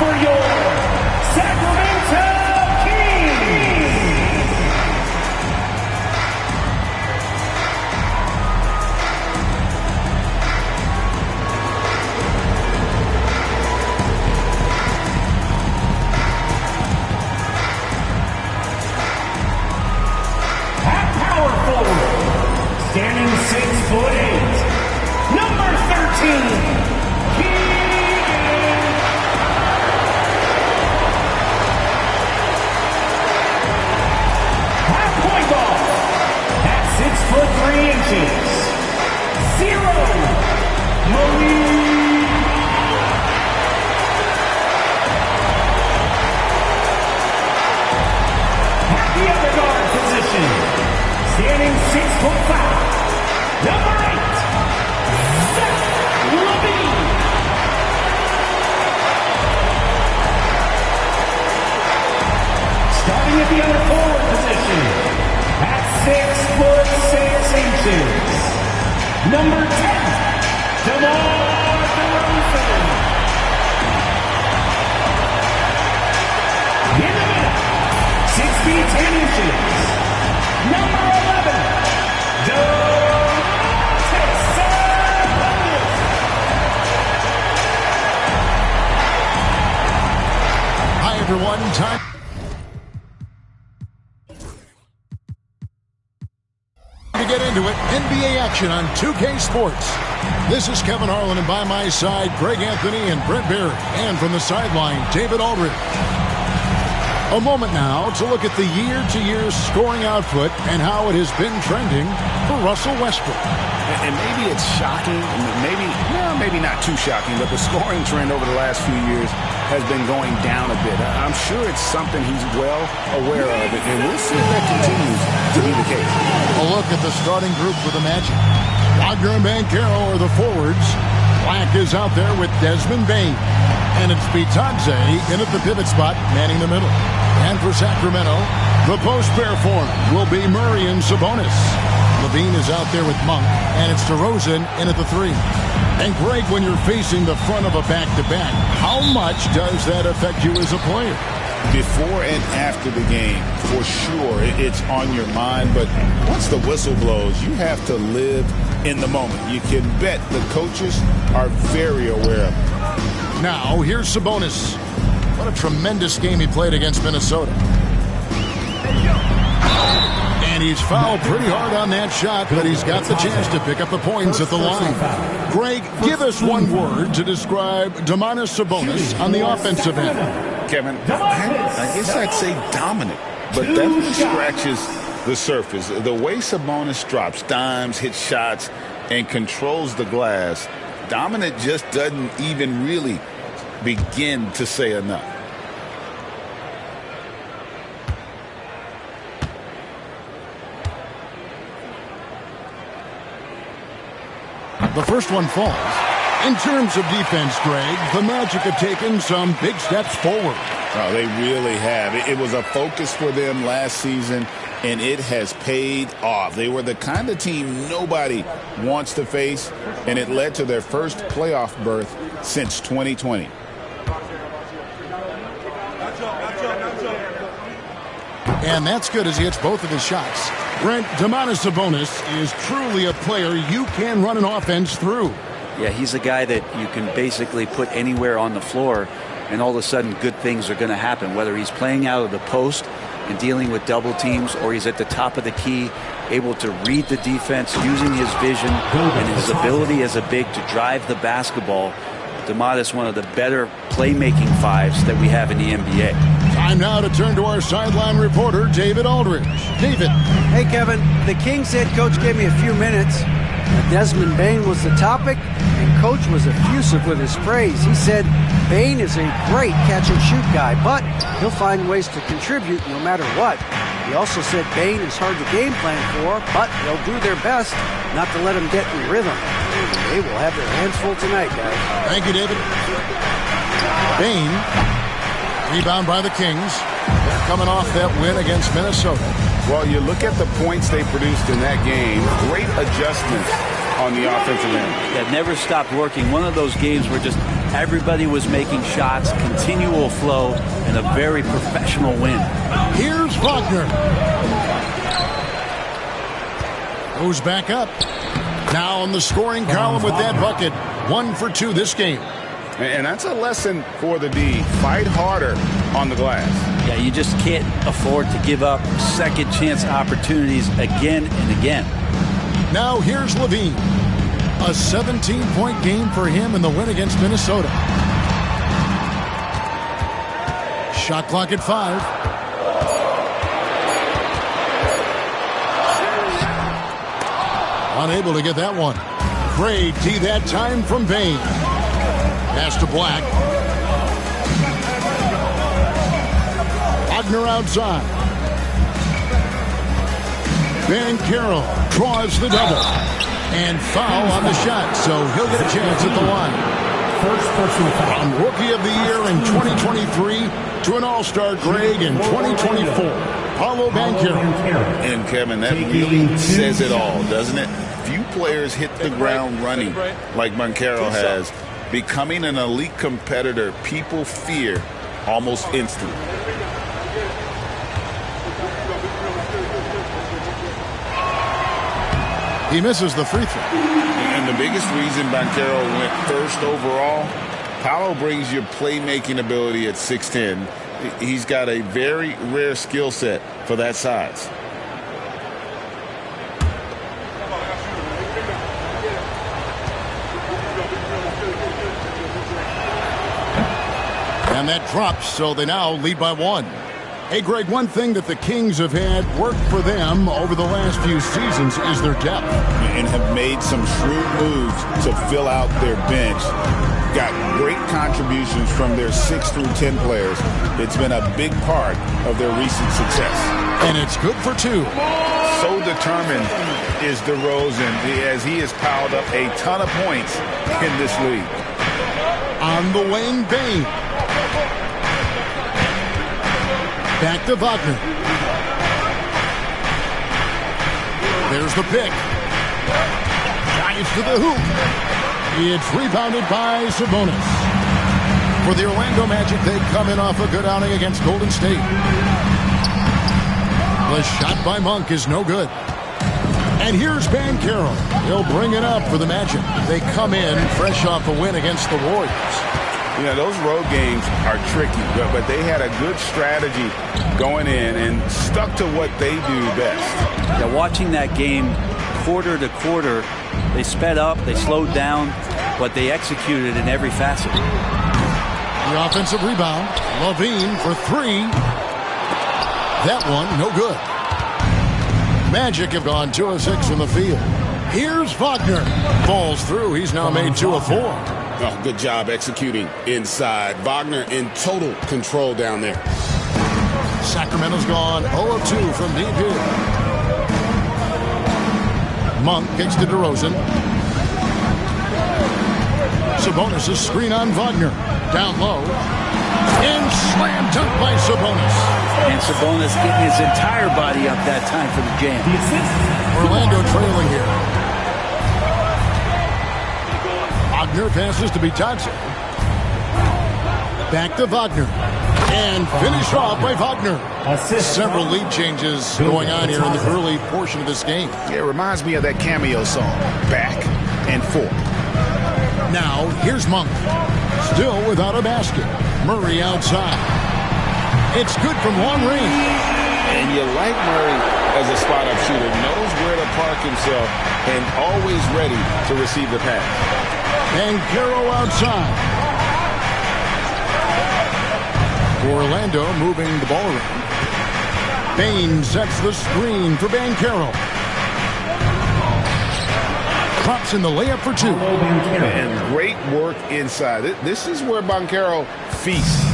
for your Sacramento Kings. At power forward, standing 6'8", number 13. At 6'3" Zero. Marie. At the other guard position, standing 6'5", number 8, Zach Levine. Starting at the other forward position, at 6'6", number 10, DeMar DeRozan. In the middle, 6 feet 10 inches, number 11, Domantas Sabonis. Hi everyone, time to get into it. NBA action on 2K Sports. This is Kevin Harlan, and by my side, Greg Anthony and Brent Barry. And from the sideline, David Aldridge. A moment now to look at the year-to-year scoring output and how it has been trending for Russell Westbrook. And maybe it's shocking, maybe not too shocking, but the scoring trend over the last few years has been going down a bit. I'm sure it's something he's well aware of, and we'll see if that continues to be the case. A look at the starting group for the Magic. Wagner and Banchero are the forwards. Black is out there with Desmond Bane. And it's Bitadze in at the pivot spot, manning the middle. And for Sacramento, the post pair form will be Murray and Sabonis. Levine is out there with Monk, and it's DeRozan in at the 3. And Greg, when you're facing the front of a back-to-back, how much does that affect you as a player? Before and after the game, for sure, it's on your mind. But once the whistle blows, you have to live in the moment. You can bet the coaches are very aware of it. Now, here's Sabonis. What a tremendous game he played against Minnesota. And he's fouled pretty hard on that shot, but he's got the chance to pick up the points at the line. Greg, give us one word to describe Domantas Sabonis on the offensive end. Kevin, I guess I'd say dominant, but that scratches the surface. The way Sabonis drops dimes, hits shots, and controls the glass, dominant just doesn't even really begin to say enough. The first one falls. In terms of defense, Greg, the Magic have taken some big steps forward. Oh, they really have. It was a focus for them last season, and it has paid off. They were the kind of team nobody wants to face, and it led to their first playoff berth since 2020. And that's good as he hits both of his shots. Brent, Domantas Sabonis is truly a player you can run an offense through. Yeah, he's a guy that you can basically put anywhere on the floor, and all of a sudden good things are going to happen, whether he's playing out of the post and dealing with double teams, or he's at the top of the key, able to read the defense, using his vision and his ability as a big to drive the basketball. Domantas, one of the better playmaking fives that we have in the NBA. Time now to turn to our sideline reporter, David Aldridge. David. Hey, Kevin. The Kings head coach gave me a few minutes. Desmond Bane was the topic, and Coach was effusive with his praise. He said Bane is a great catch-and-shoot guy, but he'll find ways to contribute no matter what. He also said Bane is hard to game plan for, but they'll do their best not to let him get in rhythm. They will have their hands full tonight, guys. Thank you, David. Bane, rebound by the Kings. They're coming off that win against Minnesota. Well, you look at the points they produced in that game, great adjustments on the offensive end. That never stopped working. One of those games where just everybody was making shots, continual flow, and a very professional win. Here's Wagner. Goes back up. Now on the scoring column with that bucket. 1 for 2 this game. And that's a lesson for the D. Fight harder on the glass. Yeah, you just can't afford to give up second chance opportunities again and again. Now here's Levine. A 17-point game for him in the win against Minnesota. Shot clock at 5. Unable to get that one. Great D that time from Bain. Pass to Black. Wagner outside. Van Carroll draws the double. And foul on the shot, so he'll get a chance at the line. First personal foul. From Rookie of the Year in 2023 to an All-Star grade in 2024. Paulo Banchero. And Kevin, that really says it all, doesn't it? Few players hit the ground running like Banchero has. Becoming an elite competitor, people fear almost instantly. He misses the free throw. And the biggest reason Banchero went first overall, Paulo brings your playmaking ability at 6'10". He's got a very rare skill set for that size. And that drops, so they now lead by 1. Hey, Greg, one thing that the Kings have had work for them over the last few seasons is their depth. And have made some shrewd moves to fill out their bench. Got great contributions from their 6 through 10 players. It's been a big part of their recent success. And it's good for 2. So determined is DeRozan as he has piled up a ton of points in this league. On the wing, Bain. Back to Wagner. There's the pick. Drives to the hoop. It's rebounded by Sabonis. For the Orlando Magic, they come in off a good outing against Golden State. The shot by Monk is no good. And here's Banchero. He'll bring it up for the Magic. They come in fresh off a win against the Warriors. You know, those road games are tricky, but they had a good strategy going in and stuck to what they do best. Yeah, watching that game quarter to quarter, they sped up, they slowed down, but they executed in every facet. The offensive rebound. Levine for 3. That one, no good. Magic have gone 2 of 6 from the field. Here's Wagner. Falls through. He's now made 2 of 4. Oh, good job executing inside. Wagner in total control down there. Sacramento's gone 0 of 2 from deep here. Monk kicks to DeRozan. Sabonis' screen on Wagner. Down low. And slam dunk by Sabonis. And Sabonis getting his entire body up that time for the jam. Orlando trailing here. Wagner passes to Bitadze. Back to Wagner. And finished off by Wagner. Several lead changes going on here in the early portion of this game. Yeah, it reminds me of that cameo song, Back and Forth. Now, here's Monk. Still without a basket. Murray outside. It's good from long range. And you like Murray as a spot-up shooter. Knows where to park himself and always ready to receive the pass. And Carroll outside. Orlando moving the ball around. Bain sets the screen for Banchero. Drops in the layup for 2. And great work inside. This is where Banchero feasts.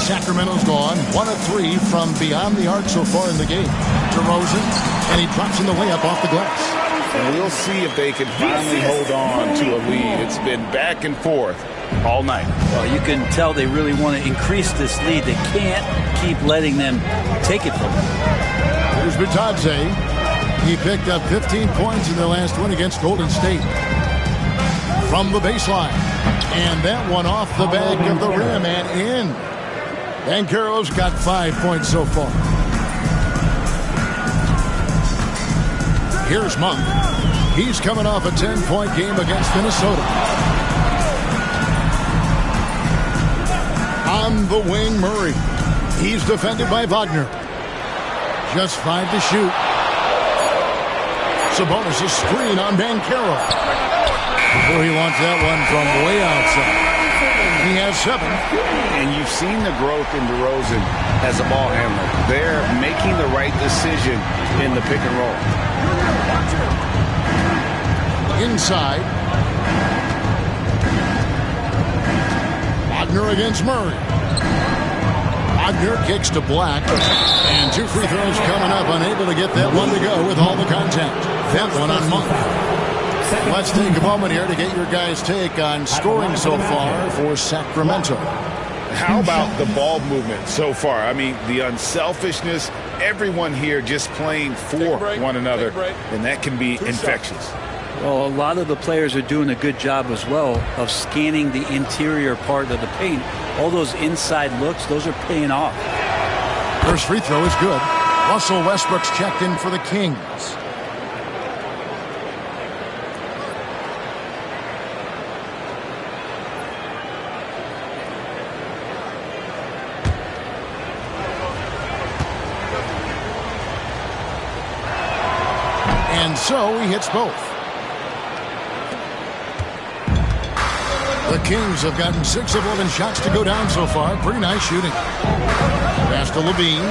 Sacramento's gone 1 of 3 from beyond the arc so far in the game. DeRozan, and he drops in the layup off the glass. And we'll see if they can finally hold on to a lead. It's been back and forth all night. Well, you can tell they really want to increase this lead. They can't keep letting them take it from them. Here's Bitadze. He picked up 15 points in their last win against Golden State. From the baseline. And that one off the back of the rim and in. Banchero's got 5 points so far. Here's Monk. He's coming off a 10-point game against Minnesota. On the wing, Murray. He's defended by Wagner. Just 5 to shoot. Sabonis a screen on Banchero. Before he launched that one from way outside. He has 7. And you've seen the growth in DeRozan as a ball handler. They're making the right decision in the pick and roll. Inside. Wagner against Murray. Wagner kicks to Black. And 2 free throws coming up. Unable to get that one to go with all the contact. That one on Monk. Let's take a moment here to get your guys' take on scoring so far for Sacramento. How about the ball movement so far? I mean, the unselfishness, everyone here just playing for one another, and that can be infectious. Well, a lot of the players are doing a good job as well of scanning the interior part of the paint. All those inside looks, those are paying off. First free throw is good. Russell Westbrook's checked in for the Kings. And so he hits both. The Kings have gotten 6 of 11 shots to go down so far. Pretty nice shooting. Pass to Levine.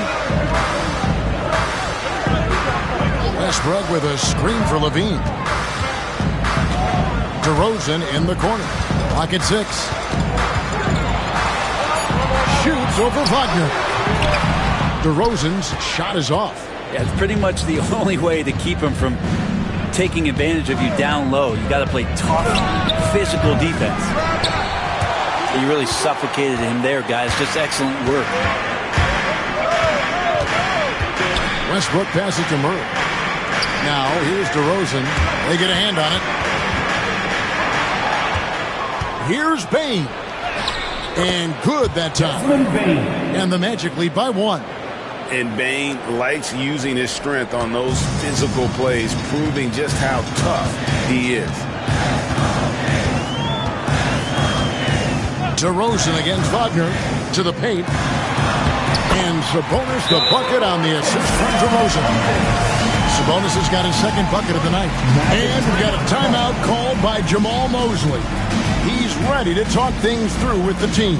Westbrook with a screen for Levine. DeRozan in the corner. Clock at 6. Shoots over Wagner. DeRozan's shot is off. Yeah, it's pretty much the only way to keep him from taking advantage of you down low. You got to play tough, physical defense. You really suffocated him there, guys. Just excellent work. Westbrook passes to Murray. Now here's DeRozan. They get a hand on it. Here's Bane. And good that time. And the Magic lead by 1. And Bane likes using his strength on those physical plays, proving just how tough he is. DeRozan against Wagner to the paint. And Sabonis the bucket on the assist from DeRozan. Sabonis has got his 2nd bucket of the night. And we've got a timeout called by Jamal Mosley. He's ready to talk things through with the team.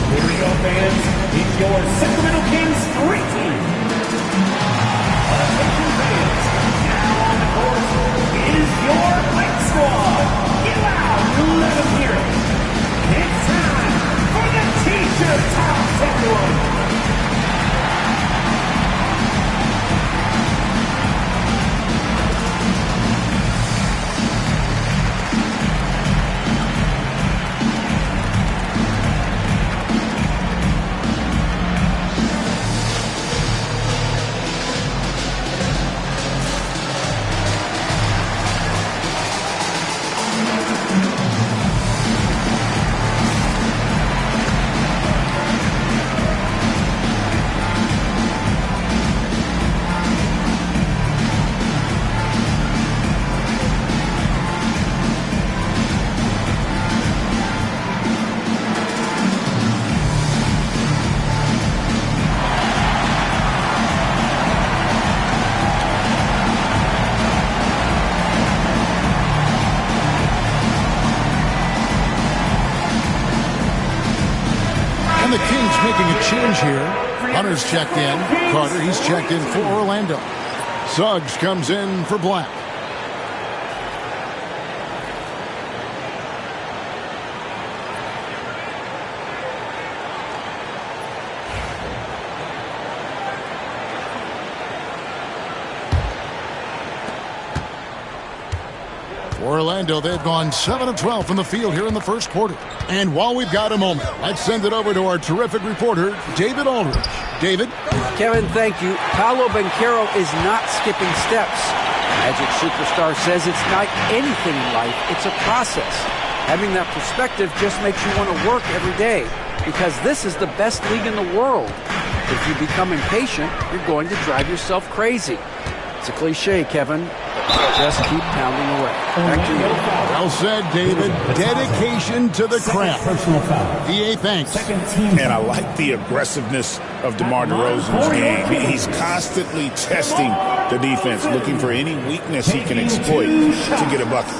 Here we go, fans. It's your Sacramento Kings street team. Attention, fans. Now on the court is your Lake Squad. Get loud, let them hear it. It's time for the T-shirt toss, everyone. Making a change here. Hunter's checked in. Carter, he's checked in for Orlando. Suggs comes in for Black. Orlando, they've gone 7 of 12 from the field here in the first quarter. And while we've got a moment, let's send it over to our terrific reporter, David Aldridge. David? Kevin, thank you. Paolo Banchero is not skipping steps. Magic Superstar says it's not anything in life, it's a process. Having that perspective just makes you want to work every day, because this is the best league in the world. If you become impatient, you're going to drive yourself crazy. It's a cliche, Kevin. Just keep pounding away. Back to you. Well said, David. Dedication to the craft. VA, thanks. And I like the aggressiveness of DeMar DeRozan's game. He's constantly testing the defense, looking for any weakness he can exploit to get a bucket.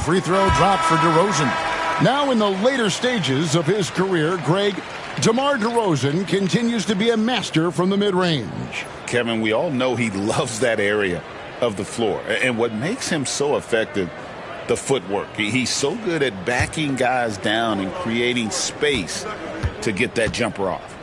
Free throw dropped for DeRozan. Now in the later stages of his career, Greg, DeMar DeRozan continues to be a master from the mid-range. Kevin, we all know he loves that area of the floor. And what makes him so effective, the footwork. He's so good at backing guys down and creating space to get that jumper off.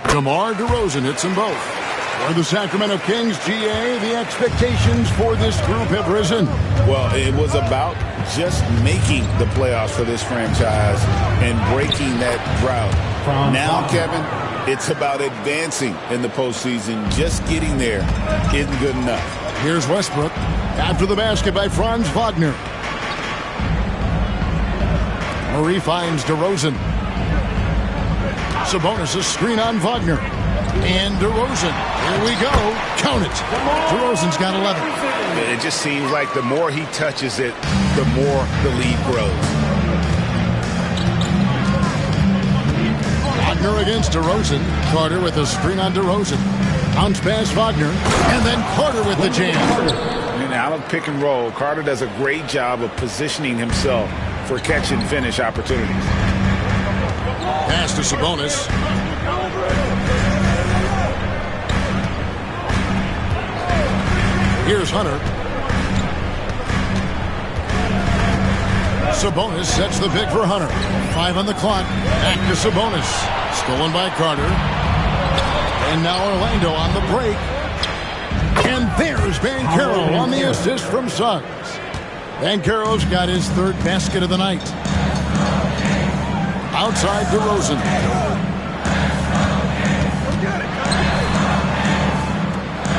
DeMar DeRozan hits them both. For the Sacramento Kings, GA, the expectations for this group have risen. Well, it was about just making the playoffs for this franchise and breaking that drought. Now, Kevin, it's about advancing in the postseason. Just getting there isn't good enough. Here's Westbrook. After the basket by Franz Wagner. Murray finds DeRozan. Sabonis a screen on Wagner. And DeRozan. Here we go. Count it. DeRozan's got 11. It just seems like the more he touches it, the more the lead grows. Wagner against DeRozan. Carter with a screen on DeRozan. Bounce pass Wagner. And then Carter with the jam. And out of pick and roll, Carter does a great job of positioning himself for catch and finish opportunities. Pass to Sabonis. Here's Hunter. Sabonis sets the pick for Hunter. 5 on the clock. Back to Sabonis. Stolen by Carter. And now Orlando on the break. And there's Banchero on the assist from Suggs. Banchero's got his third basket of the night. Outside DeRozan.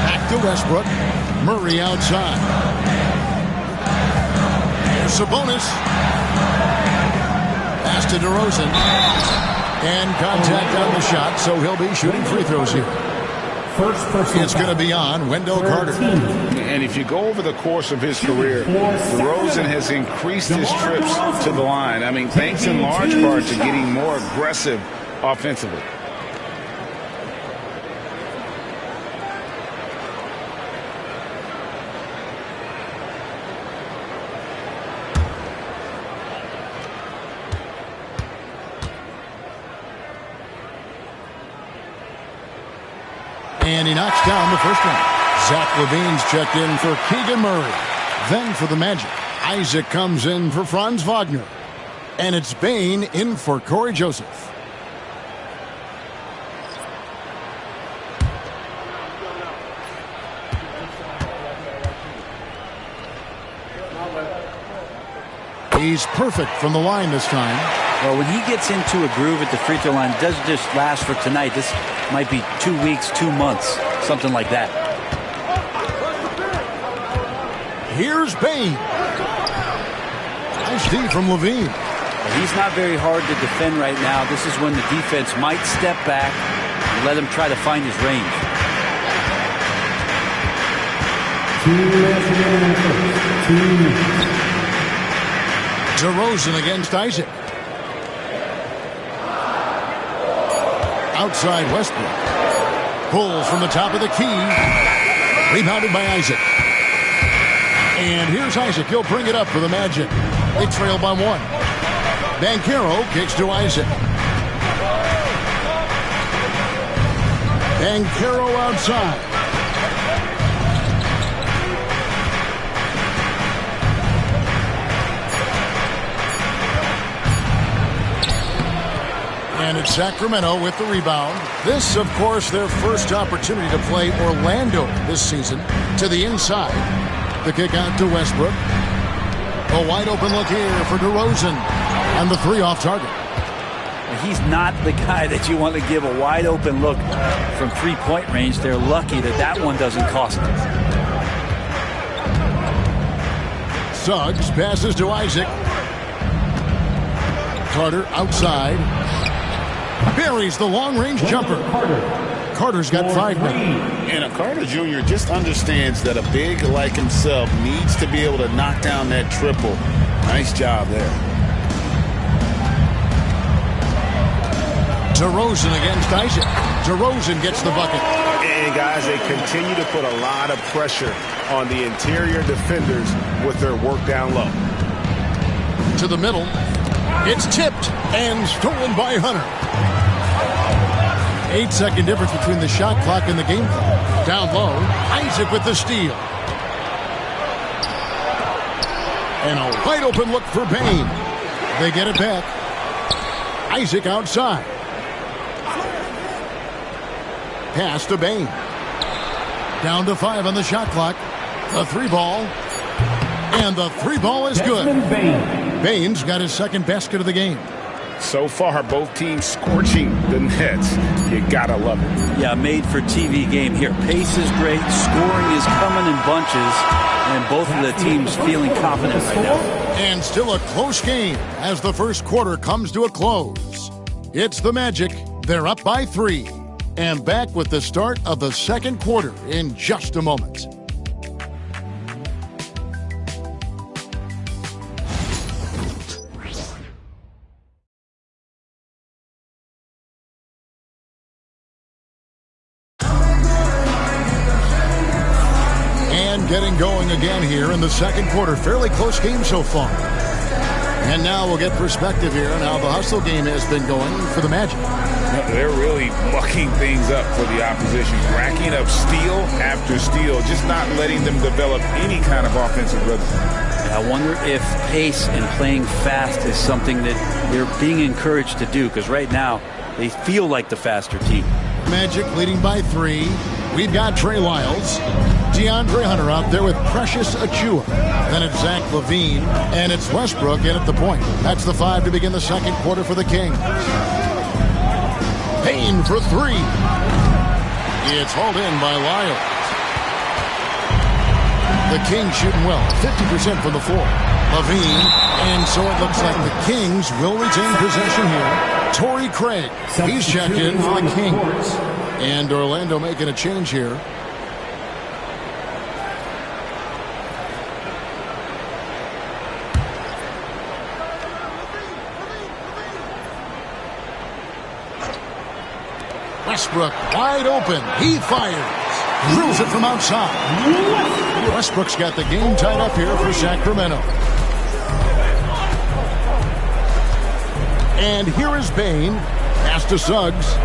Back to Westbrook. Murray outside. Here's Sabonis. Pass to DeRozan. And contact on the shot, so he'll be shooting free throws here. It's going to be on Wendell Carter. And if you go over the course of his career, DeRozan has increased his trips to the line. I mean, thanks in large part to getting more aggressive offensively. And he knocks down the first one. Zach LaVine's checked in for Keegan Murray. Then for the Magic, Isaac comes in for Franz Wagner. And it's Bane in for Corey Joseph. He's perfect from the line this time. Well, when he gets into a groove at the free throw line, it doesn't just last for tonight. This might be 2 weeks, 2 months, something like that. Here's Bane. Nice D from LaVine. He's not very hard to defend right now. This is when the defense might step back and let him try to find his range. DeRozan against Isaac. Outside Westbrook. Pulls from the top of the key. Rebounded by Isaac. And here's Isaac. He'll bring it up for the Magic. They trail by 1. Banchero kicks to Isaac. Banchero outside. And it's Sacramento with the rebound. This, of course, their first opportunity to play Orlando this season. To the inside. The kick out to Westbrook. A wide open look here for DeRozan. And the three off target. He's not the guy that you want to give a wide open look from three-point range. They're lucky that that one doesn't cost them. Suggs passes to Isaac. Carter outside. Buries the long-range jumper. Carter's got 5 now. And Carter Jr. just understands that a big like himself needs to be able to knock down that triple. Nice job there. DeRozan against Isaac. DeRozan gets the bucket. And guys, they continue to put a lot of pressure on the interior defenders with their work down low. To the middle. It's tipped and stolen by Hunter. 8-second difference between the shot clock and the game clock. Down low, Isaac with the steal. And a wide open look for Bane. They get it back. Isaac outside. Pass to Bane. Down to 5 on the shot clock. The 3-ball. And the 3-ball is good. Bane's got his second basket of the game. So far, both teams scorching the nets. You gotta love it. Yeah, made for TV game here. Pace is great. Scoring is coming in bunches. And both of the teams feeling confident right now. And still a close game as the first quarter comes to a close. It's the Magic. They're up by 3. And back with the start of the second quarter in just a moment. Getting going again here in the second quarter. Fairly close game so far. And now we'll get perspective here on how the hustle game has been going for the Magic. They're really mucking things up for the opposition, racking up steal after steal, just not letting them develop any kind of offensive rhythm. I wonder if pace and playing fast is something that they're being encouraged to do, because right now they feel like the faster team. Magic leading by 3. We've got Trey Lyles, DeAndre Hunter out there with Precious Achiuwa. Then it's Zach LaVine, and it's Westbrook in at the point. That's the 5 to begin the second quarter for the Kings. Payne for 3. It's hauled in by Lyles. The Kings shooting well, 50% from the floor. LaVine, and so it looks like the Kings will retain possession here. Torrey Craig, he's checked in for the Kings. And Orlando making a change here. Westbrook wide open. He fires. Drills it from outside. Westbrook's got the game tied up here for Sacramento. And here is Bane. Pass to Suggs.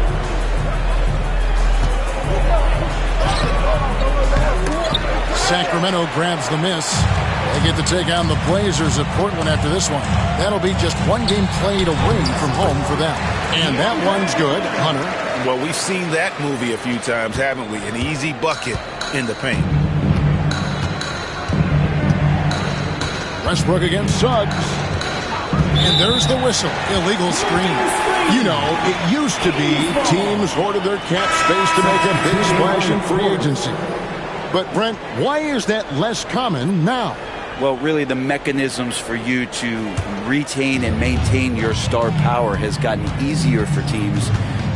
Sacramento grabs the miss. They get to take on the Blazers of Portland after this one. That'll be just one game played away from home for them. And that one's good. Hunter. Well, we've seen that movie a few times, haven't we? An easy bucket in the paint. Westbrook against Suggs. And there's the whistle. Illegal screen. You know, it used to be teams hoarded their cap space to make a big splash in free agency. But, Brent, why is that less common now? Well, really, the mechanisms for you to retain and maintain your star power has gotten easier for teams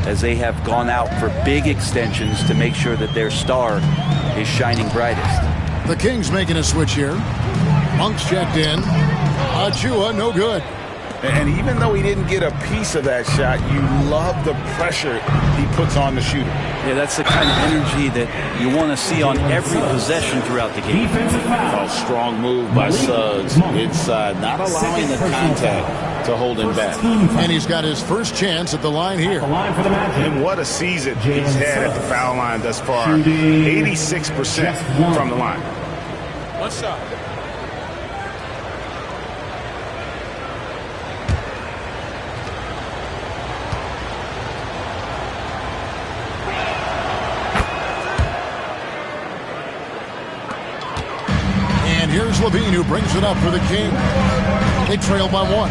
as they have gone out for big extensions to make sure that their star is shining brightest. The Kings making a switch here. Monk's checked in. Achiuwa, no good. And even though he didn't get a piece of that shot, you love the pressure he puts on the shooter. Yeah, that's the kind of energy that you want to see on every possession throughout the game. A strong move by Suggs inside, not allowing the contact to hold him back. And he's got his first chance at the line here. And what a season he's had at the foul line thus far. 86% from the line. What's up? Here's Levine, who brings it up for the King. They trail by 1.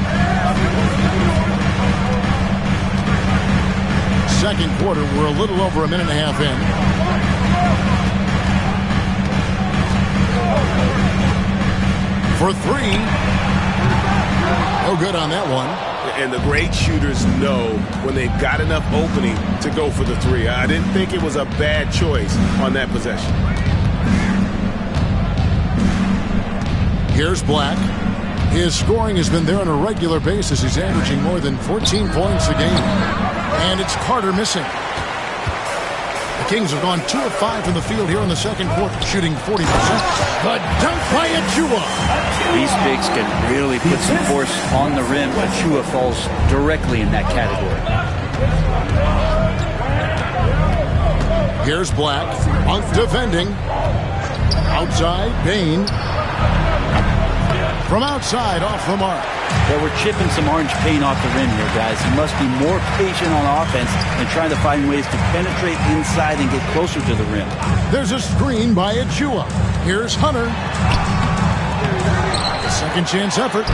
Second quarter, we're a little over a minute and a half in. For 3. No good on that one. And the great shooters know when they've got enough opening to go for the 3. I didn't think it was a bad choice on that possession. Here's Black. His scoring has been there on a regular basis. He's averaging more than 14 points a game. And it's Carter missing. The Kings have gone 2 of 5 from the field here in the second quarter, shooting 40%. The dunk by Achua. These bigs can really put some force on the rim. Achua falls directly in that category. Here's Black. Monk defending. Outside, Bain. From outside, off the mark. Yeah, we're chipping some orange paint off the rim here, guys. He must be more patient on offense and trying to find ways to penetrate inside and get closer to the rim. There's a screen by Achua. Here's Hunter. A second chance effort.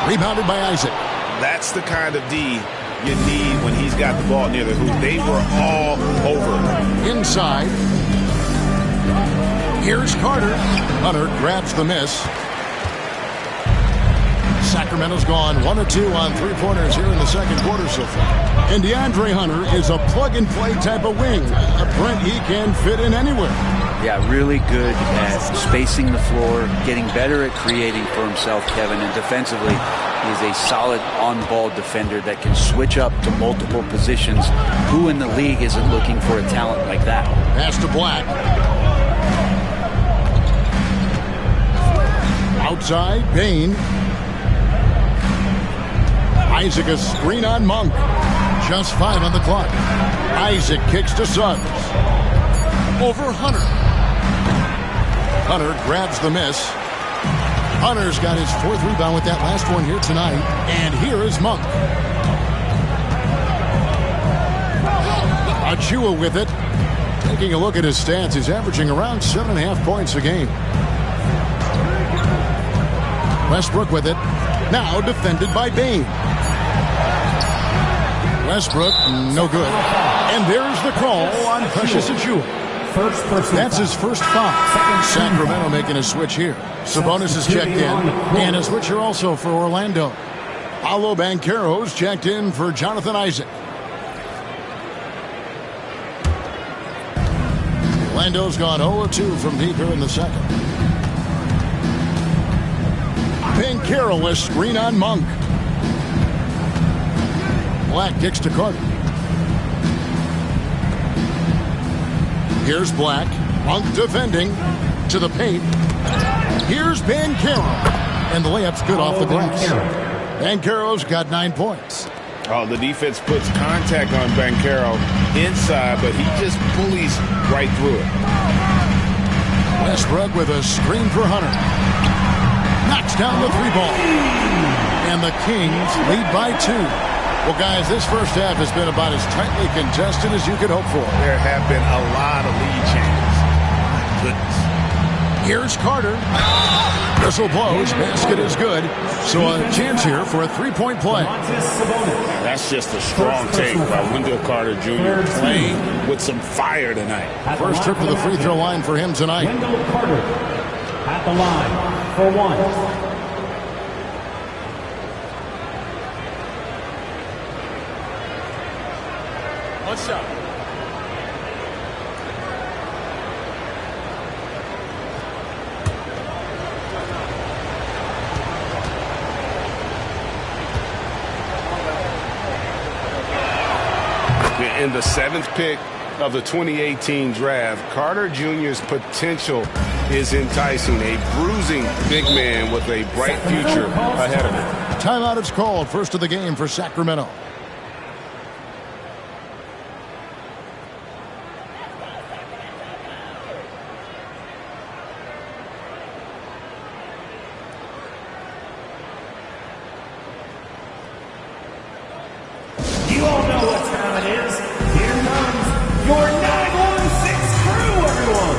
Rebounded by Isaac. That's the kind of D you need when he's got the ball near the hoop. They were all over. Inside. Here's Carter. Hunter grabs the miss. Sacramento's gone 1 of 2 on 3-pointers here in the second quarter so far. And DeAndre Hunter is a plug-and-play type of wing. A print he can fit in anywhere. Yeah, really good at spacing the floor, getting better at creating for himself, Kevin. And defensively, he is a solid on-ball defender that can switch up to multiple positions. Who in the league isn't looking for a talent like that? Pass to Black. Outside, Bain. Isaac a screen on Monk. Just 5 on the clock. Isaac kicks to Suggs. Over Hunter. Hunter grabs the miss. Hunter's got his 4th rebound with that last one here tonight. And here is Monk. Achua with it. Taking a look at his stats, he's averaging around 7.5 points a game. Westbrook with it. Now defended by Bain. Westbrook, no good. And there's the call on Precious Achua. That's his first foul. Sacramento making a switch here. Sabonis is checked in. And a switch here also for Orlando. Paolo Banchero's checked in for Jonathan Isaac. Orlando's gone 0 of 2 from deep here in the second. Banchero a screen on Monk. Black kicks to Carter. Here's Black. Monk defending to the paint. Here's Banchero. And the layup's good off the glass. Banchero's got 9 points. Oh, the defense puts contact on Banchero inside, but he just bullies right through it. Westbrook with a screen for Hunter. Knocks down the 3-ball. And the Kings lead by 2. Well, guys, this first half has been about as tightly contested as you could hope for. There have been a lot of lead changes. My goodness. Here's Carter. Whistle blows. Basket is good. So a chance here for a 3-point play. That's just a strong take by Wendell Carter Jr. playing with some fire tonight. First trip to the free throw line for him tonight. Wendell Carter at the line for 1. What's up? In the 7th pick of the 2018 draft, Carter Jr.'s potential is enticing. A bruising big man with a bright future ahead of him. Timeout is called. First of the game for Sacramento. You all know what time it is. Here comes your 916 crew, everyone.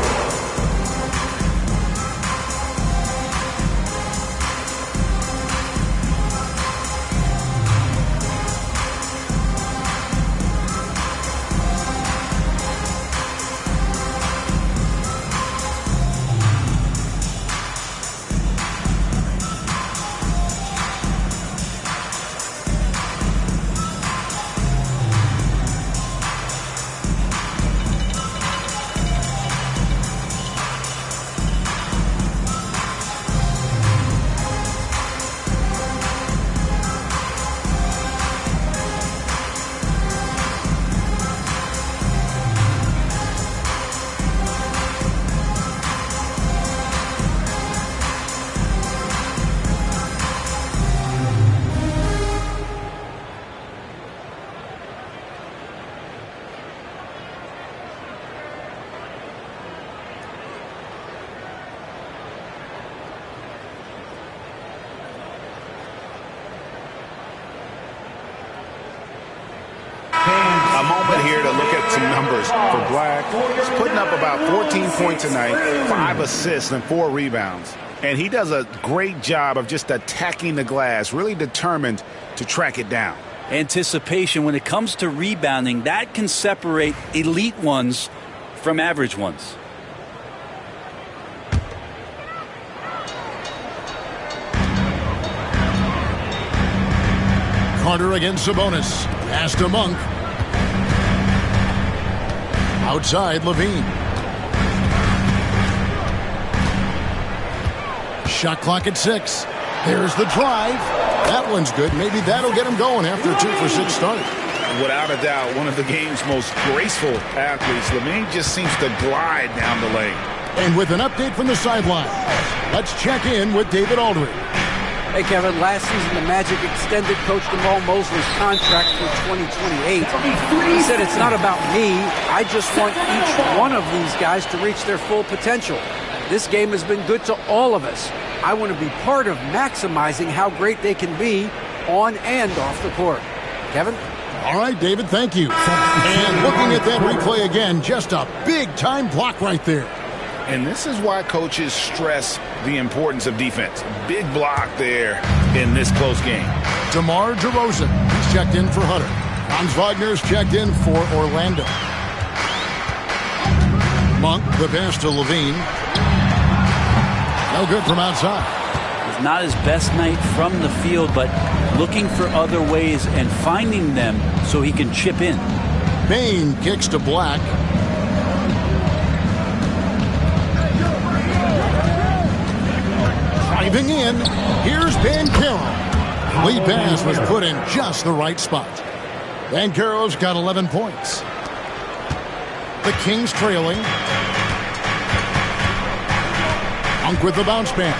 numbers for Black. He's putting up about 14 points tonight, 5 assists and 4 rebounds. And he does a great job of just attacking the glass, really determined to track it down. Anticipation when it comes to rebounding, that can separate elite ones from average ones. Carter against Sabonis. Pass to Monk. Outside, Levine. Shot clock at 6. There's the drive. That one's good. Maybe that'll get him going after a 2 for 6 start. Without a doubt, one of the game's most graceful athletes. Levine just seems to glide down the lane. And with an update from the sideline, let's check in with David Aldridge. Hey, Kevin, last season the Magic extended Coach Jamal Mosley's contract through 2028. He said, it's not about me. I just want each one of these guys to reach their full potential. This game has been good to all of us. I want to be part of maximizing how great they can be on and off the court. Kevin? All right, David, thank you. And looking at that replay again, just a big-time block right there. And this is why coaches stress the importance of defense. Big block there in this close game. DeMar DeRozan, he's checked in for Hunter. Franz Wagner's checked in for Orlando. Monk, the pass to Levine. No good from outside. It's not his best night from the field, but looking for other ways and finding them so he can chip in. Bane kicks to Black. Driving in, here's Banchero. Lead pass was put in just the right spot. Banchero's got 11 points. The Kings trailing. Monk with the bounce pass.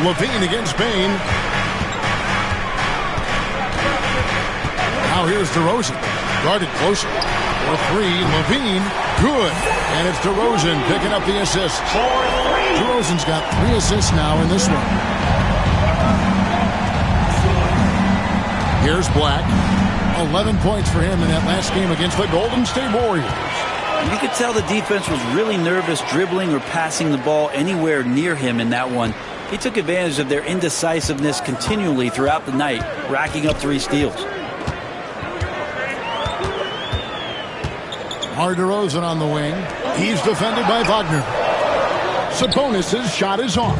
Levine against Bane. Now here's DeRozan. Guarded closer. For 3, Levine. Good. And it's DeRozan picking up the assist. DeRozan's got 3 assists now in this one. Here's Black. 11 points for him in that last game against the Golden State Warriors. You could tell the defense was really nervous dribbling or passing the ball anywhere near him in that one. He took advantage of their indecisiveness continually throughout the night, racking up 3 steals. DeRozan on the wing. He's defended by Wagner. Sabonis' shot is off.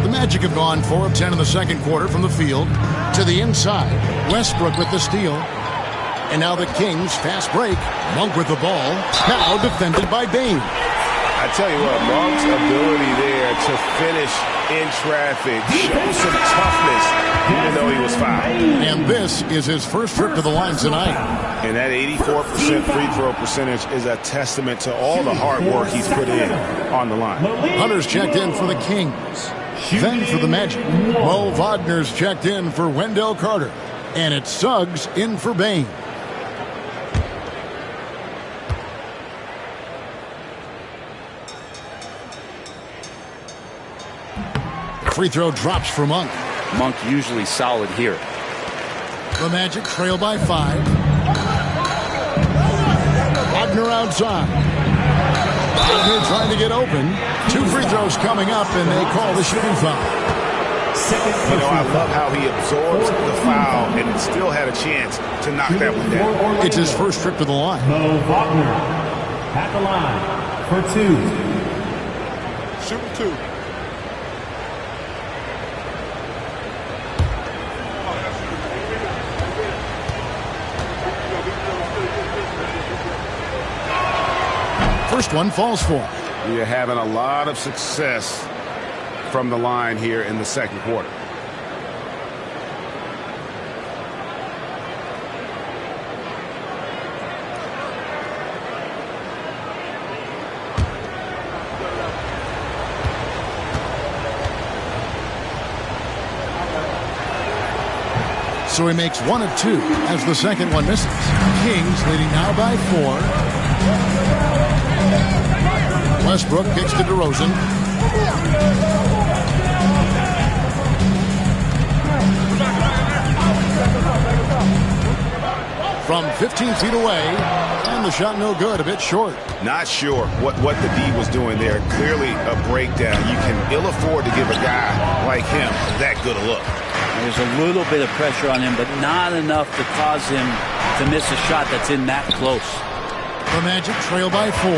The Magic have gone 4 of 10 in the second quarter from the field to the inside. Westbrook with the steal. And now the Kings, fast break. Monk with the ball. Now defended by Bane. I tell you what, Monk's ability there to finish in traffic shows some toughness, even though he was fouled. And this is his first trip to the line tonight. And that 84% free throw percentage is a testament to all the hard work he's put in on the line. Hunter's checked in for the Kings. Then for the Magic, Mo Wagner's checked in for Wendell Carter. And it's Suggs in for Bane. Free throw drops for Monk. Monk usually solid here. The Magic trail by 5. Wagner outside. Wagner trying to get open. 2 free throws coming up, and they call the shooting foul. You know, I love how he absorbs the foul and still had a chance to knock that one down. It's his first trip to the line. Mo Wagner at the line for 2. Shoot 2. First one falls for. You're having a lot of success from the line here in the second quarter. So he makes 1 of 2 as the second one misses. Kings leading now by 4. Westbrook kicks to DeRozan. from 15 feet away. And the shot no good, a bit short. Not sure what the D was doing there. Clearly a breakdown. You can ill afford to give a guy like him that good a look. There's a little bit of pressure on him, but not enough to cause him to miss a shot that's in that close. The Magic trail by 4.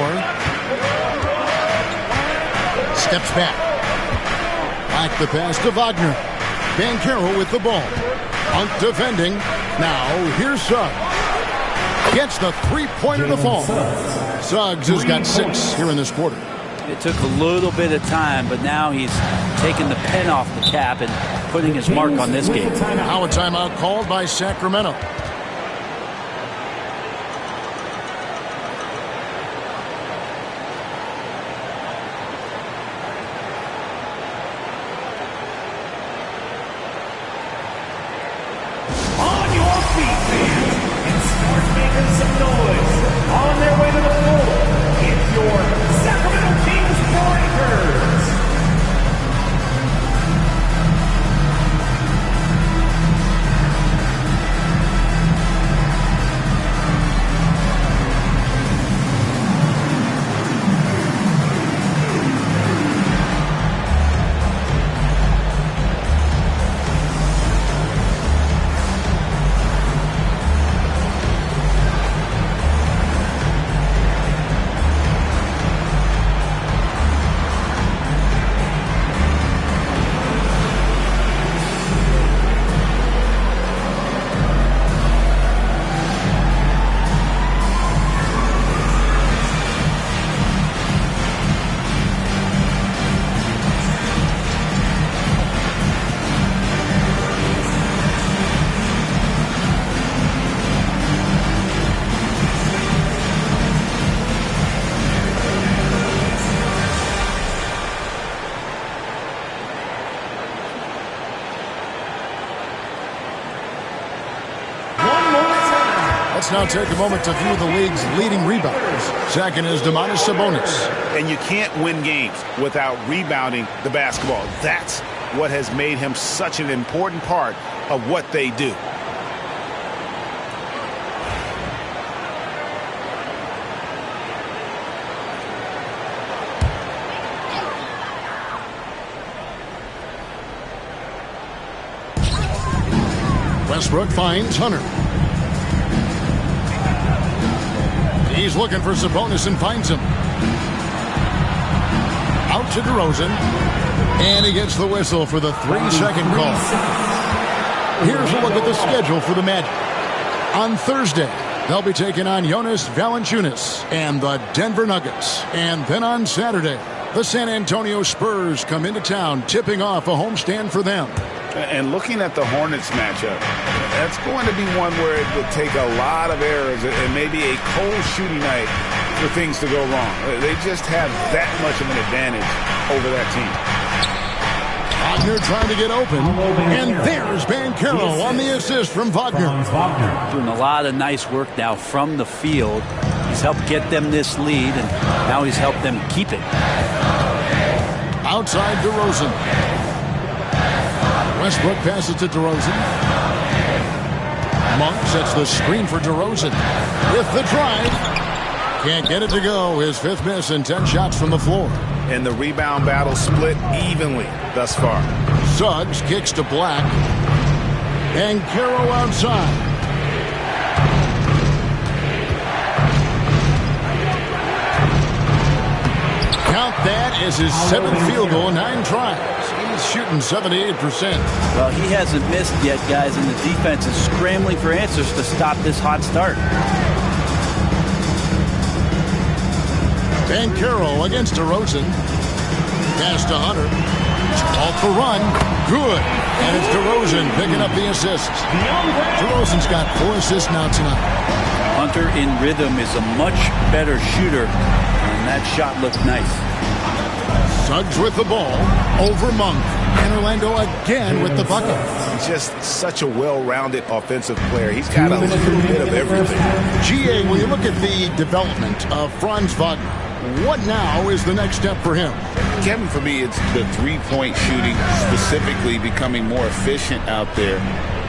Steps back. Back the pass to Wagner. Banchero with the ball. Monk defending. Now here's Suggs. Gets the three-pointer to fall. Suggs has got 6 here in this quarter. It took a little bit of time, but now he's taking the pen off the cap and putting his mark on this game. Now a timeout called by Sacramento. On your feet, fans, and start making some noise. On their way to the floor, it's your Sacramento Kings Breakers. Let's now take a moment to view the league's leading rebounders. Second is Domantas Sabonis. And you can't win games without rebounding the basketball. That's what has made him such an important part of what they do. Westbrook finds Hunter. He's looking for Sabonis and finds him. Out to DeRozan. And he gets the whistle for the 3-second call. Here's a look at the schedule for the Magic. On Thursday, they'll be taking on Jonas Valanciunas and the Denver Nuggets. And then on Saturday, the San Antonio Spurs come into town, tipping off a homestand for them. And looking at the Hornets matchup, that's going to be one where it would take a lot of errors and maybe a cold shooting night for things to go wrong. They just have that much of an advantage over that team. Wagner trying to get open, and there's Banchero on the assist from Wagner. Doing a lot of nice work now from the field. He's helped get them this lead, and now he's helped them keep it. Outside DeRozan. Westbrook passes to DeRozan. Monk sets the screen for DeRozan. With the drive. Can't get it to go. His 5th miss and 10 shots from the floor. And the rebound battle split evenly thus far. Suggs kicks to Black. Banchero outside. Count that as his 7th field goal in 9 tries. He's shooting 78%. Well, he hasn't missed yet, guys, and the defense is scrambling for answers to stop this hot start. Banchero against DeRozan. Pass to Hunter. Off the run. Good. And it's DeRozan picking up the assist. DeRozan's got 4 assists now tonight. Hunter in rhythm is a much better shooter, and that shot looked nice. Suggs with the ball. Over Monk. And Orlando again with the bucket. Just such a well-rounded offensive player. He's got a little bit of everything. GA, when you look at the development of Franz Wagner, what now is the next step for him? Kevin, for me, it's the three-point shooting, specifically becoming more efficient out there.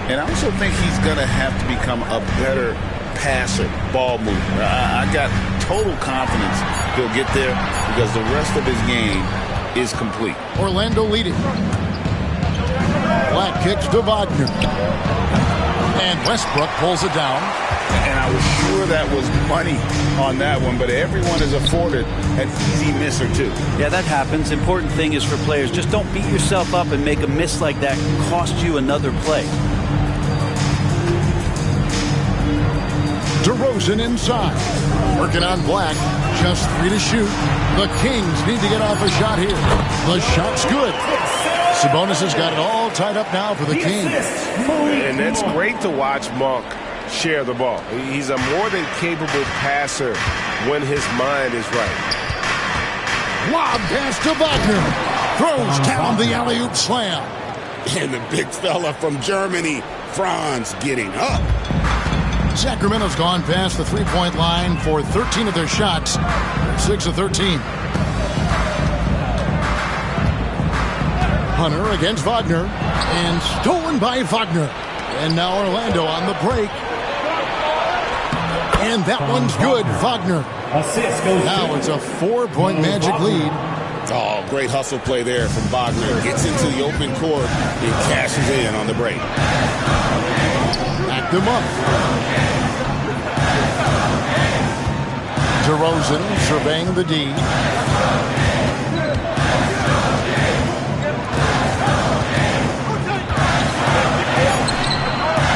And I also think he's going to have to become a better passer, ball mover. I got total confidence he'll get there because the rest of his game is complete. Orlando leading. Black kicks to Wagner. And Westbrook pulls it down. And I was sure that was money on that one, but everyone is afforded an easy miss or two. Yeah, that happens. Important thing is for players, just don't beat yourself up and make a miss like that cost you another play. DeRozan inside. Working on Black. Just 3 to shoot. The Kings need to get off a shot here. The shot's good. Sabonis has got it all tied up now for the Kings. And it's great to watch Monk share the ball. He's a more than capable passer when his mind is right. Lob pass to Wagner. Throws down the alley-oop slam. And the big fella from Germany, Franz, getting up. Sacramento's gone past the three-point line for 13 of their shots. 6 of 13. Hunter against Wagner. And stolen by Wagner. And now Orlando on the break. And that one's good. Wagner. Now it's a 4-point Magic lead. Oh, great hustle play there from Wagner. Gets into the open court and cashes in on the break. Back them up. DeRozan surveying the D.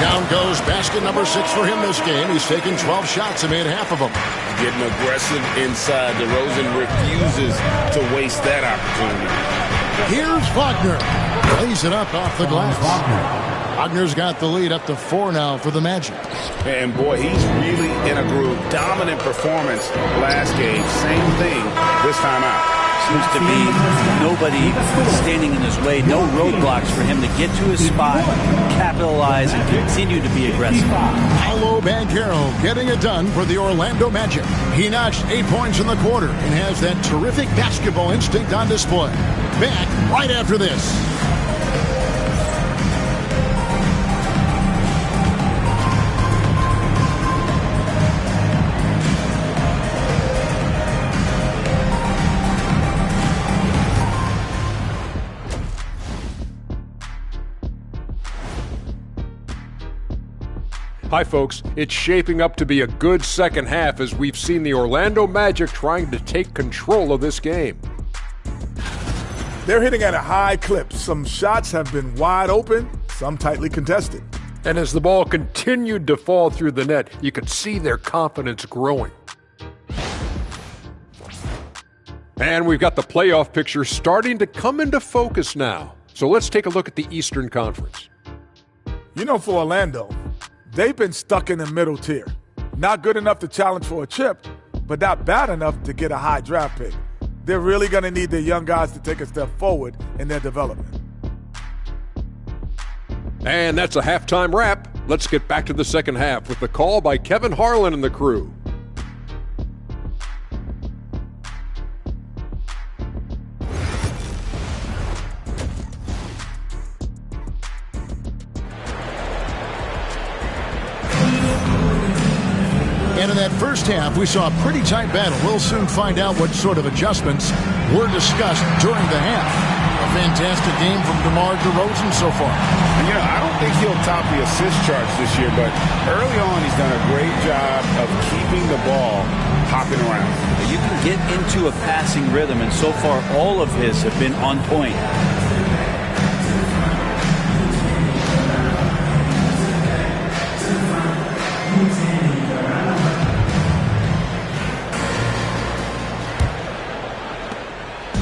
Down goes basket number 6 for him this game. He's taken 12 shots and made half of them. Getting aggressive inside. DeRozan refuses to waste that opportunity. Here's Wagner. Lays it up off the glass. Wagner's got the lead up to 4 now for the Magic. And boy, he's really in a groove. Dominant performance last game. Same thing this time out. Seems to be nobody standing in his way. No roadblocks for him to get to his spot, capitalize, and continue to be aggressive. Paolo Banchero getting it done for the Orlando Magic. He notched 8 points in the quarter and has that terrific basketball instinct on display. Back right after this. Hi, folks. It's shaping up to be a good second half as we've seen the Orlando Magic trying to take control of this game. They're hitting at a high clip. Some shots have been wide open, some tightly contested. And as the ball continued to fall through the net, you could see their confidence growing. And we've got the playoff picture starting to come into focus now. So let's take a look at the Eastern Conference. You know, for Orlando, they've been stuck in the middle tier. Not good enough to challenge for a chip, but not bad enough to get a high draft pick. They're really going to need their young guys to take a step forward in their development. And that's a halftime wrap. Let's get back to the second half with the call by Kevin Harlan and the crew. And in that first half, we saw a pretty tight battle. We'll soon find out what sort of adjustments were discussed during the half. A fantastic game from DeMar DeRozan so far. And, you know, I don't think he'll top the assist charts this year, but early on he's done a great job of keeping the ball hopping around. You can get into a passing rhythm, and so far all of his have been on point.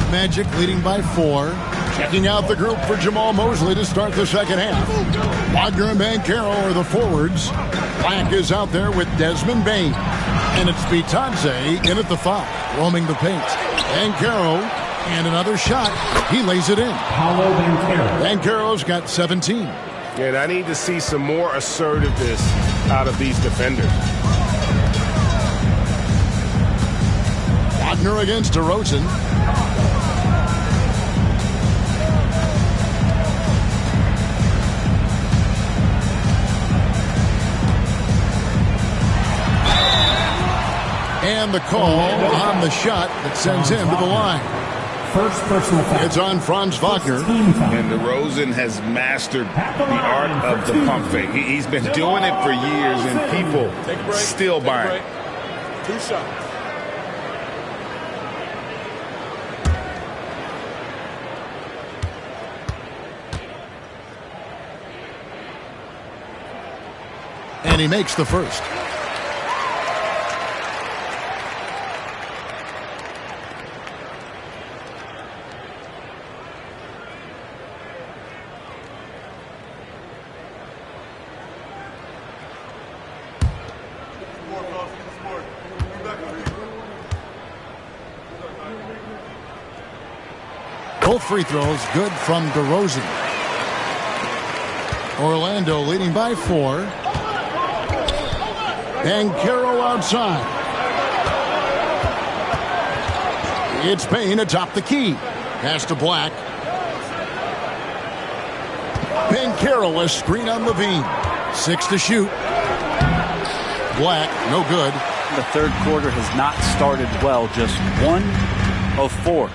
Magic leading by 4. Checking out the group for Jamal Mosley to start the second half. Wagner and Banchero are the forwards. Black is out there with Desmond Bain. And it's Bitadze in at the 5, roaming the paint. Banchero, and another shot. He lays it in. Banchero's got 17. And I need to see some more assertiveness out of these defenders. Wagner against DeRozan. And the call on the shot that sends him to the line. First personal foul. It's on Franz Wagner. And DeRozan has mastered the art of the pump fake. He's been doing it for years, and people still buying. 2 shots. And he makes the first. Both free throws good from DeRozan. Orlando leading by 4. Banchero outside. It's Payne atop the key. Pass to Black. Banchero a screen on Levine. 6 to shoot. Black, no good. The third quarter has not started well. Just 1 of 4.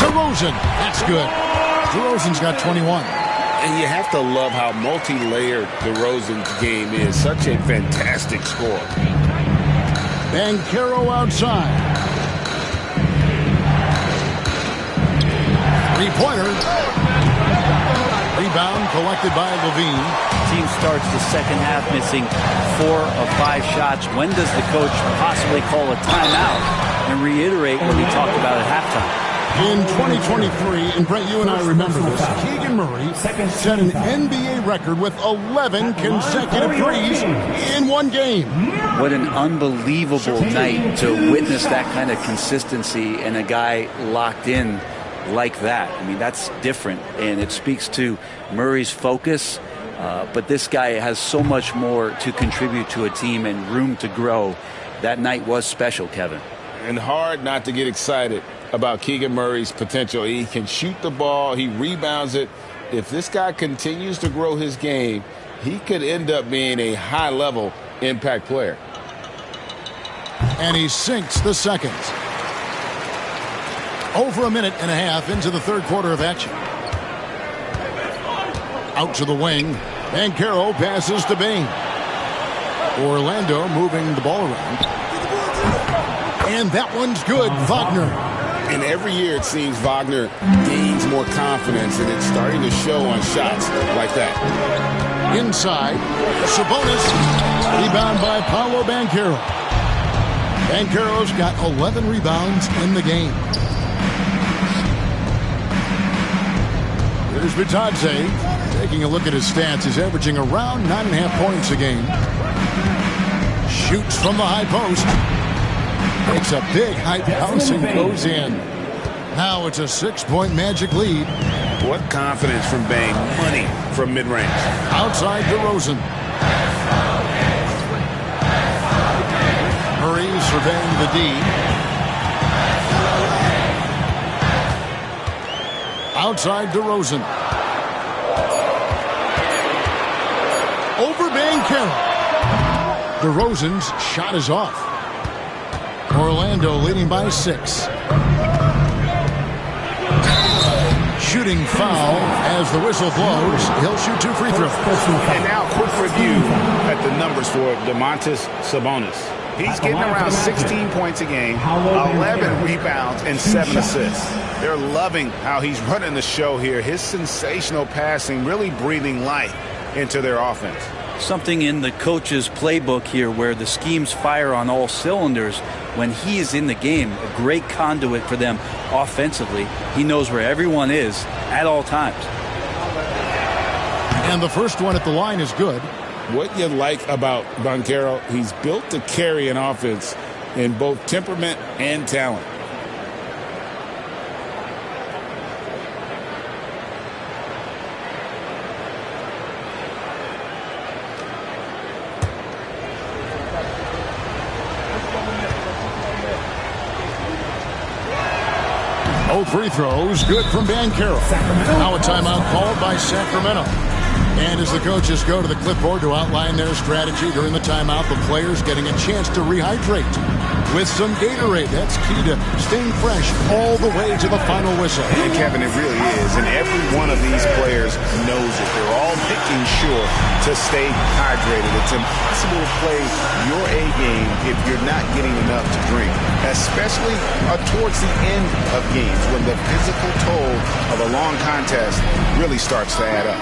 DeRozan, that's good. DeRozan's got 21. And you have to love how multi-layered DeRozan's game is. Such a fantastic scorer. Banchero outside. Three-pointer. Rebound collected by Levine. Team starts the second half missing 4 of 5 shots. When does the coach possibly call a timeout and reiterate what he talked about at halftime? In 2023, and Brent, you and I remember this, Keegan Murray set an NBA record with 11 consecutive threes in one game. What an unbelievable night to witness that kind of consistency and a guy locked in like that. I mean, that's different, and it speaks to Murray's focus, but this guy has so much more to contribute to a team and room to grow. That night was special, Kevin. And hard not to get excited about Keegan Murray's potential. He can shoot the ball. He rebounds it. If this guy continues to grow his game, he could end up being a high-level impact player. And he sinks the second. Over a minute and a half into the third quarter of action. Out to the wing. Banchero passes to Bane. Orlando moving the ball around. And that one's good. Wagner. And every year it seems Wagner gains more confidence, and it's starting to show on shots like that. Inside, Sabonis, rebound by Paolo Banchero. Banchero's got 11 rebounds in the game. Here's Bitadze. Taking a look at his stats, he's averaging around 9.5 points a game. Shoots from the high post. Makes a big high bounce and goes in. Now it's a 6-point Magic lead. What confidence from Bane. Money from mid-range. Outside DeRozan. Murray surveying the D. Outside DeRozan. Over Banchero. DeRozan's shot is off. Orlando leading by 6. Shooting foul as the whistle blows. He'll shoot 2 free throws. And now quick review at the numbers for Domantas Sabonis. He's getting around 16 points a game, 11 rebounds, and 7 assists. They're loving how he's running the show here. His sensational passing really breathing life into their offense. Something in the coach's playbook here where the schemes fire on all cylinders. When he is in the game, a great conduit for them offensively. He knows where everyone is at all times. And the first one at the line is good. What you like about Banchero, he's built to carry an offense in both temperament and talent. Free throws, good from Banchero. Now a timeout called by Sacramento. And as the coaches go to the clipboard to outline their strategy during the timeout, the players getting a chance to rehydrate with some Gatorade. That's key to staying fresh all the way to the final whistle. And Kevin, it really is. And every one of these players knows it. They're all making sure to stay hydrated. It's impossible to play your A game if you're not getting enough to drink, especially towards the end of games when the physical toll of a long contest really starts to add up.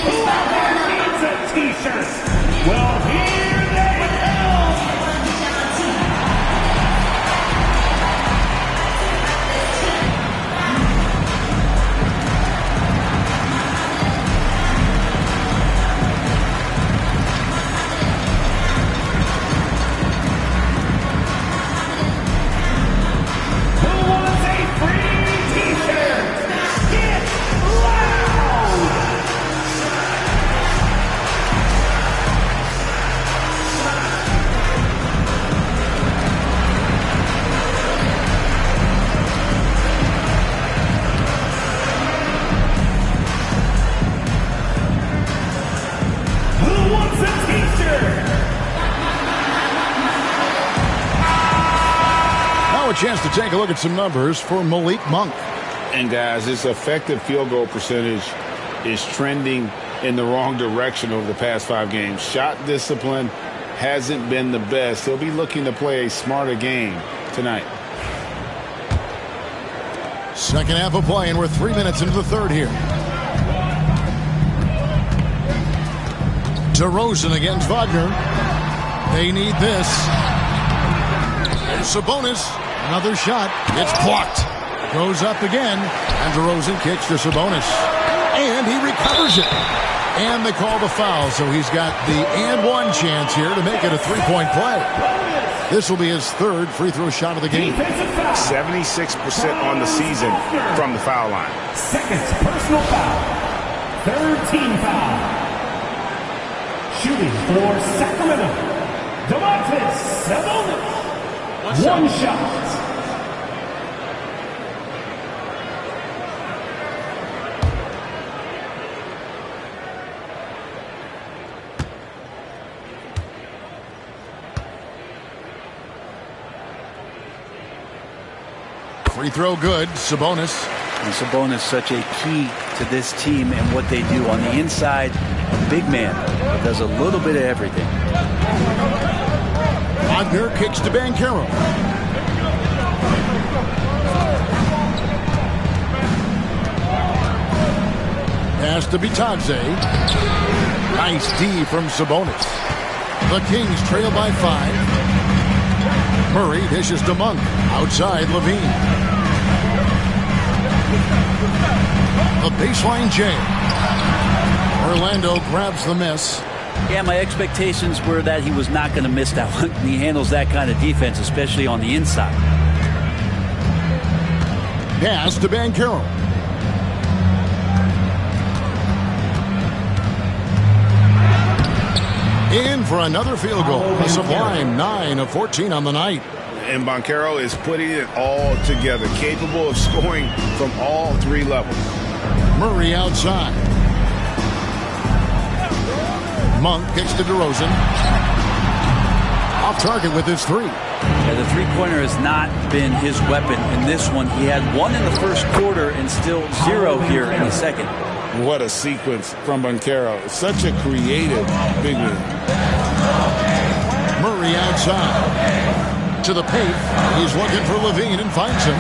Who out there needs a t-shirt? Well, here they come. Who wants a free t-shirt? Get loud! Who wants a t-shirt? Now a chance to take a look at some numbers for Malik Monk. And guys, his effective field goal percentage is trending in the wrong direction over the past 5 games. Shot discipline hasn't been the best. He'll be looking to play a smarter game tonight. Second half of play, and we're 3 minutes into the third here. DeRozan against Wagner. They need this. Sabonis, another shot. It's blocked. Goes up again, and DeRozan kicks to Sabonis. And he recovers it. And they call the foul, so he's got the and one chance here to make it a three-point play. This will be his third free throw shot of the game. 76% on the season from the foul line. Second personal foul. Third team foul. Shooting for Sacramento, Domantas Sabonis. One shot. Free throw good, Sabonis. And Sabonis such a key to this team and what they do on the inside. A big man does a little bit of everything. Wagner kicks to Banchero. Pass to Bitadze. Nice D from Sabonis. The Kings trail by 5. Murray dishes to Monk. Outside Levine. The baseline jam. Orlando grabs the miss. Yeah, my expectations were that he was not going to miss that one. He handles that kind of defense, especially on the inside. Pass to Banchero. In for another field goal. A sublime 9 of 14 on the night. And Banchero is putting it all together, capable of scoring from all 3 levels. Murray outside. Monk kicks to DeRozan. Off target with his 3. Yeah, the three-pointer has not been his weapon in this one. He had 1 in the first quarter and still 0 here in the second. What a sequence from Banchero. Such a creative big man. Murray outside. To the paint. He's looking for Levine and finds him.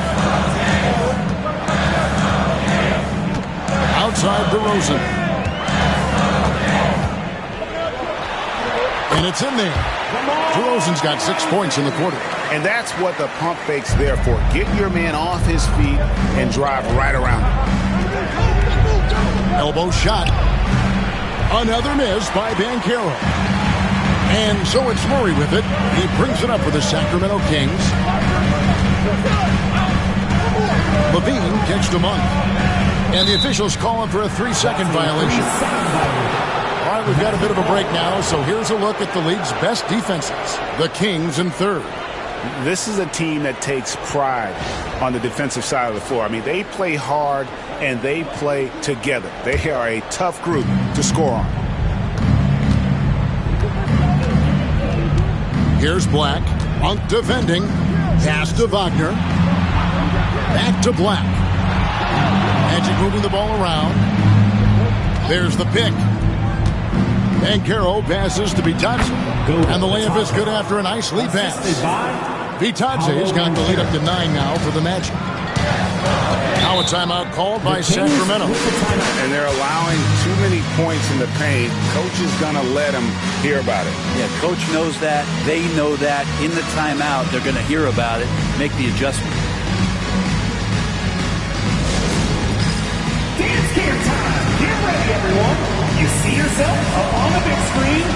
Outside DeRozan. And it's in there. DeRozan's got 6 points in the quarter. And that's what the pump fake's there for. Get your man off his feet and drive right around him. Elbow shot. Another miss by Banchero. And so it's Murray with it. He brings it up for the Sacramento Kings. Levine kicks to Monk. And the officials calling for a 3-second violation. All right, we've got a bit of a break now, so here's a look at the league's best defenses. The Kings in third. This is a team that takes pride on the defensive side of the floor. I mean, they play hard and they play together. They are a tough group to score on. Here's Black. Monk defending. Pass to Wagner. Back to Black. Magic moving the ball around. There's the pick. Banchero passes to Vitadze. And the layup is good after a nice lead pass. Vitadze's got the lead up to 9 now for the Magic. Now a timeout called by Sacramento. And they're allowing too many points in the paint. Coach is going to let them hear about it. Yeah, coach knows that. They know that. In the timeout, they're going to hear about it, make the adjustment. Dance camp time. Get ready, everyone. You see yourself up on the big screen?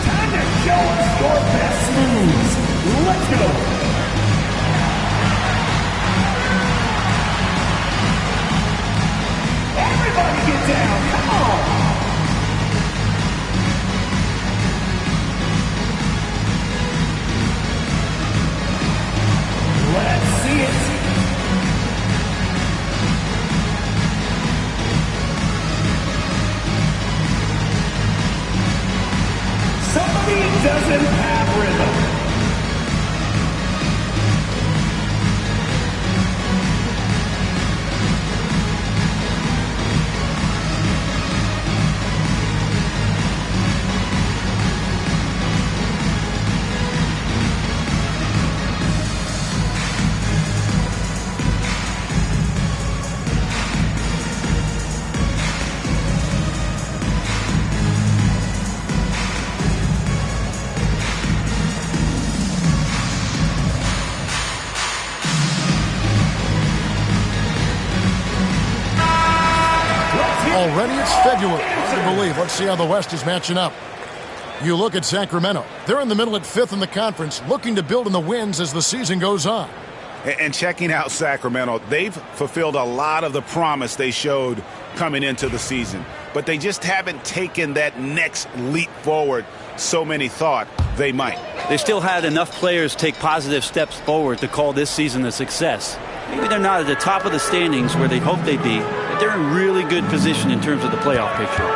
Time to show us your best moves. Let's go. Everybody get down. Come on. Let's see it. Somebody doesn't have rhythm. Already it's February. Hard to believe. Let's see how the West is matching up. You look at Sacramento. They're in the middle at 5th in the conference, looking to build in the wins as the season goes on. And checking out Sacramento, they've fulfilled a lot of the promise they showed coming into the season. But they just haven't taken that next leap forward so many thought they might. They still had enough players take positive steps forward to call this season a success. Maybe they're not at the top of the standings where they'd hope they'd be, but they're in really good position in terms of the playoff picture.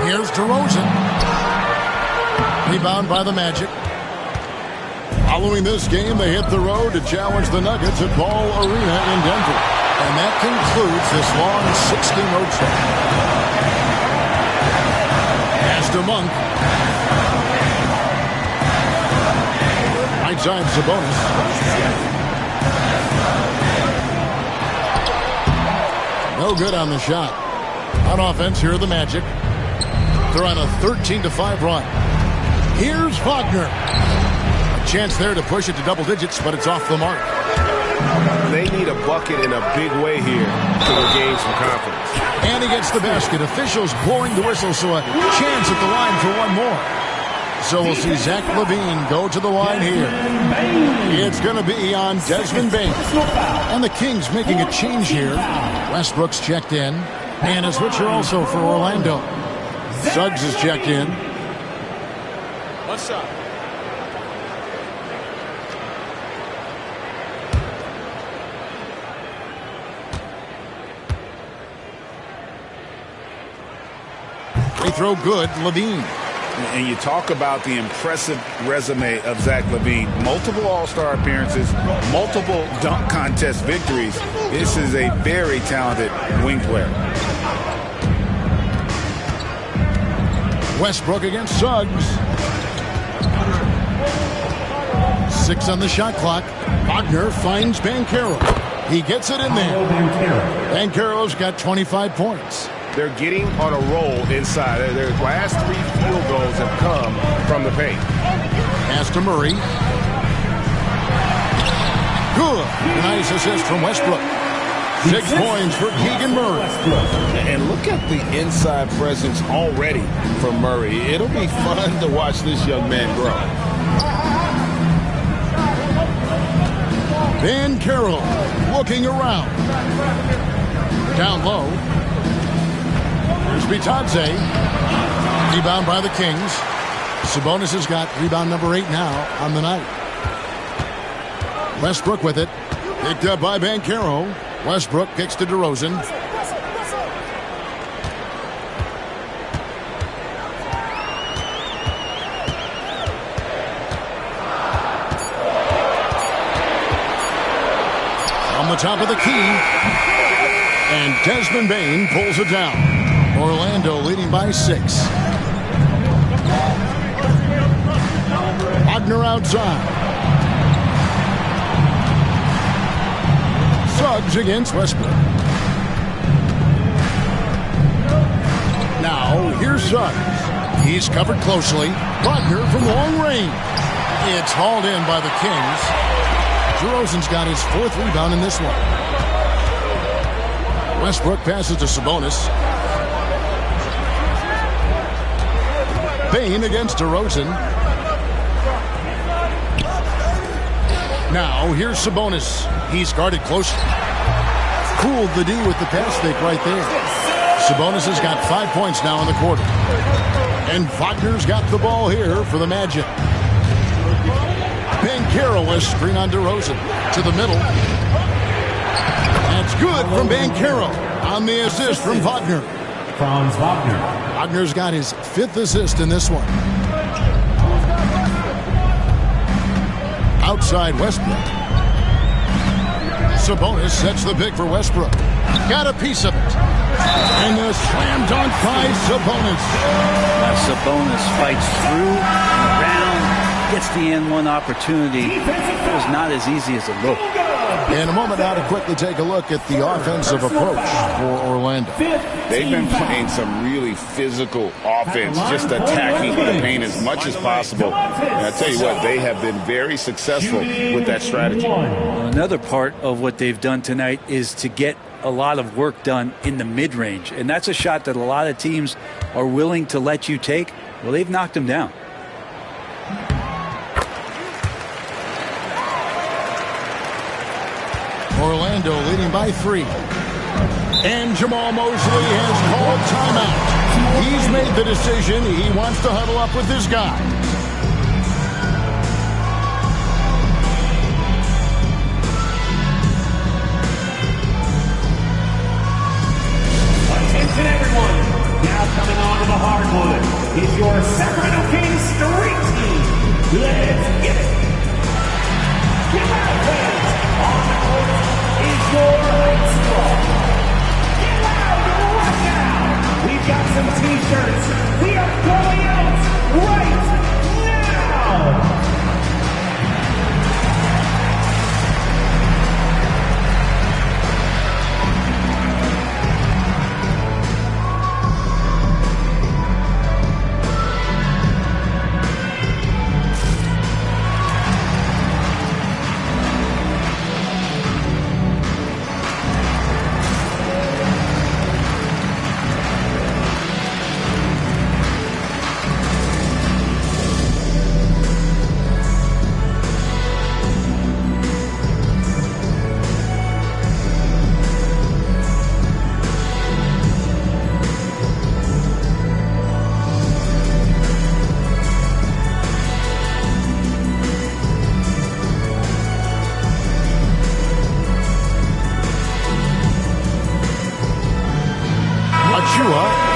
Here's DeRozan. Rebound by the Magic. Following this game, they hit the road to challenge the Nuggets at Ball Arena in Denver. And that concludes this long 6-game road trip. Pass to Monk. Right side, Sabonis. No good on the shot. On offense, here are the Magic. They're on a 13-5 run. Here's Wagner. A chance there to push it to double digits, but it's off the mark. They need a bucket in a big way here to regain some confidence. And he gets the basket. Officials blowing the whistle, so a chance at the line for one more. So we'll see Zach LaVine go to the line here. It's going to be on Desmond Bain. And the Kings making a change here. Westbrook's checked in. And a switcher also for Orlando. Suggs is checked in. What's up? Free throw good, LaVine. And you talk about the impressive resume of Zach LaVine. Multiple All-Star appearances, multiple dunk contest victories. This is a very talented wing player. Westbrook against Suggs. 6 on the shot clock. Wagner finds Banchero. He gets it in there. Banchero's got 25 points. They're getting on a roll inside. Their last 3 field goals have come from the paint. Pass to Murray. Good. Nice assist from Westbrook. 6 points for Keegan Murray. And look at the inside presence already for Murray. It'll be fun to watch this young man grow. Banchero looking around. Down low. Here's Vitadze. Rebound by the Kings. Sabonis has got rebound number 8 now on the night. Westbrook with it. Picked up by Banchero. Westbrook kicks to DeRozan. On the top of the key. And Desmond Bane pulls it down. Orlando leading by 6. Wagner outside. Suggs against Westbrook. Now, here's Suggs. He's covered closely. Wagner from long range. It's hauled in by the Kings. DeRozan's got his 4th rebound in this one. Westbrook passes to Sabonis. Bane against DeRozan. Now, here's Sabonis. He's guarded closely. Cooled the D with the pass fake right there. Sabonis has got 5 points now in the quarter. And Wagner's got the ball here for the Magic. Banchero a screen on DeRozan. To the middle. That's good from Banchero on the assist from Wagner. Franz Wagner. Wagner's got his 5th assist in this one. Outside Westbrook. Sabonis sets the pick for Westbrook. Got a piece of it. And the slam dunk by Sabonis. Sabonis fights through and around, gets the N1 opportunity. It was not as easy as it looked. In a moment now to quickly take a look at the offensive approach for Orlando. They've been playing some really physical offense, just attacking the paint as much as possible. And I tell you what, they have been very successful with that strategy. Another part of what they've done tonight is to get a lot of work done in the mid-range. And that's a shot that a lot of teams are willing to let you take. Well, they've knocked them down. Orlando leading by 3. And Jamal Mosley has called timeout. He's made the decision. He wants to huddle up with his guy. Attention everyone. Now coming onto the hardwood is your Sacramento Kings street team. Let's get it. Give out fans. On the court is your Lake Squad. Get loud right now. We've got some t-shirts. We are going out right now.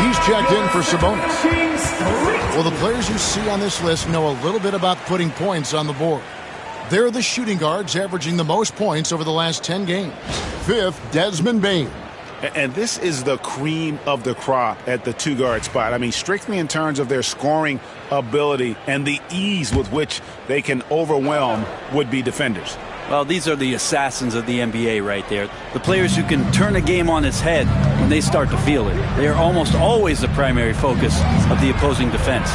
He's checked in for Sabonis. Well, the players you see on this list know a little bit about putting points on the board. They're the shooting guards averaging the most points over the last 10 games. 5th, Desmond Bane. And this is the cream of the crop at the 2-guard spot. I mean, strictly in terms of their scoring ability and the ease with which they can overwhelm would-be defenders. Well, these are the assassins of the NBA right there. The players who can turn a game on its head when they start to feel it. They are almost always the primary focus of the opposing defense.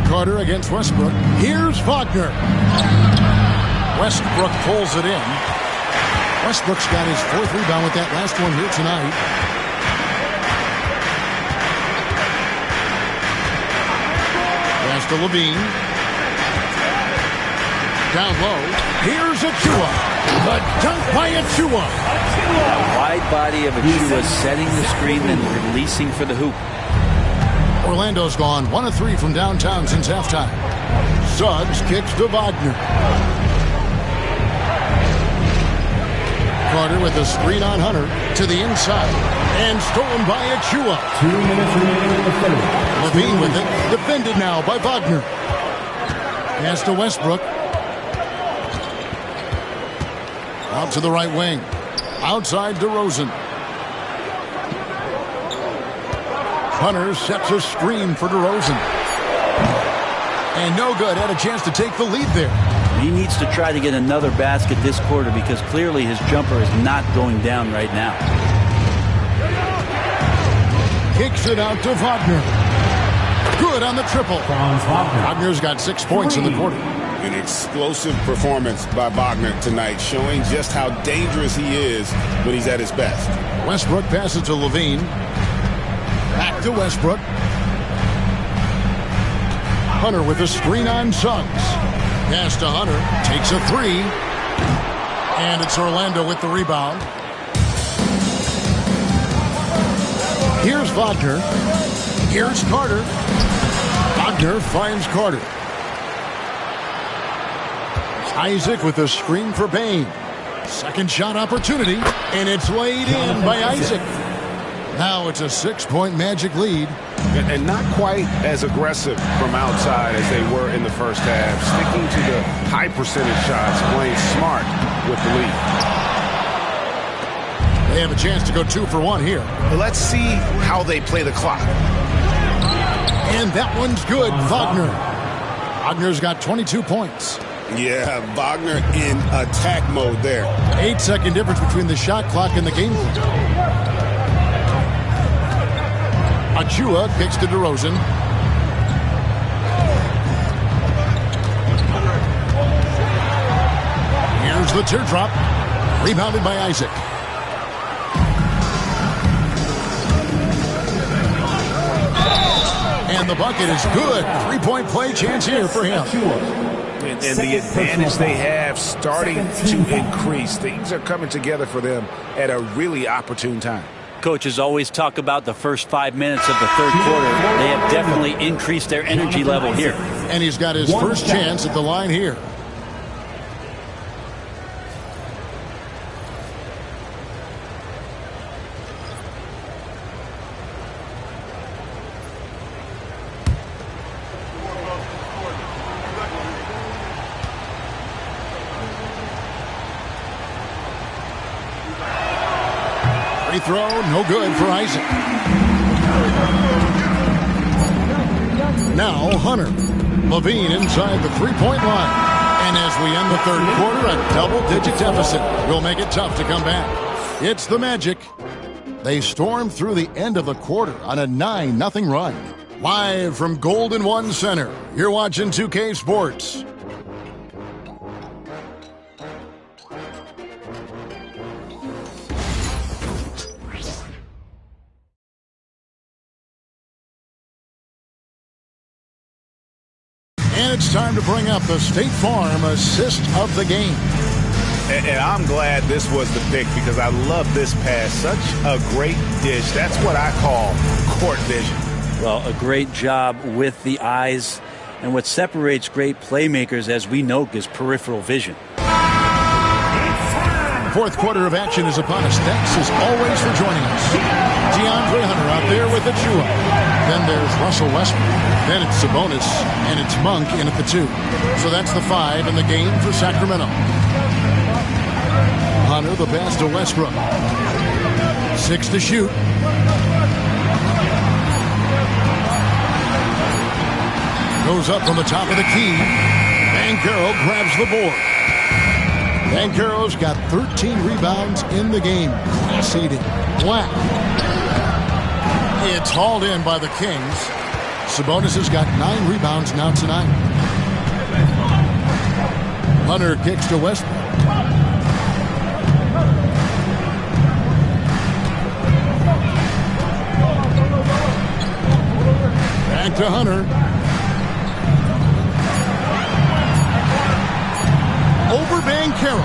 Carter against Westbrook. Here's Wagner. Westbrook pulls it in. Westbrook's got his 4th rebound with that last one here tonight. Pass to Levine. Down low. Here's Achua. The dunk by Achua. A wide body of Achua setting the screen and releasing for the hoop. Orlando's gone 1 of 3 from downtown since halftime. Suggs kicks to Wagner. Carter with a screen on Hunter to the inside. And stolen by Achua. 2 minutes remaining in the finish. Levine with it. Defended now by Wagner. Pass to Westbrook. Out to the right wing. Outside DeRozan. Hunter sets a screen for DeRozan. And no good. Had a chance to take the lead there. He needs to try to get another basket this quarter because clearly his jumper is not going down right now. Kicks it out to Wagner. Good on the triple. Wagner's got 6 points in the quarter. An explosive performance by Wagner tonight, showing just how dangerous he is when he's at his best. Westbrook passes to Levine. Back to Westbrook. Hunter with a screen on Suggs. Pass to Hunter. Takes a 3. And it's Orlando with the rebound. Here's Wagner. Here's Carter. Wagner finds Carter. Isaac with a screen for Bane. Second shot opportunity. And it's laid in by Isaac. Now it's a 6-point Magic lead. And not quite as aggressive from outside as they were in the first half. Sticking to the high percentage shots, playing smart with the lead. They have a chance to go 2 for 1 here. Let's see how they play the clock. And that one's good. Wagner. Wagner's got 22 points. Yeah, Wagner in attack mode there. 8-second difference between the shot clock and the game clock. Achua kicks to DeRozan. Here's the teardrop. Rebounded by Isaac. And the bucket is good. 3-point play chance here for him. And the advantage they have starting to increase. Things are coming together for them at a really opportune time. Coaches always talk about the first 5 minutes of the third quarter. They have definitely increased their energy level here. And he's got his first chance at the line here. Free throw, no good for Isaac. Now Hunter. Levine inside the three-point line. And as we end the third quarter, a double-digit deficit will make it tough to come back. It's the Magic. They storm through the end of the quarter on a 9-0 run. Live from Golden One Center, you're watching 2K Sports. And it's time to bring up the State Farm assist of the game. And I'm glad this was the pick because I love this pass. Such a great dish. That's what I call court vision. Well, a great job with the eyes. And what separates great playmakers, as we know, is peripheral vision. Fourth quarter of action is upon us. Thanks as always for joining us. DeAndre Hunter out there with Achua. Then there's Russell Westbrook. Then it's Sabonis. And it's Monk in at the 2. So that's the 5 in the game for Sacramento. Hunter, the pass to Westbrook. 6 to shoot. Goes up from the top of the key. Banchero grabs the board. Banchero's got 13 rebounds in the game. Seeding. Black. It's hauled in by the Kings. Sabonis has got 9 rebounds now tonight. Hunter kicks to Westbrook. Back to Hunter. Over Banchero.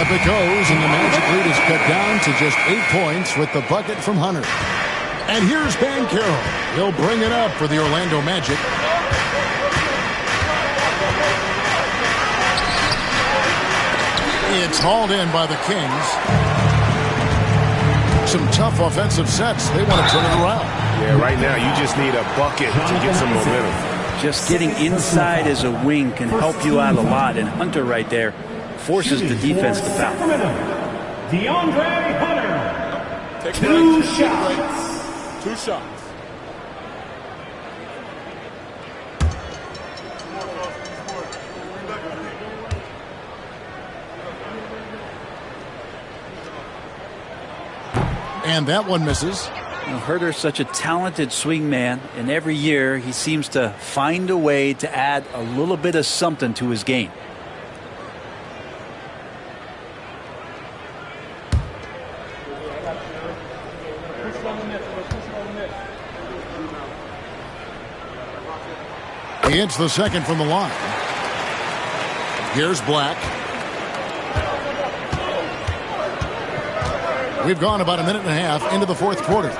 Up it goes, and the Magic lead is cut down to just 8 points with the bucket from Hunter. And here's Banchero. He'll bring it up for the Orlando Magic. It's hauled in by the Kings. Some tough offensive sets. They want to turn it around. Yeah, right now you just need a bucket to get some momentum. Just getting inside as a wing can help you out a lot. And Hunter right there forces the defense to foul. DeAndre Hunter. Take 2 shots. 2 shots. And that one misses. Herter's such a talented swing man, and every year he seems to find a way to add a little bit of something to his game. He hits the second from the line. Here's Black. We've gone about a minute and a half into the fourth quarter.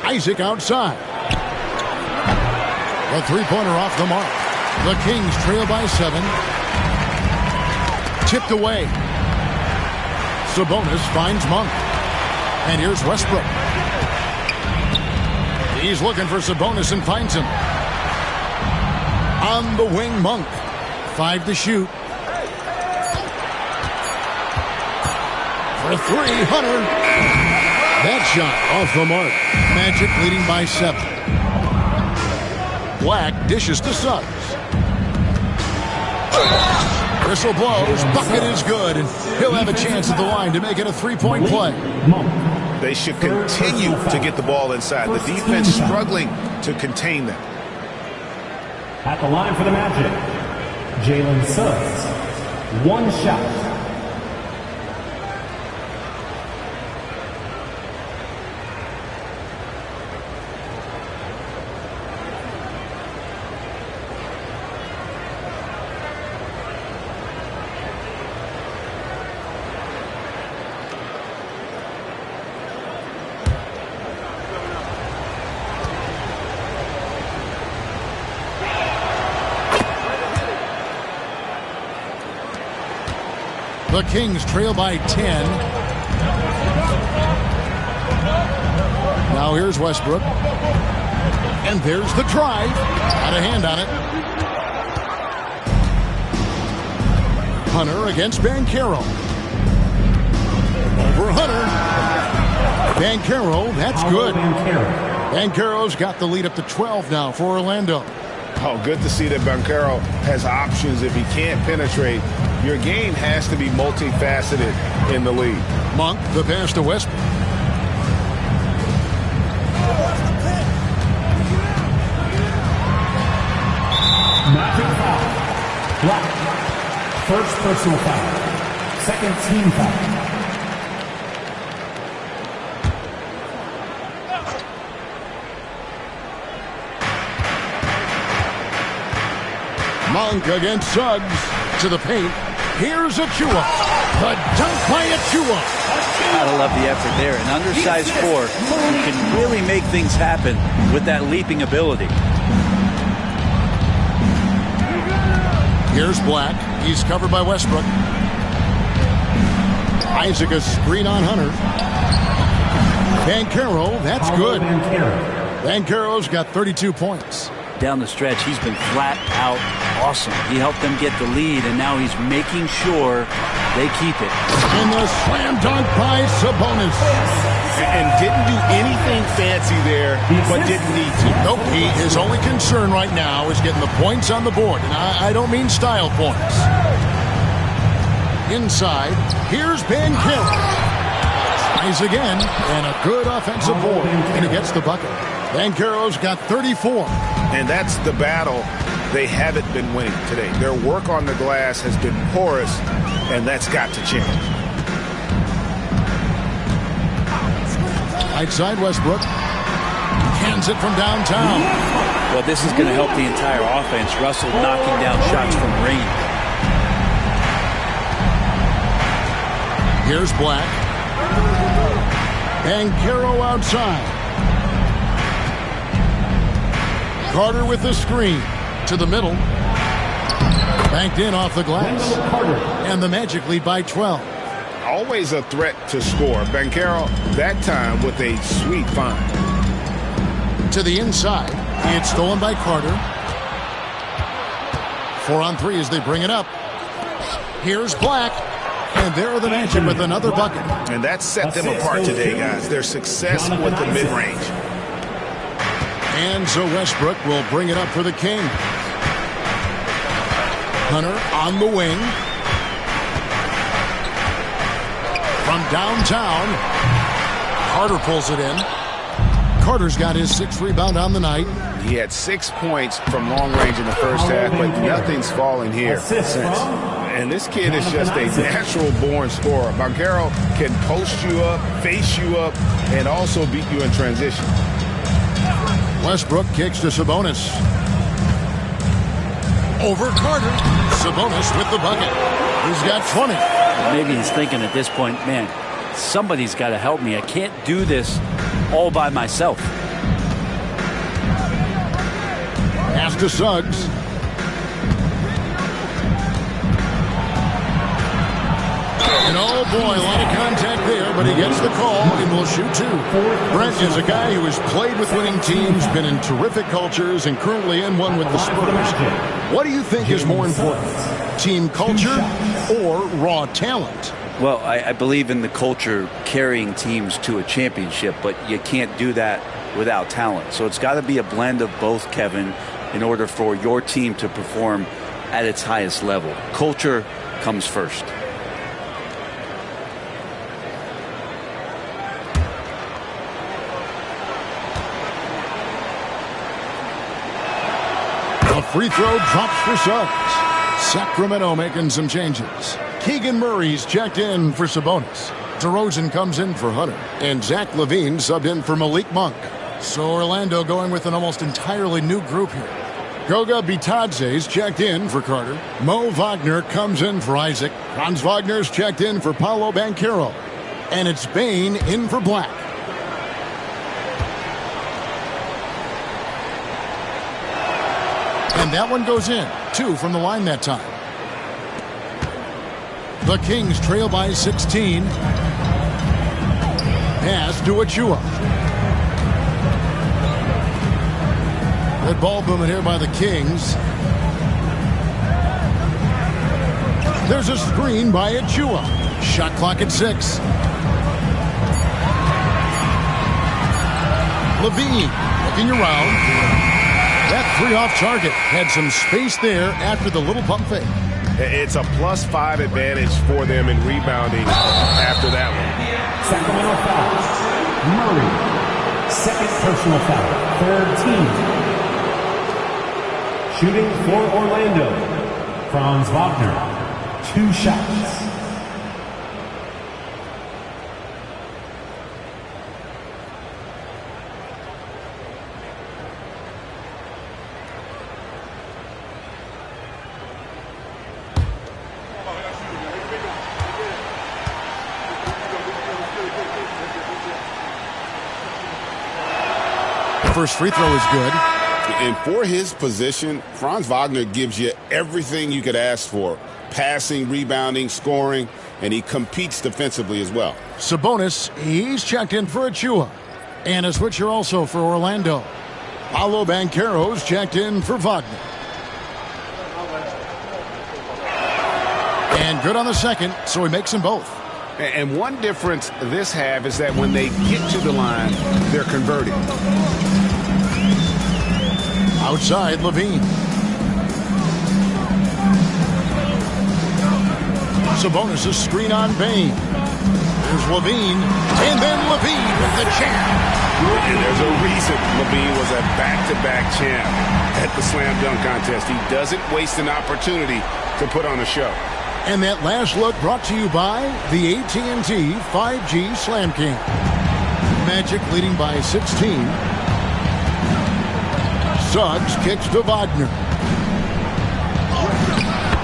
Isaac outside. The three-pointer off the mark. The Kings trail by 7. Tipped away. Sabonis finds Monk. And here's Westbrook. He's looking for Sabonis and finds him. On the wing, Monk. 5 to shoot. For 3, Hunter. That shot off the mark. Magic leading by 7. Black dishes to Suggs. Whistle blows. Bucket is good. And he'll have a chance at the line to make it a 3-point play. They should continue to get the ball inside. The defense struggling to contain them. At the line for the Magic, Jalen Suggs. 1 shot. The Kings trail by 10. Now here's Westbrook. And there's the drive. Got a hand on it. Hunter against Banchero. Over Hunter. Banchero, that's good. Banchero's got the lead up to 12 now for Orlando. Oh, good to see that Banchero has options if he can't penetrate. Your game has to be multifaceted in the league. Monk, the pass to Westbrook. Magic foul. Black. First personal foul. Second team foul. Monk against Suggs to the paint. Here's Achua. The dunk by Achua. Gotta love the effort there. An undersized 4 who can really make things happen with that leaping ability. Here's Black. He's covered by Westbrook. Isaac a screen on Hunter. Banchero, that's good. Banchero's got 32 points. Down the stretch, he's been flat out awesome. He helped them get the lead, and now he's making sure they keep it. And the slam dunk by Sabonis. And didn't do anything fancy there, but didn't need to. Nope, his only concern right now is getting the points on the board. And I don't mean style points. Inside, here's Banchero. Tries again, and a good offensive board. And he gets the bucket. Banchero's got 34. And that's the battle they haven't been winning today. Their work on the glass has been porous, and that's got to change. Right side, Westbrook. Hands it from downtown. Well, this is going to help the entire offense. Russell knocking down shots from range. Here's Black. Banchero outside. Carter with the screen. To the middle. Banked in off the glass. And the Magic lead by 12. Always a threat to score. Banchero, that time with a sweet find. To the inside. It's stolen by Carter. 4 on 3 as they bring it up. Here's Black. And there are the Magic with another bucket. And that set them apart today, guys. Their success with the mid-range. And so Westbrook will bring it up for the Kings. Hunter on the wing. From downtown. Carter pulls it in. Carter's got his 6th rebound on the night. He had 6 points from long range in the first half, but nothing's fallen here since. And this kid is just a natural-born scorer. Banchero can post you up, face you up, and also beat you in transition. Westbrook kicks to Sabonis. Over Carter. Sabonis with the bucket. He's got 20. Maybe he's thinking at this point, man, somebody's got to help me. I can't do this all by myself. Pass to Suggs. And oh boy, a lot of contact there, but he gets the call and will shoot 2. Brent is a guy who has played with winning teams, been in terrific cultures, and currently in one with the Spurs. What do you think is more important, team culture or raw talent? Well, I believe in the culture carrying teams to a championship, but you can't do that without talent. So it's got to be a blend of both, Kevin, in order for your team to perform at its highest level. Culture comes first. A free throw drops for Suggs. Sacramento making some changes. Keegan Murray's checked in for Sabonis. DeRozan comes in for Hunter. And Zach LaVine subbed in for Malik Monk. So Orlando going with an almost entirely new group here. Goga Bitadze's checked in for Carter. Mo Wagner comes in for Isaac. Franz Wagner's checked in for Paolo Banchero. And it's Bane in for Black. And that one goes in. 2 from the line that time. The Kings trail by 16. Pass to Achua. Good ball movement here by the Kings. There's a screen by Achua. Shot clock at 6. LaVine looking around. That 3 off target had some space there after the little pump fake. It's a +5 advantage for them in rebounding after that one. Sacramento foul. Murray. 2nd personal foul. 3rd team. Shooting for Orlando. Franz Wagner. 2 shots. First free throw is good. And for his position, Franz Wagner gives you everything you could ask for. Passing, rebounding, scoring, and he competes defensively as well. Sabonis, he's checked in for Achua. And a switcher also for Orlando. Paolo Banchero's checked in for Wagner. And good on the second, so he makes them both. And one difference this half is that when they get to the line, they're converting. Outside, LaVine. Sabonis' screen on Bane. There's LaVine. And then LaVine with the champ. And there's a reason LaVine was a back-to-back champ at the slam dunk contest. He doesn't waste an opportunity to put on a show. And that last look brought to you by the AT&T 5G Slam Cam. Magic leading by 16. Suggs kicks to Wagner.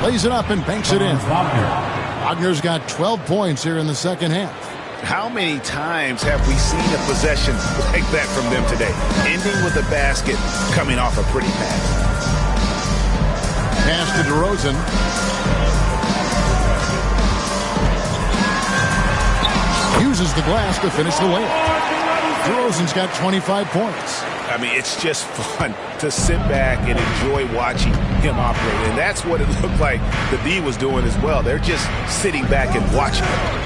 Lays it up and banks it in. Wagner's got 12 points here in the second half. How many times have we seen a possession like that from them today? Ending with a basket, coming off a pretty pass. Pass to DeRozan. Uses the glass to finish the layup. DeRozan's got 25 points. I mean, it's just fun to sit back and enjoy watching him operate. And that's what it looked like the D was doing as well. They're just sitting back and watching him.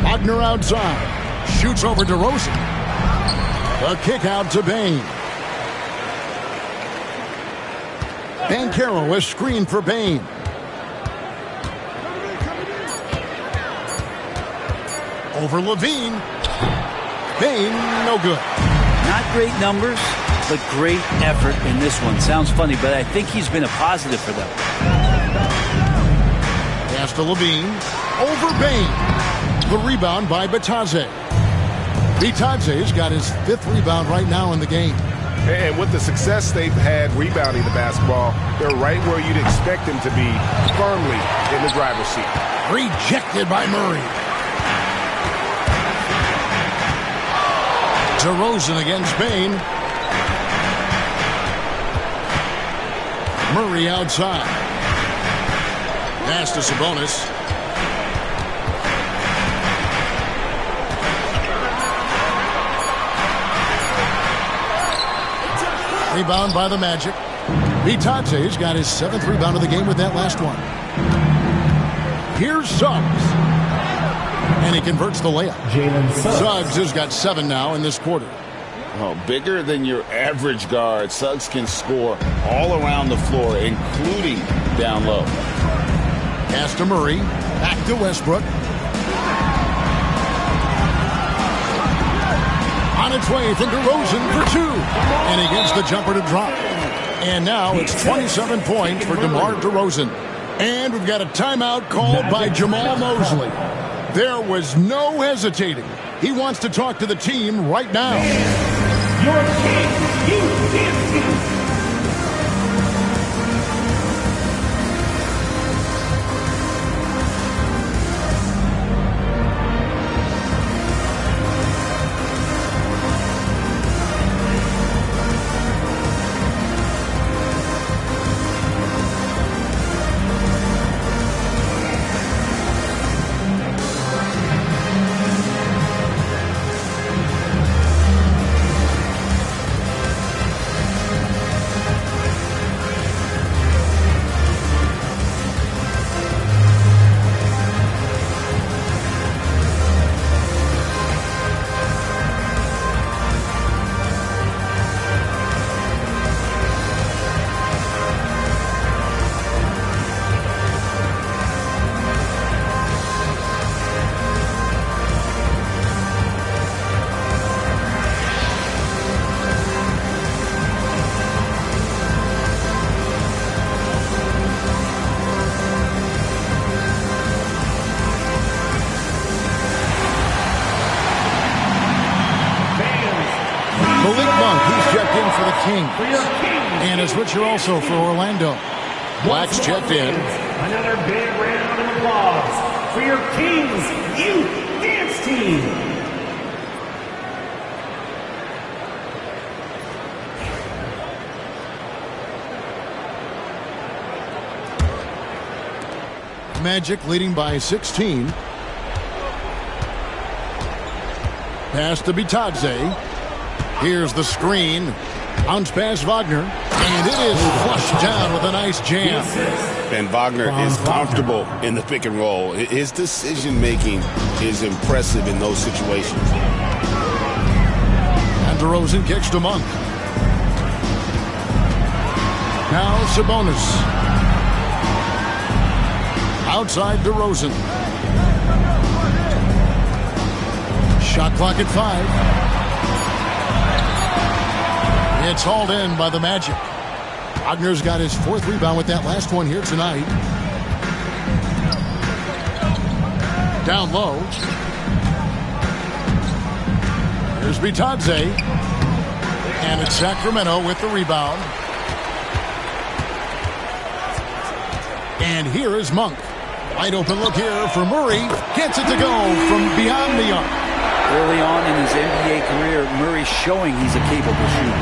Wagner outside. Shoots over DeRozan. A kick out to Bane. Banchero, a screen for Bane. Over Levine. Bane, no good. Not great numbers, but great effort in this one. Sounds funny, but I think he's been a positive for them. Pass to Levine. Over Bane. The rebound by Bitadze. Bitadze's got his 5th rebound right now in the game. And with the success they've had rebounding the basketball, they're right where you'd expect them to be, firmly in the driver's seat. Rejected by Murray. DeRozan against Bane. Murray outside. Pass to Sabonis. Rebound by the Magic. Bitadze's got his 7th rebound of the game with that last one. Here's Suggs. And he converts the layup. Suggs has got 7 now in this quarter. Oh, bigger than your average guard, Suggs can score all around the floor, including down low. Pass to Murray. Back to Westbrook. On its way from DeRozan for 2. And he gets the jumper to drop. And now it's 27 points for DeMar DeRozan. And we've got a timeout called by Jamal Mosley. There was no hesitating. He wants to talk to the team right now. Your King, you dancing. And as Richard also for Orlando. Black's checked in. Another big round of applause for your Kings Youth Dance Team. Magic leading by 16. Pass to Bitadze. Here's the screen. Bounce pass Wagner. And it is flushed down with a nice jam. And Wagner is comfortable in the pick and roll. His decision-making is impressive in those situations. And DeRozan kicks to Monk. Now Sabonis. Outside DeRozan. Shot clock at 5. It's hauled in by the Magic. Wagner's got his 4th rebound with that last one here tonight. Down low. Here's Bitadze. And it's Sacramento with the rebound. And here is Monk. Wide open look here for Murray. Gets it to go from beyond the arc. Early on in his NBA career, Murray's showing he's a capable shooter.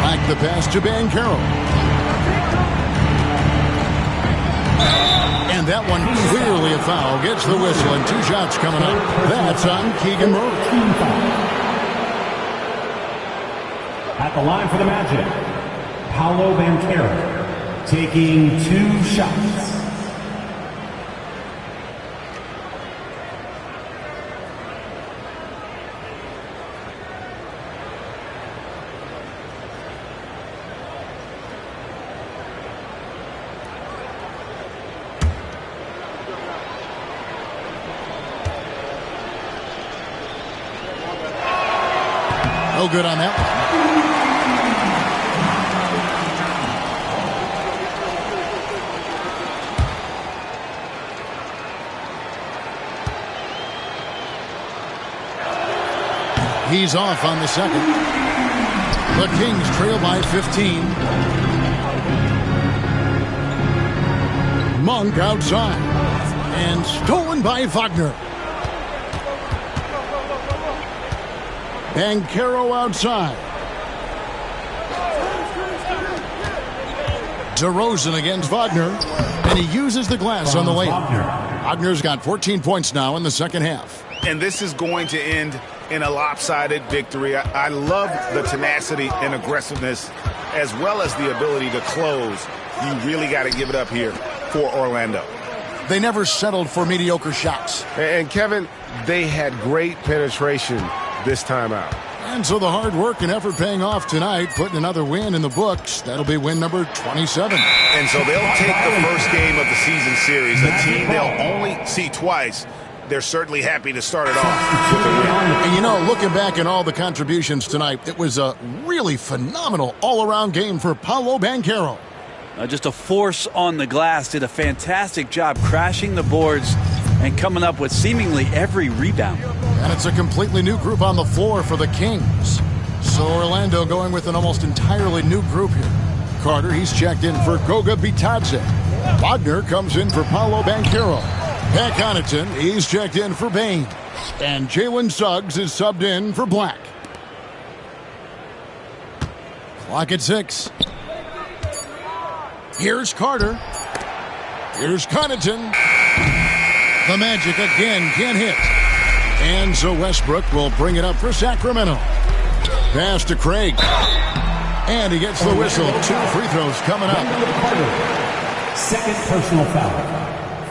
Back the pass to Banchero. And that one clearly a foul. Gets the whistle and 2 shots coming up. That's on Keegan Murray. At the line for the Magic, Paolo Banchero taking 2 shots. No good on that one. He's off on the second. The Kings trail by 15. Monk outside. And stolen by Wagner. Banchero outside. DeRozan against Wagner. And he uses the glass on the layup. Wagner's got 14 points now in the second half. And this is going to end in a lopsided victory. I love the tenacity and aggressiveness as well as the ability to close. You really got to give it up here for Orlando. They never settled for mediocre shots. And Kevin, they had great penetration this time out. And so the hard work and effort paying off tonight, putting another win in the books. That'll be win number 27. And so they'll take the first game of the season series, a team they'll only see twice. They're certainly happy to start it off with a win. And you know, looking back at all the contributions tonight, it was a really phenomenal all-around game for Paolo Banchero. Just a force on the glass, did a fantastic job crashing the boards and coming up with seemingly every rebound. And it's a completely new group on the floor for the Kings. So Orlando going with an almost entirely new group here. Carter, he's checked in for Goga Bitadze. Wagner comes in for Paolo Banchero. Pat Connaughton, he's checked in for Bane. And Jalen Suggs is subbed in for Black. Clock at 6. Here's Carter. Here's Connaughton. The Magic again can't hit. And so Westbrook will bring it up for Sacramento. Pass to Craig. And he gets the whistle. 2 free throws coming up. Second personal foul.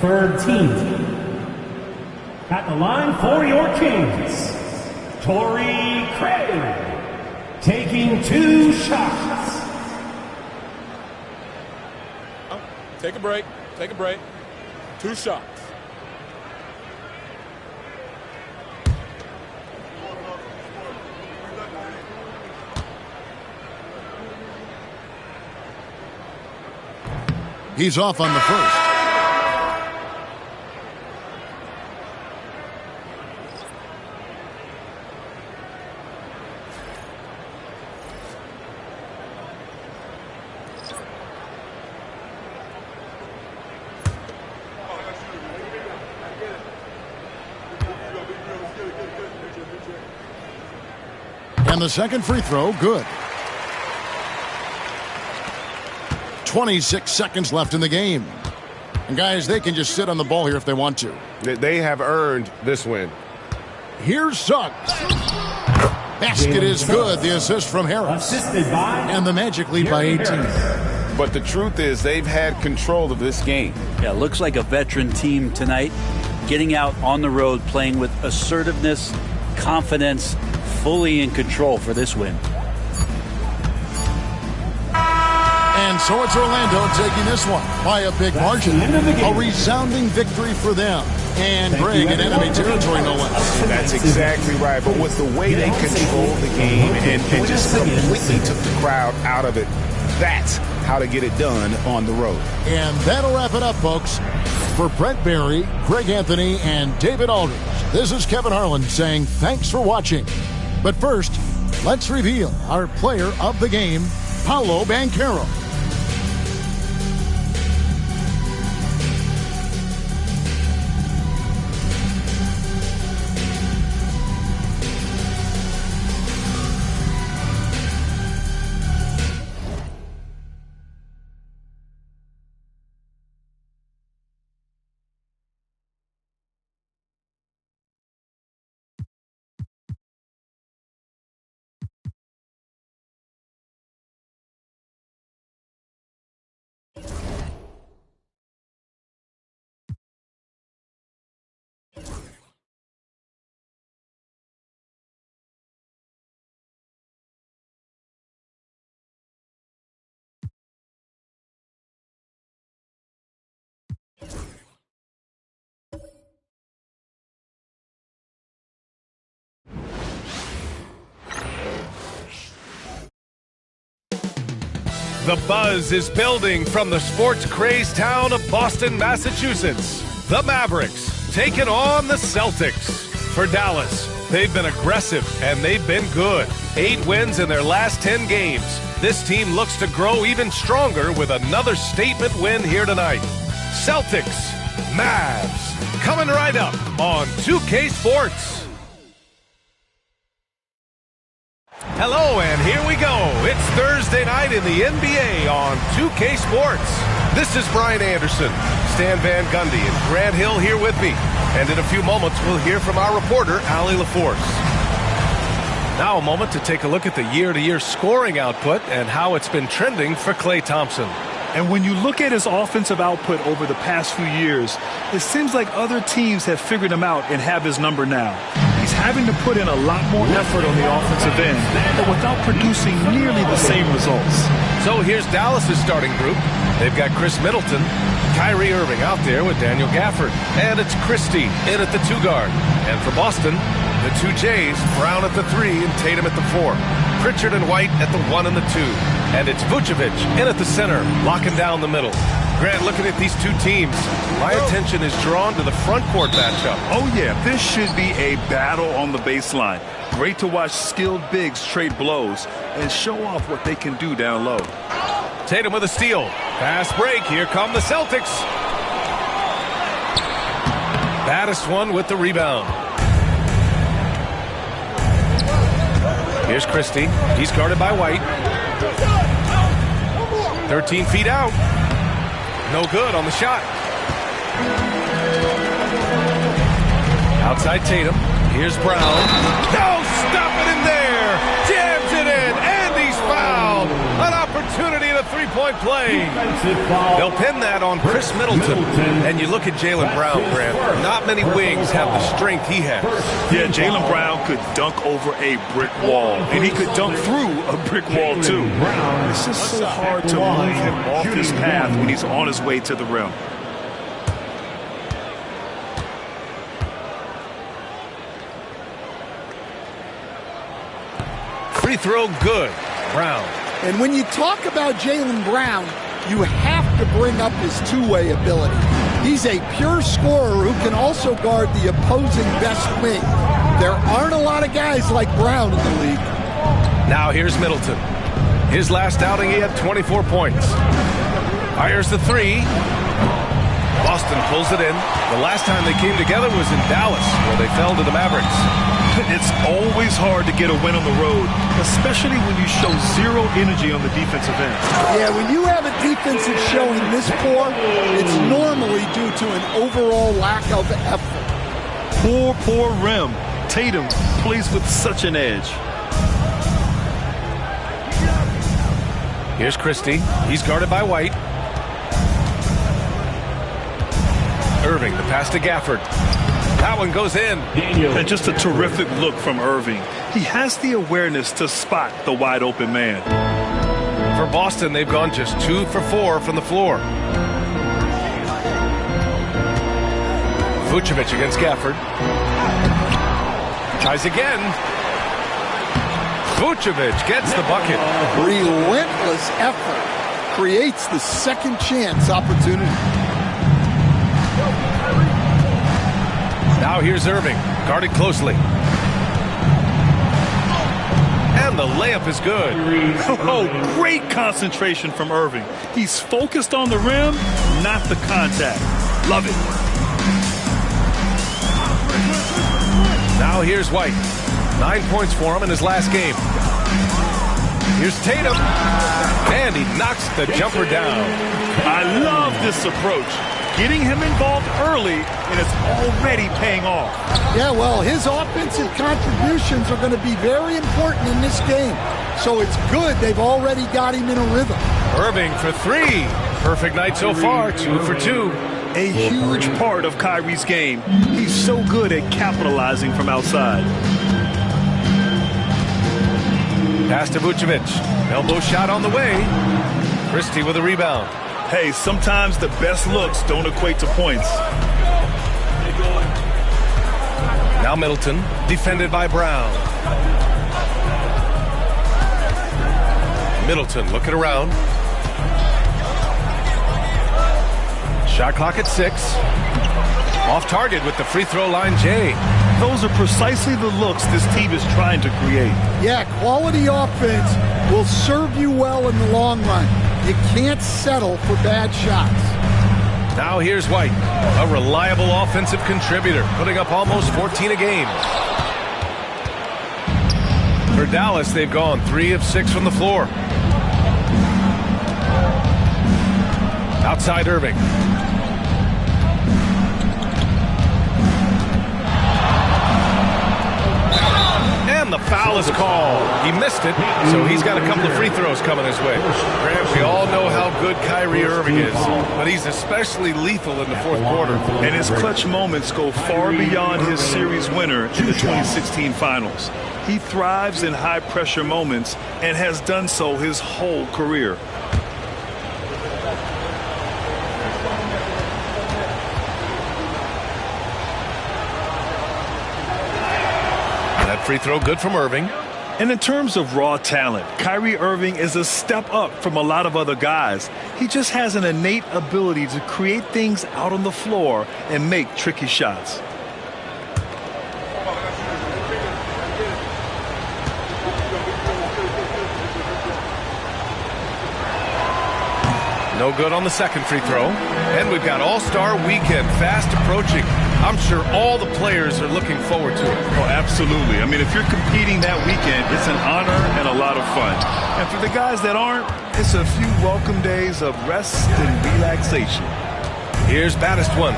Third team. At the line for your Kings, Torrey Craig taking 2 shots. Take a break. Take a break. 2 shots. He's off on the first. And the second free throw, good. 26 seconds left in the game. And guys, they can just sit on the ball here if they want to. They have earned this win. Here's Suggs. Basket is good. The assist from Harris. And the Magic lead by 18. But the truth is they've had control of this game. Yeah, looks like a veteran team tonight. Getting out on the road, playing with assertiveness, confidence, fully in control for this win. And so it's Orlando taking this one by a big margin. A resounding victory for them. And Greg in enemy territory, no less. That's exactly right. But with the way they controlled the game and just completely took the crowd out of it, that's how to get it done on the road. And that'll wrap it up, folks. For Brent Barry, Greg Anthony, and David Aldridge, this is Kevin Harlan saying thanks for watching. But first, let's reveal our player of the game, Paolo Banchero. The buzz is building from the sports-crazed town of Boston, Massachusetts. The Mavericks taking on the Celtics. For Dallas, they've been aggressive and they've been good. 8 wins in their last 10 games. This team looks to grow even stronger with another statement win here tonight. Celtics, Mavs, coming right up on 2K Sports. Hello, and here we go. It's Thursday night in the NBA on 2K Sports. This is Brian Anderson, Stan Van Gundy, and Grant Hill here with me. And in a few moments, we'll hear from our reporter, Allie LaForce. Now a moment to take a look at the year-to-year scoring output and how it's been trending for Klay Thompson. And when you look at his offensive output over the past few years, it seems like other teams have figured him out and have his number now. He's having to put in a lot more effort on the offensive end, but without producing nearly the same results. So here's Dallas's starting group. They've got Chris Middleton, Kyrie Irving out there with Daniel Gafford, and it's Christie in at the 2 guard. And for Boston, the 2 J's, Brown at the 3 and Tatum at the 4. Pritchard and White at the 1 and the 2. And it's Vucevic in at the center, locking down the middle. Grant, looking at these 2 teams, my attention is drawn to the front court matchup. Oh yeah, this should be a battle on the baseline. Great to watch skilled bigs trade blows and show off what they can do down low. Tatum with a steal. Fast break. Here come the Celtics. Baddest one with the rebound. Here's Christie. He's guarded by White. 13 feet out. No good on the shot. Outside Tatum. Here's Brown. No, stop it in there. Jams it in, and he's fouled. An opportunity at a 3-point play. They'll pin that on Chris Middleton. And you look at Jaylen Brown, Grant. Not many wings have the strength he has. Yeah, Jaylen Brown could dunk over a brick wall, and he could dunk through a brick wall too. It's just so hard to move him off his path when he's on his way to the rim. Free throw good. Brown. And when you talk about Jaylen Brown, you have to bring up his two-way ability. He's a pure scorer who can also guard the opposing best wing. There aren't a lot of guys like Brown in the league. Now here's Middleton. His last outing, he had 24 points. Fires the 3. Boston pulls it in. The last time they came together was in Dallas, where they fell to the Mavericks. It's always hard to get a win on the road, especially when you show zero energy on the defensive end. Yeah, when you have a defense that's showing this poor, it's normally due to an overall lack of effort. Poor rim. Tatum plays with such an edge. Here's Christie. He's guarded by White. Irving, the pass to Gafford. That one goes in. And just a terrific look from Irving. He has the awareness to spot the wide open man. For Boston, they've gone just 2 for 4 from the floor. Vucevic against Gafford. Tries again. Vucevic gets the bucket. Relentless effort creates the second chance opportunity. Now here's Irving, guarded closely. And the layup is good. Oh, great concentration from Irving. He's focused on the rim, not the contact. Love it. Now here's White. 9 points for him in his last game. Here's Tatum. And he knocks the jumper down. I love this approach. Getting him involved early, and it's already paying off. Yeah, well, his offensive contributions are going to be very important in this game. So it's good they've already got him in a rhythm. Irving for 3. Perfect night so far, 2 for 2. A huge part of Kyrie's game. He's so good at capitalizing from outside. Pass to Vucevic. Elbow shot on the way. Christie with a rebound. Hey, sometimes the best looks don't equate to points. Now Middleton, defended by Brown. Middleton looking around. Shot clock at 6. Off target with the free throw line, Jay. Those are precisely the looks this team is trying to create. Yeah, quality offense will serve you well in the long run. You can't settle for bad shots. Now here's White, a reliable offensive contributor, putting up almost 14 a game. For Dallas, they've gone 3 of 6 from the floor. Outside Irving. And the foul is called. He missed it, so he's got a couple of free throws coming his way. Grant, we all know how good Kyrie Irving is, but he's especially lethal in the fourth quarter. And his clutch moments go far beyond his series winner in the 2016 finals. He thrives in high-pressure moments and has done so his whole career. That free throw good from Irving. And in terms of raw talent, Kyrie Irving is a step up from a lot of other guys. He just has an innate ability to create things out on the floor and make tricky shots. No good on the second free throw. And we've got All-Star Weekend fast approaching. I'm sure all the players are looking forward to it. Oh, absolutely. I mean, if you're competing that weekend, it's an honor and a lot of fun. And for the guys that aren't, it's a few welcome days of rest and relaxation. Here's Battistone.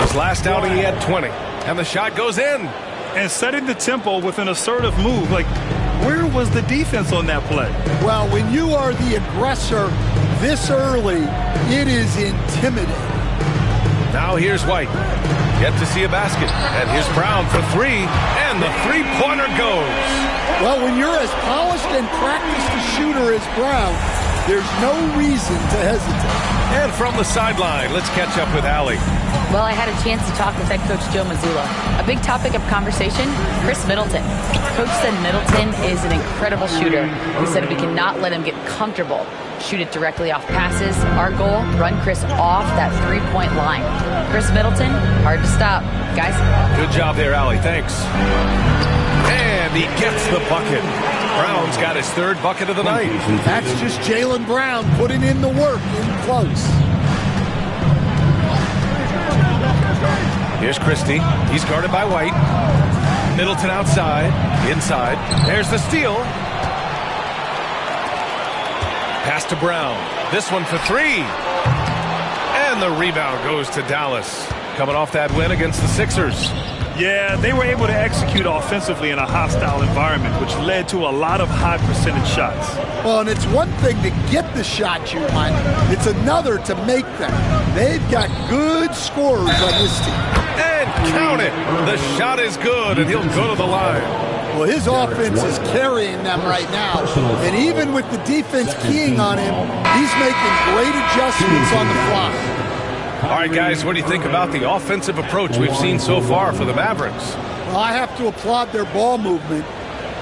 His last outing, he had 20. And the shot goes in. And setting the tempo with an assertive move. Like, where was the defense on that play? Well, when you are the aggressor this early, it is intimidating. Now here's White. Yet to see a basket. And here's Brown for 3. And the three-pointer goes. Well, when you're as polished and practiced a shooter as Brown, there's no reason to hesitate. And from the sideline, let's catch up with Allie. Well, I had a chance to talk with head coach Joe Mazzulla. A big topic of conversation, Chris Middleton. Coach said Middleton is an incredible shooter. He said we cannot let him get comfortable. Shoot it directly off passes. Our goal, run Chris off that three-point line. Chris Middleton, hard to stop. Guys. Good job there, Allie. Thanks. And he gets the bucket. Brown's got his third bucket of the night. That's just Jaylen Brown putting in the work in close. Here's Christie. He's guarded by White. Middleton outside. Inside. There's the steal. Pass to Brown. This one for 3. And the rebound goes to Dallas. Coming off that win against the Sixers. Yeah, they were able to execute offensively in a hostile environment, which led to a lot of high percentage shots. Well, and it's one thing to get the shot you want. It's another to make them. They've got good scorers on this team. And count it. The shot is good, and he'll go to the line. Well, his offense is carrying them right now. And even with the defense keying on him, he's making great adjustments on the fly. All right, guys, what do you think about the offensive approach we've seen so far for the Mavericks? Well, I have to applaud their ball movement.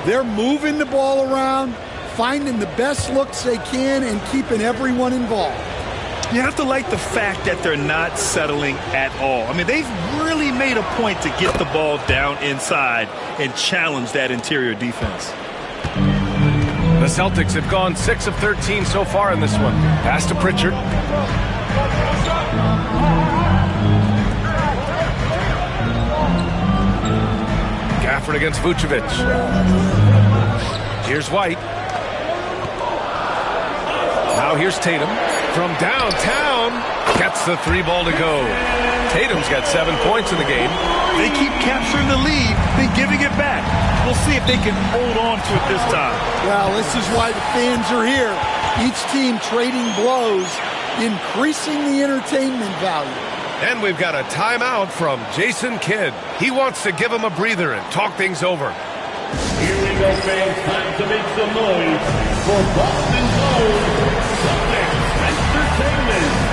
They're moving the ball around, finding the best looks they can, and keeping everyone involved. You have to like the fact that they're not settling at all. I mean, they've really made a point to get the ball down inside and challenge that interior defense. The Celtics have gone 6 of 13 so far in this one. Pass to Pritchard. Gafford against Vucevic. Here's White. Now here's Tatum. From downtown, gets the 3 ball to go. Tatum's got 7 points in the game. They keep capturing the lead, then giving it back. We'll see if they can hold on to it this time. Well, this is why the fans are here. Each team trading blows, increasing the entertainment value. And we've got a timeout from Jason Kidd. He wants to give him a breather and talk things over. Here we go, fans. Time to make some noise for Boston's own Celtics Entertainment.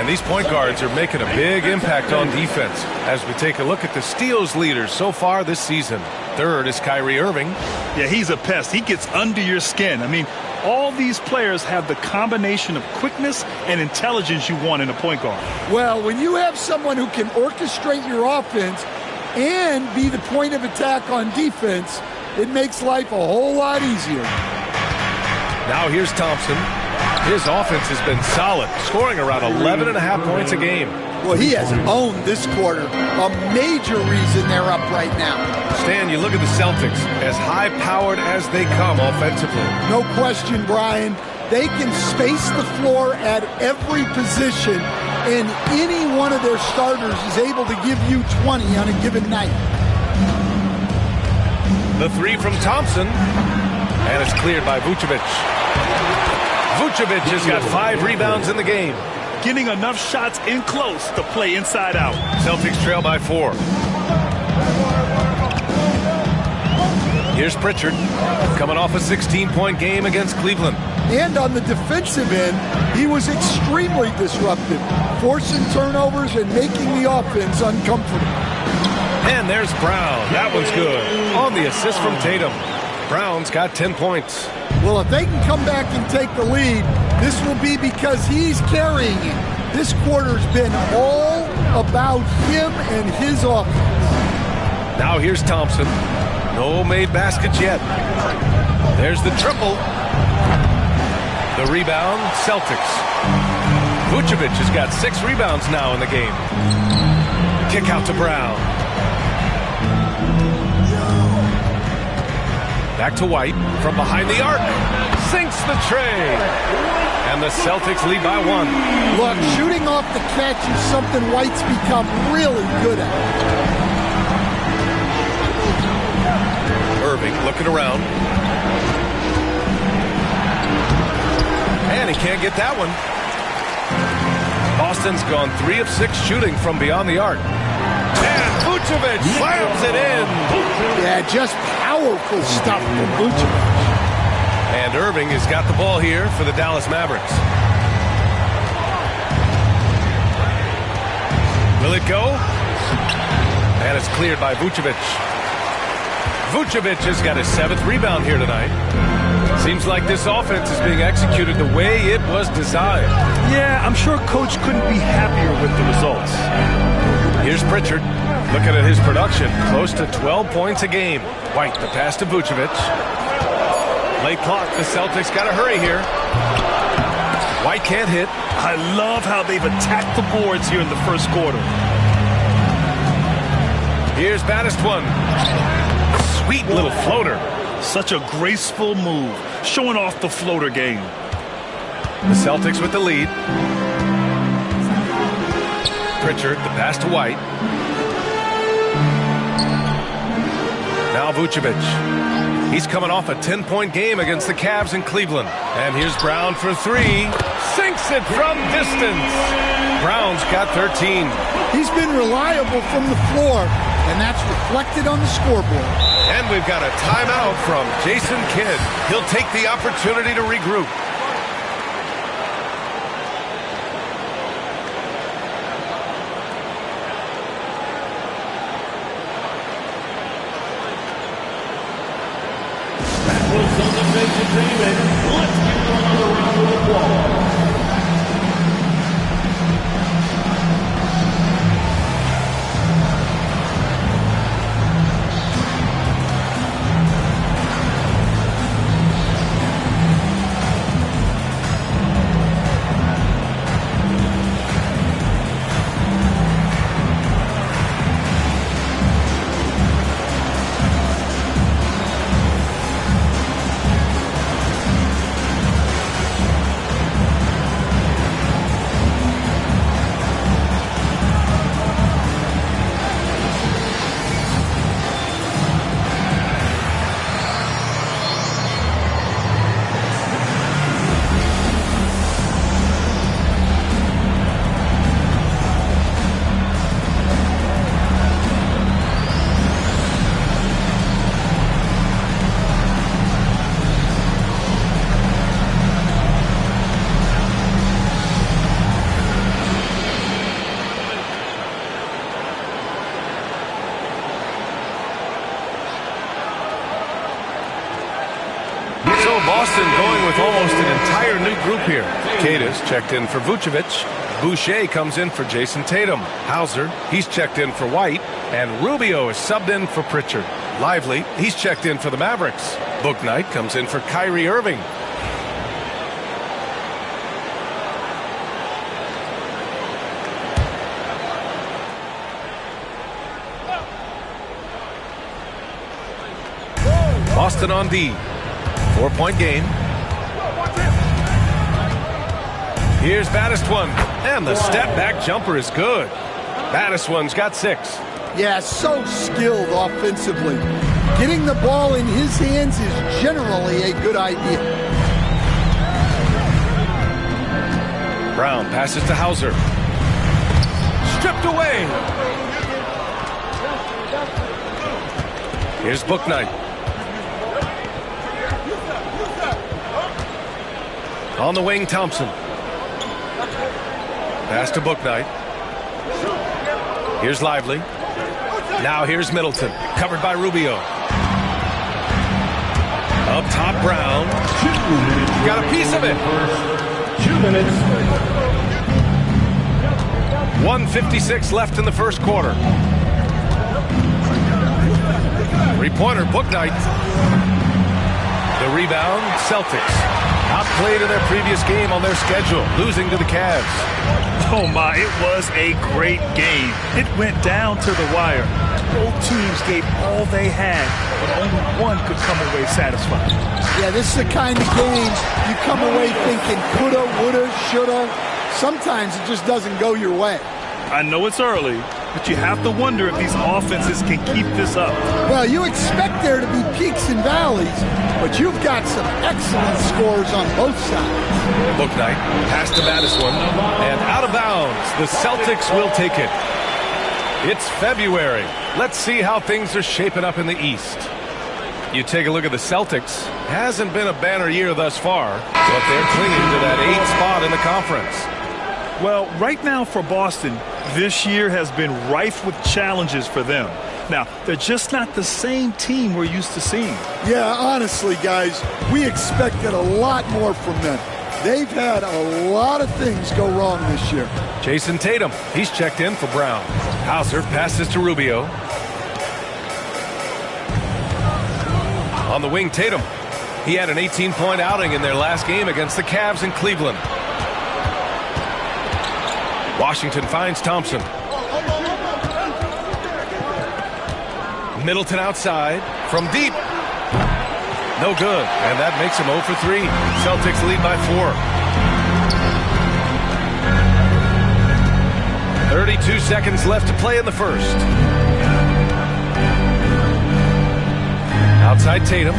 And these point guards are making a big impact on defense. As we take a look at the steals leaders so far this season. Third is Kyrie Irving. Yeah, he's a pest. He gets under your skin. I mean, all these players have the combination of quickness and intelligence you want in a point guard. Well, when you have someone who can orchestrate your offense and be the point of attack on defense, it makes life a whole lot easier. Now here's Thompson. His offense has been solid, scoring around 11.5 points a game. Well, he has owned this quarter. A major reason they're up right now. Stan, you look at the Celtics, as high-powered as they come offensively. No question, Brian. They can space the floor at every position, and any one of their starters is able to give you 20 on a given night. The three from Thompson, and it's cleared by Vucevic. Vucevic has got 5 rebounds in the game. Getting enough shots in close to play inside out. Celtics trail by 4. Here's Pritchard, coming off a 16-point game against Cleveland. And on the defensive end, he was extremely disruptive, forcing turnovers and making the offense uncomfortable. And there's Brown. That one's good. On the assist from Tatum. Brown's got 10 points. Well, if they can come back and take the lead, this will be because he's carrying it. This quarter's been all about him and his offense. Now here's Thompson. No made baskets yet. There's the triple. The rebound, Celtics. Vucevic has got 6 rebounds now in the game. Kick out to Brown. Back to White from behind the arc. Sinks the tray. And the Celtics lead by 1. Look, shooting off the catch is something White's become really good at. Irving looking around. And he can't get that one. Boston's gone 3 of 6 shooting from beyond the arc. And Vucevic slams it in. Yeah, just powerful stuff from Vucevic. And Irving has got the ball here for the Dallas Mavericks. Will it go? And it's cleared by Vucevic. Vucevic has got his 7th rebound here tonight. Seems like this offense is being executed the way it was designed. Yeah, I'm sure Coach couldn't be happier with the results. Here's Pritchard. Looking at his production, close to 12 points a game. White, the pass to Vucevic. Late clock, the Celtics got to hurry here. White can't hit. I love how they've attacked the boards here in the first quarter. Here's Baddest one. Sweet little floater. Such a graceful move, showing off the floater game. The Celtics with the lead. Pritchard, the pass to White. Now Vucevic. He's coming off a 10-point game against the Cavs in Cleveland. And here's Brown for 3. Sinks it from distance. Brown's got 13. He's been reliable from the floor, and that's reflected on the scoreboard. And we've got a timeout from Jason Kidd. He'll take the opportunity to regroup. Let's give them another round of applause. Boston going with almost an entire new group here. Cada's checked in for Vucevic. Boucher comes in for Jason Tatum. Hauser, he's checked in for White. And Rubio is subbed in for Pritchard. Lively, he's checked in for the Mavericks. Bouknight comes in for Kyrie Irving. Boston on D. 4-point game. Here's Battistwan, and the step-back jumper is good. Battistwan's got 6. Yeah, so skilled offensively. Getting the ball in his hands is generally a good idea. Brown passes to Hauser. Stripped away. Here's Bouknight. On the wing, Thompson. Pass to Bouknight. Here's Lively. Now here's Middleton. Covered by Rubio. Up top, Brown. Got a piece of it. 2 minutes. 1:56 left in the first quarter. Three-pointer, Bouknight. The rebound, Celtics. Outplayed in their previous game on their schedule, losing to the Cavs. Oh my, it was a great game. It went down to the wire. Both teams gave all they had, but only one could come away satisfied. Yeah, this is the kind of game you come away thinking coulda, woulda, shoulda. Sometimes it just doesn't go your way. I know it's early, but you have to wonder if these offenses can keep this up. Well, you expect there to be peaks and valleys, but you've got some excellent scores on both sides. Bouknight, pass to Battistwan, and out of bounds. The Celtics will take it. It's February. Let's see how things are shaping up in the East. You take a look at the Celtics. Hasn't been a banner year thus far, but they're clinging to that 8th spot in the conference. Well, right now for Boston, this year has been rife with challenges for them. Now, they're just not the same team we're used to seeing. Yeah, honestly, guys, we expected a lot more from them. They've had a lot of things go wrong this year. Jason Tatum, he's checked in for Brown. Hauser passes to Rubio. On the wing, Tatum. He had an 18-point outing in their last game against the Cavs in Cleveland. Washington finds Thompson. Middleton outside from deep. No good, and that makes him 0 for 3. Celtics lead by 4. 32 seconds left to play in the first. Outside Tatum.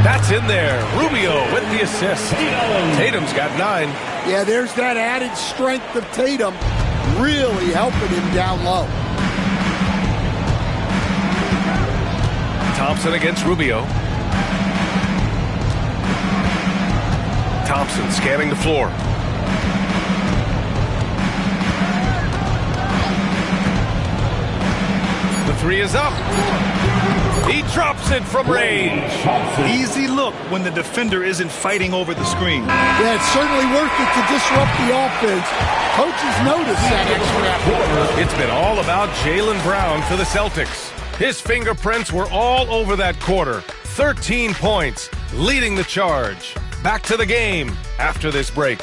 That's in there. Rubio with the assist. Tatum's got 9. Yeah, there's that added strength of Tatum really helping him down low. Thompson against Rubio. Thompson scanning the floor. The 3 is up. He drops it from range. Easy look when the defender isn't fighting over the screen. Yeah, it's certainly worth it to disrupt the offense. Coaches notice that extra effort. It's been all about Jaylen Brown for the Celtics. His fingerprints were all over that quarter. 13 points, leading the charge. Back to the game after this break.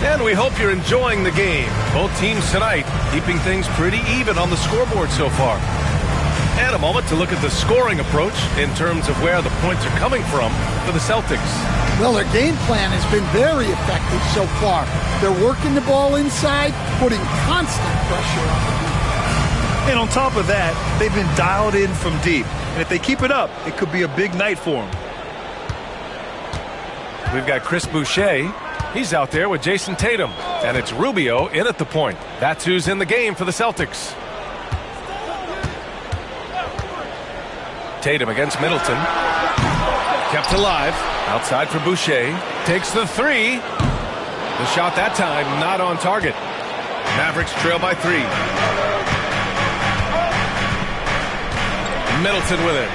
And we hope you're enjoying the game. Both teams tonight keeping things pretty even on the scoreboard so far. And a moment to look at the scoring approach in terms of where the points are coming from for the Celtics. Well, their game plan has been very effective so far. They're working the ball inside, putting constant pressure on the defense. And on top of that, they've been dialed in from deep. And if they keep it up, it could be a big night for them. We've got Chris Boucher. He's out there with Jason Tatum. And it's Rubio in at the point. That's who's in the game for the Celtics. Tatum against Middleton. Kept alive. Outside for Boucher. Takes the three. The shot that time not on target. Mavericks trail by 3. Middleton with it.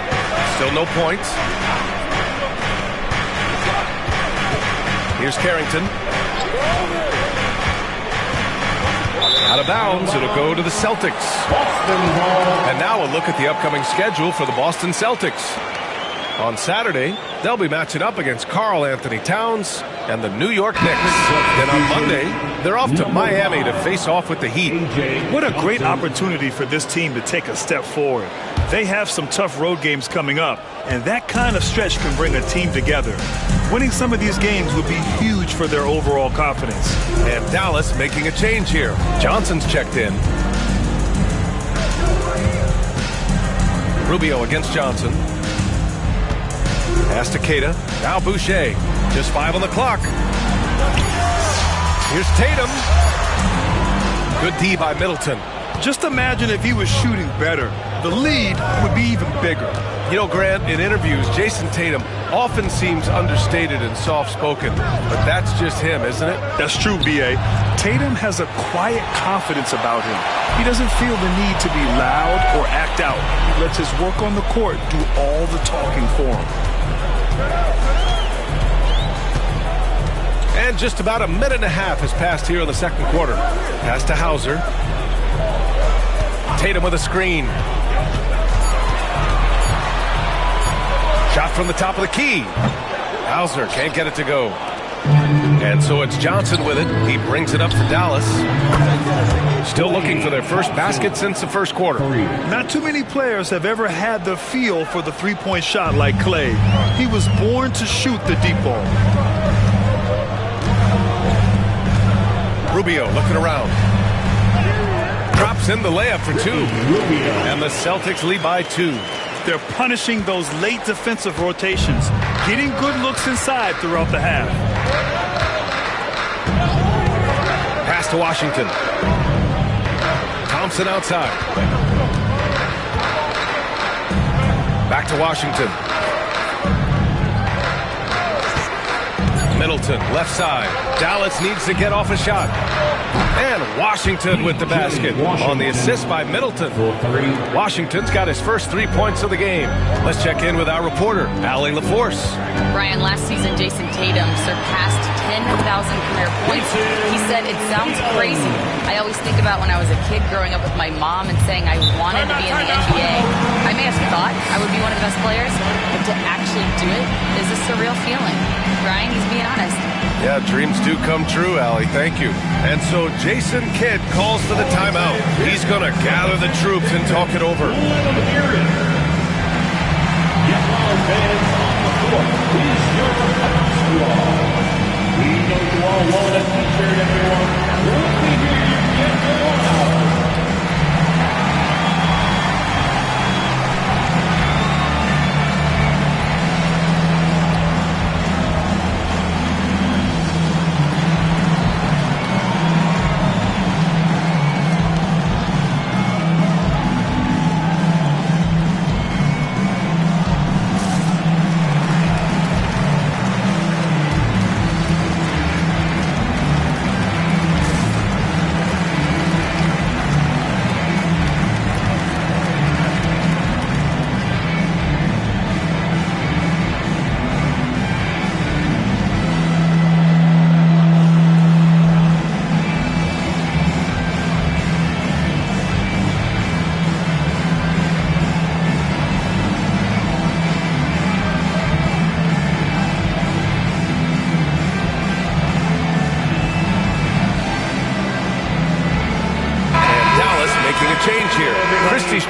Still no points. Here's Carrington. Out of bounds, it'll go to the Celtics. And now a look at the upcoming schedule for the Boston Celtics. On Saturday, they'll be matching up against Karl Anthony Towns and the New York Knicks. Then on Monday, they're off to Miami to face off with the Heat. What a great opportunity for this team to take a step forward. They have some tough road games coming up, and that kind of stretch can bring a team together. Winning some of these games would be huge for their overall confidence. And Dallas making a change here. Johnson's checked in. Rubio against Johnson. Pass to Keita. Now Boucher. Just 5 on the clock. Here's Tatum. Good D by Middleton. Just imagine if he was shooting better. The lead would be even bigger. You know, Grant, in interviews, Jason Tatum often seems understated and soft-spoken. But that's just him, isn't it? That's true, B.A. Tatum has a quiet confidence about him. He doesn't feel the need to be loud or act out. He lets his work on the court do all the talking for him. And just about a minute and a half has passed here in the second quarter. Pass to Hauser. Tatum with a screen. Shot from the top of the key. Hauser can't get it to go. And so it's Johnson with it. He brings it up for Dallas. Still looking for their first basket since the first quarter. Not too many players have ever had the feel for the three-point shot like Clay. He was born to shoot the deep ball. Rubio looking around. Drops in the layup for 2. And the Celtics lead by 2. They're punishing those late defensive rotations, getting good looks inside throughout the half. Pass to Washington. Thompson outside. Back to Washington. Middleton, left side. Dallas needs to get off a shot. And Washington with the basket on the assist by Middleton. Washington's got his first 3 points of the game. Let's check in with our reporter, Allie LaForce. Brian, last season, Jason Tatum surpassed 10,000 career points. He said, it sounds crazy. I always think about when I was a kid growing up with my mom and saying I wanted to be in the NBA. I may have thought I would be one of the best players, but to actually do it is a surreal feeling. Brian, he's being honest. Yeah, dreams do come true, Allie. Thank you. And so Jason Kidd calls for the timeout. He's going to gather the troops and talk it over. We know you all want a t-shirt, everyone. We'll be here to get one out.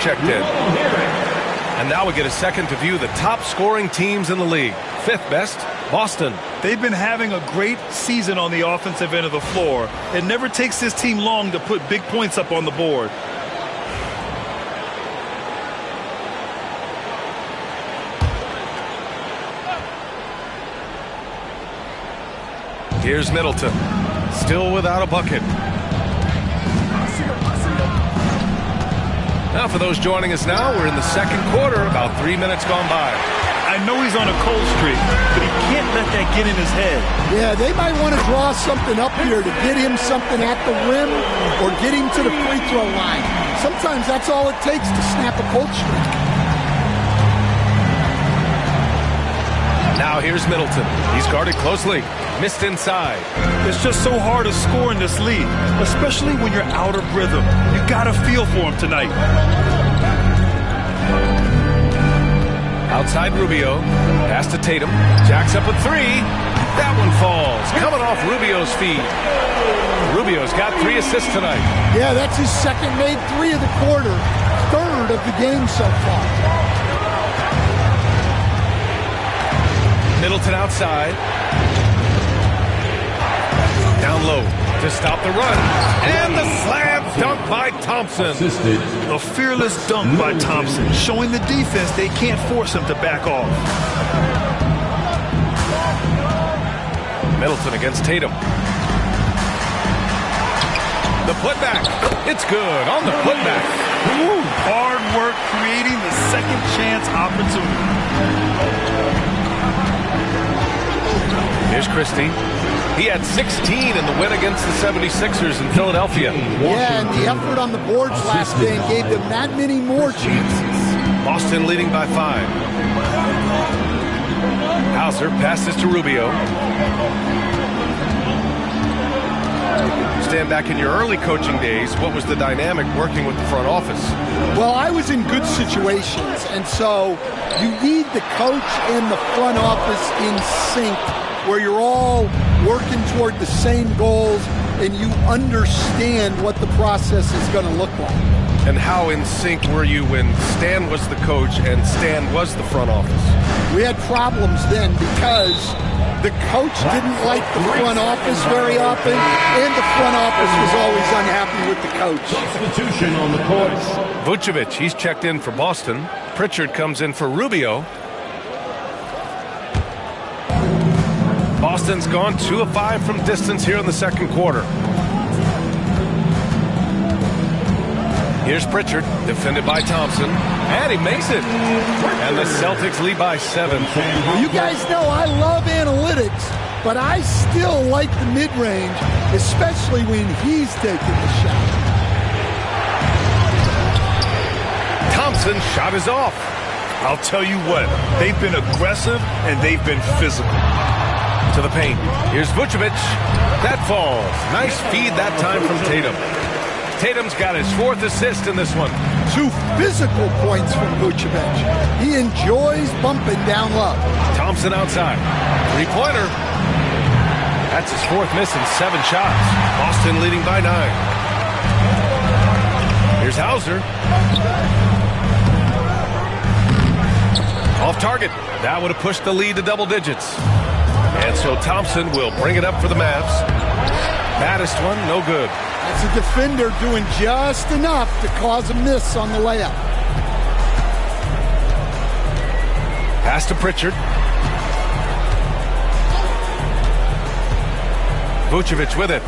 Checked in. And now we get a second to view the top scoring teams in the league. 5th best, Boston. They've been having a great season on the offensive end of the floor. It never takes this team long to put big points up on the board. Here's Middleton. Still without a bucket. Now, for those joining us now, we're in the second quarter, about 3 minutes gone by. I know he's on a cold streak, but he can't let that get in his head. Yeah, they might want to draw something up here to get him something at the rim or get him to the free throw line. Sometimes that's all it takes to snap a cold streak. Now here's Middleton. He's guarded closely. Missed inside. It's just so hard to score in this league, especially when you're out of rhythm. You got to feel for him tonight. Outside Rubio. Pass to Tatum. Jacks up a three. That one falls. Coming off Rubio's feet. Rubio's got 3 assists tonight. Yeah, that's his second made 3 of the quarter. Third of the game so far. Middleton outside. Down low to stop the run. And the slam dunk by Thompson. A fearless dunk by Thompson, showing the defense they can't force him to back off. Middleton against Tatum. The putback. It's good on the putback. Ooh, hard work creating the second chance opportunity. Here's Christie. He had 16 in the win against the 76ers in Philadelphia. Yeah, and the effort on the boards last game gave them that many more chances. Boston leading by 5. Hauser passes to Rubio. Stand back in your early coaching days. What was the dynamic working with the front office? Well, I was in good situations, and so you need the coach and the front office in sync, where you're all working toward the same goals and you understand what the process is going to look like. And how in sync were you when Stan was the coach and Stan was the front office? We had problems then because the coach didn't like the front office very often, and the front office was always unhappy with the coach. Substitution on the court. Vucevic, he's checked in for Boston. Pritchard comes in for Rubio. Boston's gone 2 of 5 from distance here in the second quarter. Here's Pritchard, defended by Thompson, and he makes it. And the Celtics lead by 7. You guys know I love analytics, but I still like the mid-range, especially when he's taking the shot. Thompson's shot is off. I'll tell you what, they've been aggressive and they've been physical. To the paint. Here's Vucevic. That falls. Nice feed that time from Tatum. Tatum's got his 4th assist in this one. 2 physical points from Vucevic. He enjoys bumping down low. Thompson outside. 3-pointer. That's his 4th miss in 7 shots. Boston leading by 9. Here's Hauser. Off target. That would have pushed the lead to double digits. And so Thompson will bring it up for the Mavs. Baddest one, no good. That's a defender doing just enough to cause a miss on the layup. Pass to Pritchard. Vucevic with it.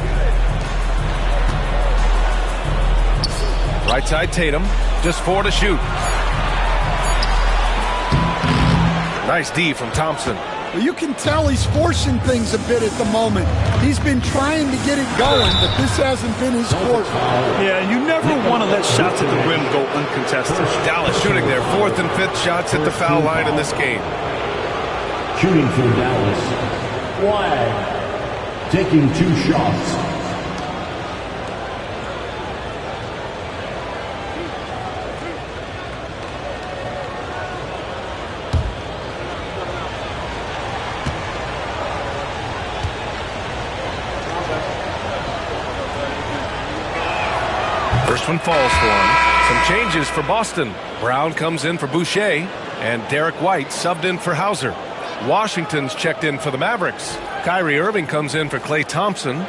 Right side Tatum. Just 4 to shoot. Nice D from Thompson. Well, you can tell he's forcing things a bit at the moment. He's been trying to get it going, but this hasn't been his forte. Yeah, you never want to let shots at the rim go uncontested. Dallas shooting their 4th and 5th shots at the foul line in this game. Shooting for Dallas. Flag. Taking 2 shots. First one falls for him. Some changes for Boston. Brown comes in for Boucher, and Derek White subbed in for Hauser. Washington's checked in for the Mavericks. Kyrie Irving comes in for Klay Thompson.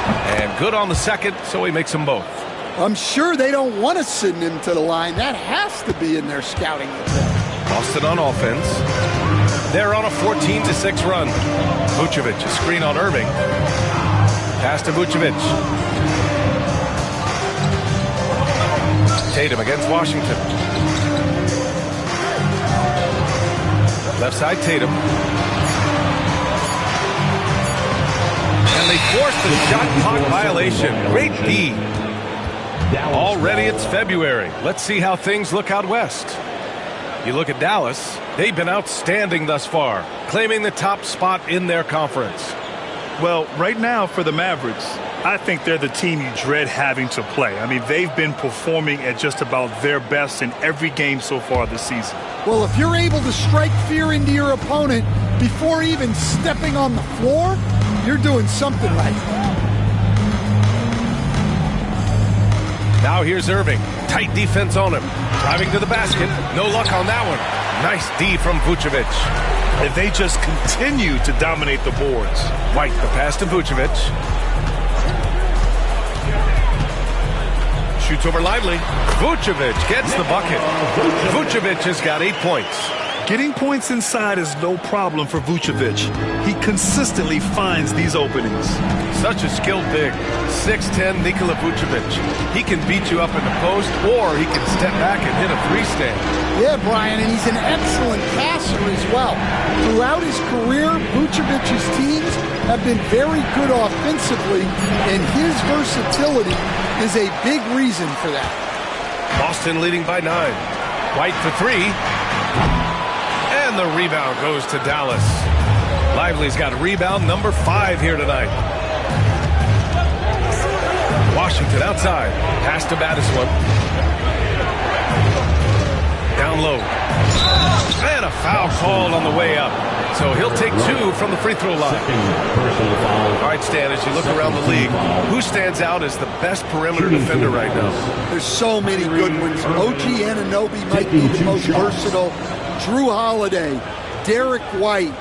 And good on the second, so he makes them both. I'm sure they don't want to send him to the line. That has to be in their scouting report. Boston on offense. They're on a 14-6 run. Vucevic, a screen on Irving. Pass to Vucevic. Tatum against Washington. Left side, Tatum. And they force the shot clock violation. Great D. Already it's February. Let's see how things look out west. You look at Dallas. They've been outstanding thus far, claiming the top spot in their conference. Well, right now for the Mavericks, I think they're the team you dread having to play. I mean, they've been performing at just about their best in every game so far this season. Well, if you're able to strike fear into your opponent before even stepping on the floor, you're doing something right. Now here's Irving. Tight defense on him. Driving to the basket. No luck on that one. Nice D from Vucevic. If they just continue to dominate the boards. White, the pass to Vucevic. Shoots over Lively. Vucevic gets the bucket. Vucevic has got 8 points. Getting points inside is no problem for Vucevic. He consistently finds these openings. Such a skilled big. 6'10" Nikola Vucevic. He can beat you up in the post, or he can step back and hit a three-stand. Yeah, Brian, and he's an excellent passer as well. Throughout his career, Vucevic's teams have been very good offensively, and his versatility is a big reason for that. Boston leading by 9. White for 3. And the rebound goes to Dallas. Lively's got rebound number 5 here tonight. Washington outside. Pass to Madison. Down low. And a foul called on the way up. So he'll take 2 from the free throw line. All right, Stan, as you look around the league, who stands out as the best perimeter defender right now? There's so many good ones. OG Anunoby might be the most versatile. Drew Holiday, Derek White,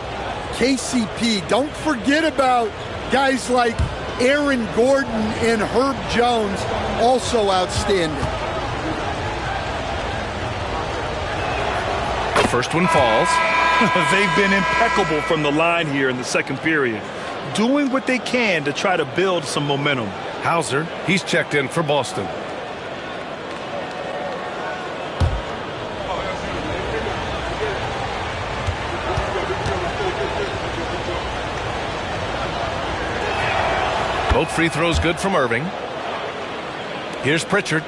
KCP. Don't forget about guys like Aaron Gordon and Herb Jones, also outstanding. The first one falls. They've been impeccable from the line here in the second period, doing what they can to try to build some momentum. Hauser, he's checked in for Boston. Both free throws good from Irving. Here's Pritchard.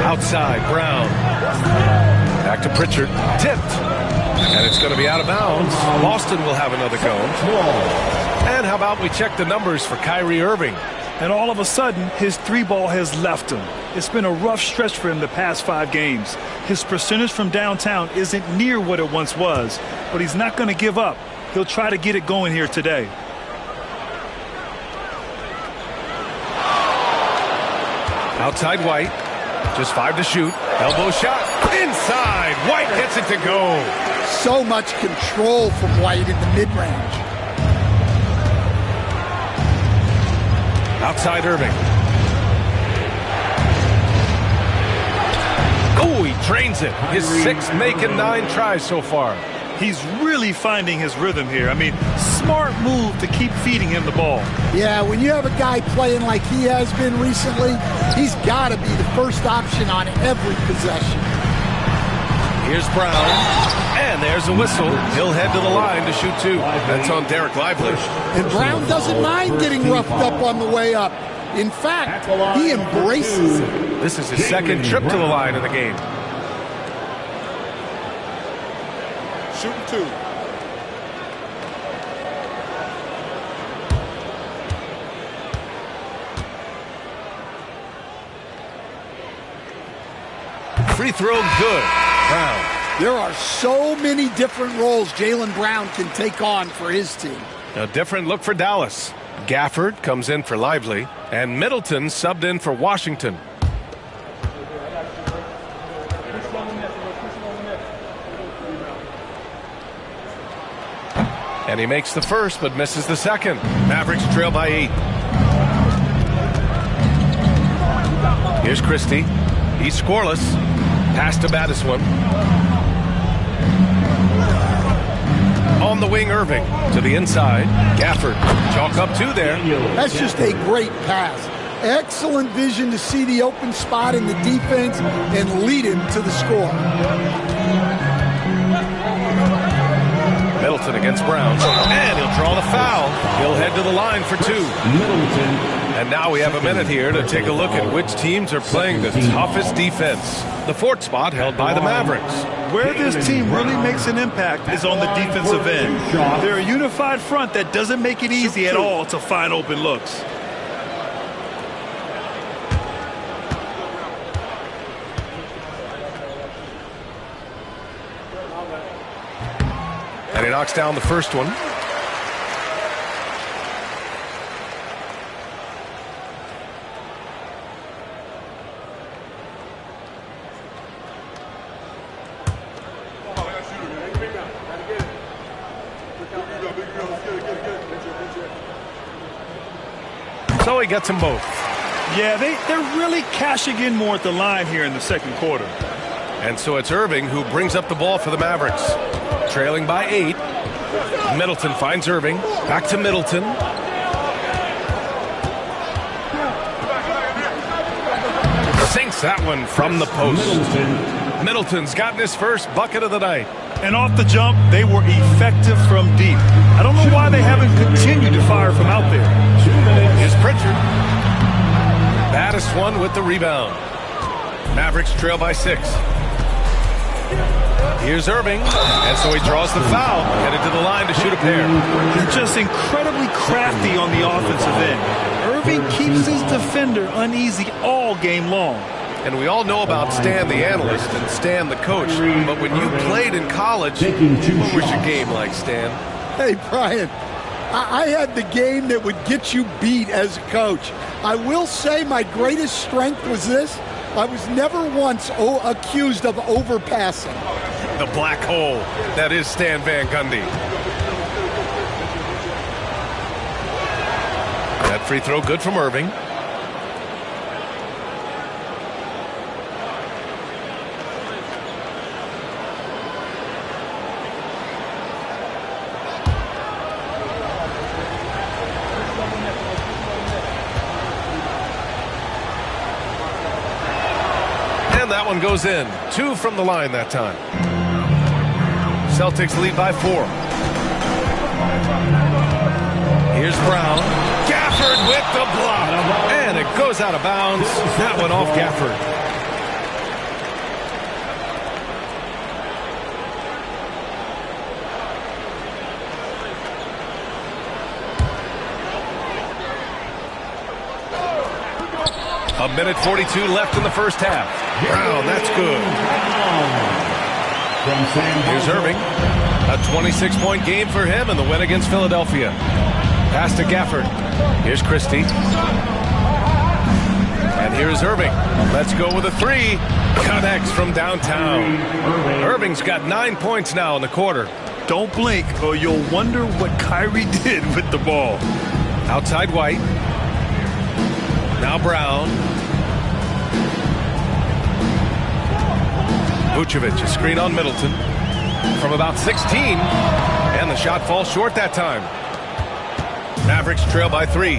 Outside, Brown. Back to Pritchard. Tipped. And it's going to be out of bounds. Boston will have another go. And how about we check the numbers for Kyrie Irving? And all of a sudden, his 3-ball has left him. It's been a rough stretch for him the past 5 games. His percentage from downtown isn't near what it once was, but he's not going to give up. He'll try to get it going here today. Outside White. Just 5 to shoot. Elbow shot. Inside. White gets it to go. So much control from White in the mid-range. Outside Irving. Oh, he drains it. His 6th making 9 tries so far. He's really finding his rhythm here. I mean, smart move to keep feeding him the ball. Yeah, when you have a guy playing like he has been recently, he's got to be the first option on every possession. Here's Brown. And there's a whistle. He'll head to the line to shoot 2. That's on Derek Lively. And Brown doesn't mind getting roughed up on the way up. In fact, he embraces it. This is his 2nd trip to the line in the game. Shooting 2. Free throw good. Brown. There are so many different roles Jaylen Brown can take on for his team. A different look for Dallas. Gafford comes in for Lively, and Middleton subbed in for Washington. And he makes the first, but misses the second. Mavericks trail by 8. Here's Christie. He's scoreless. Pass to Battiswan. On the wing, Irving. To the inside. Gafford. Chalk up 2 there. That's just a great pass. Excellent vision to see the open spot in the defense and lead him to the score. Middleton against Brown. And he'll draw the foul. He'll head to the line for 2. And now we have a minute here to take a look at which teams are playing the toughest defense. The 4th spot held by the Mavericks. Where this team really makes an impact is on the defensive end. They're a unified front that doesn't make it easy at all to find open looks. And he knocks down the first one. So he gets them both. Yeah, they're really cashing in more at the line here in the second quarter. And so it's Irving who brings up the ball for the Mavericks. Trailing by 8. Middleton finds Irving. Back to Middleton. Sinks that one from the post. Middleton's gotten his first bucket of the night. And off the jump, they were effective from deep. I don't know why they haven't continued to fire from out there. Here's Pritchard. Battiswan with the rebound. Mavericks trail by 6. Here's Irving, and so he draws the foul, headed to the line to shoot a pair. They're just incredibly crafty on the offensive end. Irving keeps his defender uneasy all game long. And we all know about Stan the analyst and Stan the coach, but when you played in college, what was your game like, Stan? Hey, Brian, I had the game that would get you beat as a coach. I will say my greatest strength was this. I was never once accused of overpassing. The black hole. That is Stan Van Gundy. That free throw good from Irving. And that one goes in. 2 from the line that time. Celtics lead by 4. Here's Brown. Gafford with the block. And it goes out of bounds. That one off Gafford. A minute 42 left in the first half. Brown, that's good. Here's Irving. A 26-point game for him in the win against Philadelphia. Pass to Gafford. Here's Christie. And here's Irving. Let's go with a 3. Connects from downtown. Irving's got 9 points now in the quarter. Don't blink or you'll wonder what Kyrie did with the ball. Outside White. Now Brown. Vucevic, a screen on Middleton from about 16, and the shot falls short that time. Mavericks trail by 3.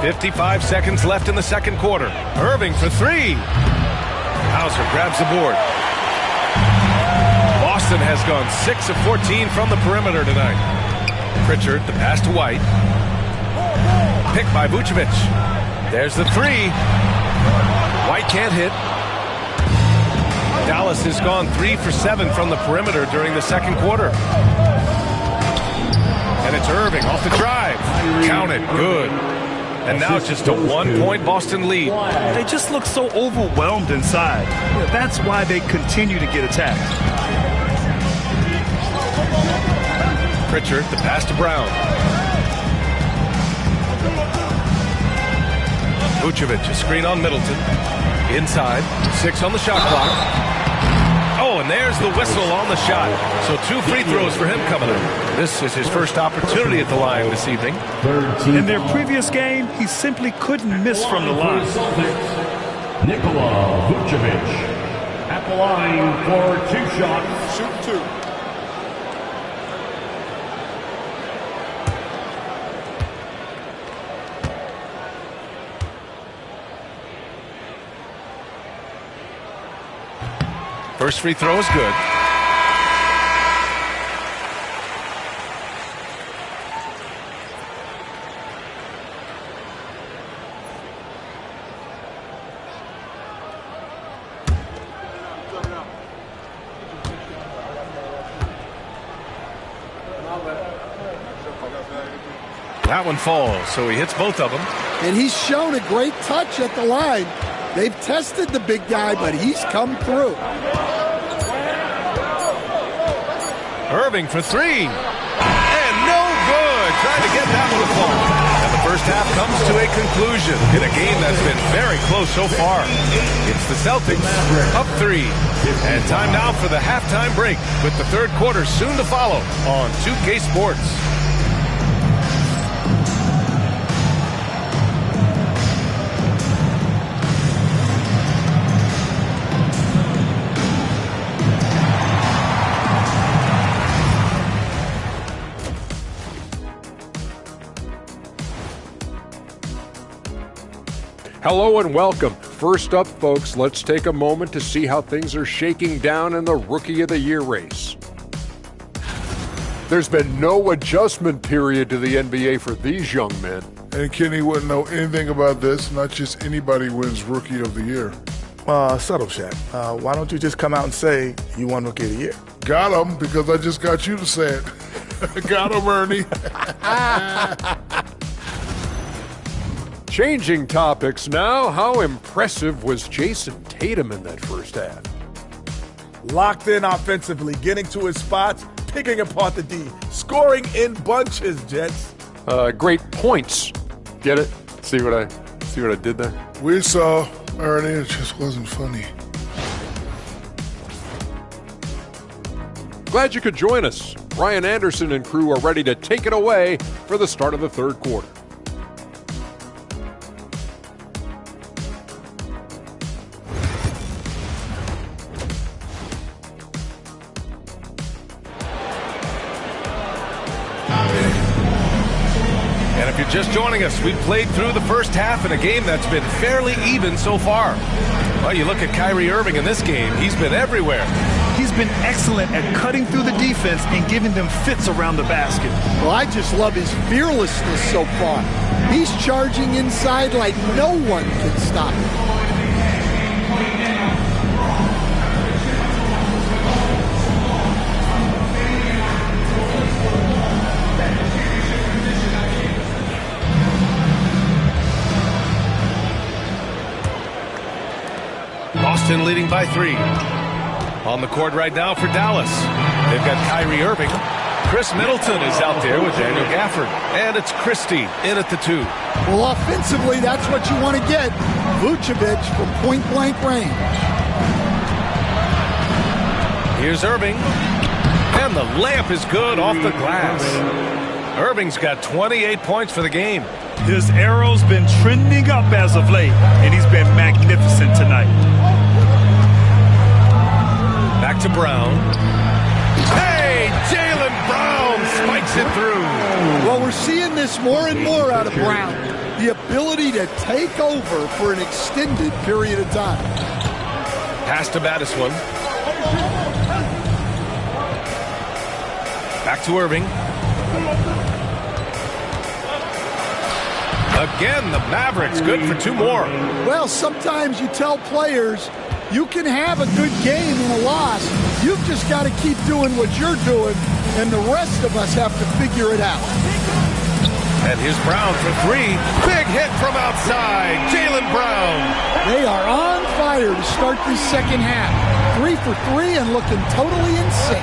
55 seconds left in the second quarter. Irving for 3. Hauser grabs the board. Boston has gone 6 of 14 from the perimeter tonight. Pritchard, the pass to White. Picked by Vucevic. There's the 3. White can't hit. Dallas has gone 3 for 7 from the perimeter during the second quarter. And it's Irving off the drive. Count it. Good. And now just a 1-point Boston lead. They just look so overwhelmed inside. That's why they continue to get attacked. Pritchard, the pass to Brown. Vucevic, a screen on Middleton. Inside, 6 on the shot clock. Oh, and there's the whistle on the shot. So 2 free throws for him coming up. This is his first opportunity at the line this evening. In their previous game, he simply couldn't miss from the line. Nikola Vucevic at the line for 2 shots. Shoot 2. First free throw is good. That one falls, so he hits both of them. And he's shown a great touch at the line. They've tested the big guy, but he's come through. Irving for 3. And no good. Trying to get that one to fall. And the first half comes to a conclusion in a game that's been very close so far. It's the Celtics up 3. And time now for the halftime break with the third quarter soon to follow on 2K Sports. Hello and welcome. First up, folks, let's take a moment to see how things are shaking down in the Rookie of the Year race. There's been no adjustment period to the NBA for these young men. And Kenny wouldn't know anything about this. Not just anybody wins Rookie of the Year. Subtle, Shaq. Why don't you just come out and say you won Rookie of the Year? Got him, because I just got you to say it. Got him, Ernie. Changing topics now, how impressive was Jason Tatum in that first half? Locked in offensively, getting to his spots, picking apart the D, scoring in bunches, Jets. Great points. Get it? See what I did there? We saw, Ernie, it just wasn't funny. Glad you could join us. Ryan Anderson and crew are ready to take it away for the start of the third quarter. And if you're just joining us, we played through the first half in a game that's been fairly even so far. Well, you look at Kyrie Irving in this game, he's been everywhere. He's been excellent at cutting through the defense and giving them fits around the basket. Well, I just love his fearlessness so far. He's charging inside like no one can stop him. Boston leading by 3. On the court right now for Dallas. They've got Kyrie Irving. Chris Middleton is out there with Daniel Gafford. And it's Christie in at the 2. Well, offensively, that's what you want to get. Vucevic from point-blank range. Here's Irving. And the layup is good off the glass. Irving's got 28 points for the game. His arrow's been trending up as of late, and he's been magnificent tonight. Back to Brown. Hey, Jaylen Brown spikes it through. Well, we're seeing this more and more out of Brown. The ability to take over for an extended period of time. Pass to Madison. Back to Irving. Again, the Mavericks good for 2 more. Well, sometimes you tell players you can have a good game and a loss. You've just got to keep doing what you're doing, and the rest of us have to figure it out. And here's Brown for 3. Big hit from outside. Jaylen Brown. They are on fire to start this second half. 3 for 3 and looking totally in sync.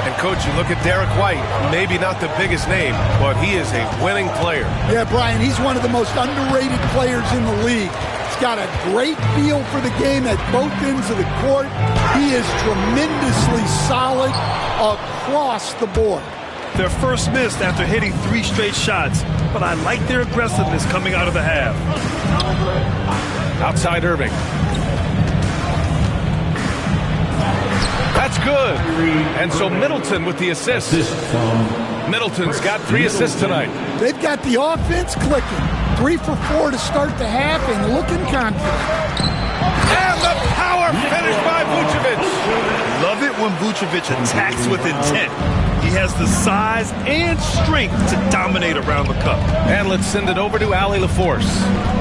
And, Coach, you look at Derek White, maybe not the biggest name, but he is a winning player. Yeah, Brian, he's one of the most underrated players in the league. He's got a great feel for the game at both ends of the court. He is tremendously solid across the board. Their first miss after hitting 3 straight shots, but I like their aggressiveness coming out of the half. Outside Irving. That's good. And so Middleton with the assist. Middleton's got 3 assists tonight. They've got the offense clicking. 3 for 4 to start the half and looking confident. And the power finish by Vucevic. Love it when Vucevic attacks with intent. He has the size and strength to dominate around the cup. And let's send it over to Allie LaForce.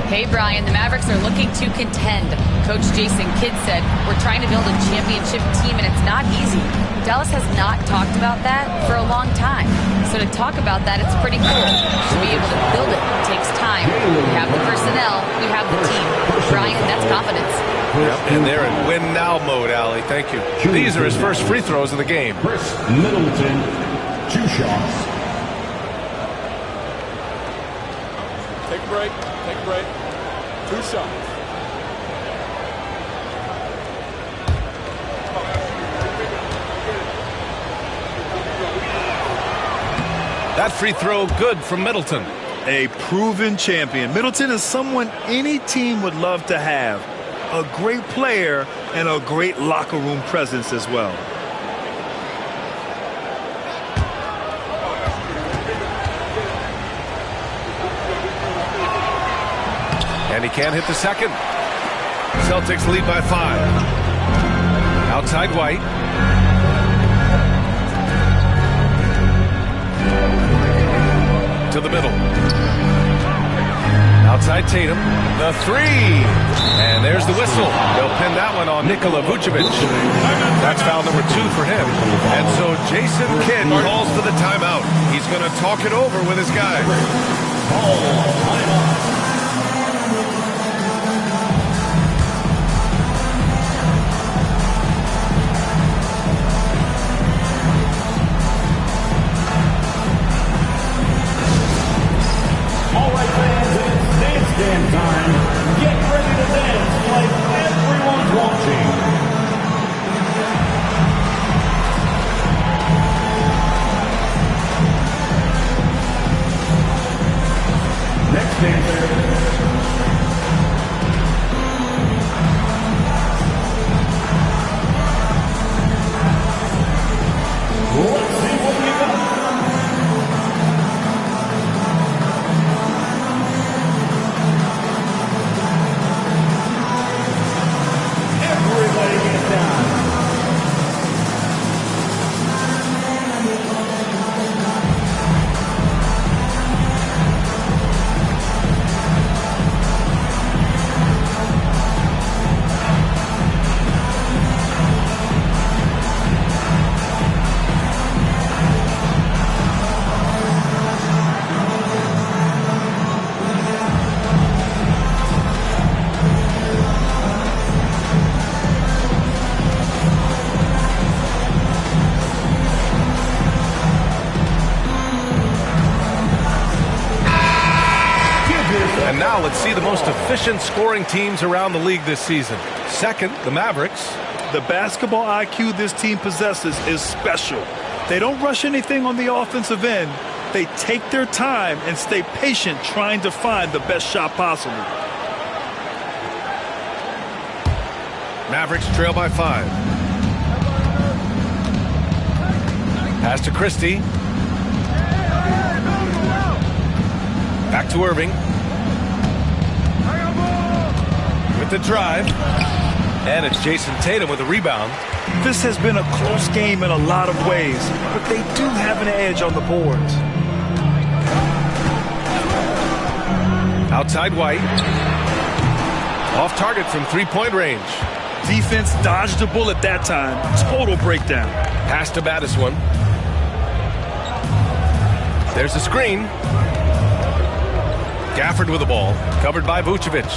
Hey, Brian, the Mavericks are looking to contend. Coach Jason Kidd said, we're trying to build a championship team, and it's not easy. Dallas has not talked about that for a long time. So to talk about that, it's pretty cool. To be able to build it takes time. We have the personnel, we have the team. Brian, that's confidence. Yep, and they're in win-now mode, Allie. Thank you. These are his first free throws of the game. Chris Middleton, 2 shots. Take a break. Take a break. 2 shots. That free throw good from Middleton. A proven champion. Middleton is someone any team would love to have. A great player and a great locker room presence as well. And he can't hit the second. Celtics lead by 5. Outside White. To the middle. Outside Tatum. The 3. And there's the whistle. They'll pin that one on Nikola Vucevic. That's foul number 2 for him. And so Jason Kidd calls for the timeout. He's going to talk it over with his guys. All right, fans, it's dance time. Get ready to dance like everyone's watching. Next dancer. Let's see what we got. Everybody get down. And now let's see the most efficient scoring teams around the league this season. Second, the Mavericks. The basketball IQ this team possesses is special. They don't rush anything on the offensive end. They take their time and stay patient trying to find the best shot possible. Mavericks trail by 5. Pass to Christie. Back to Irving. With the drive. And it's Jason Tatum with a rebound. This has been a close game in a lot of ways, but they do have an edge on the boards. Outside White. Off target from three-point range. Defense dodged a bullet that time. Total breakdown. Pass to Battiswan. There's the screen. Gafford with the ball. Covered by Vucevic.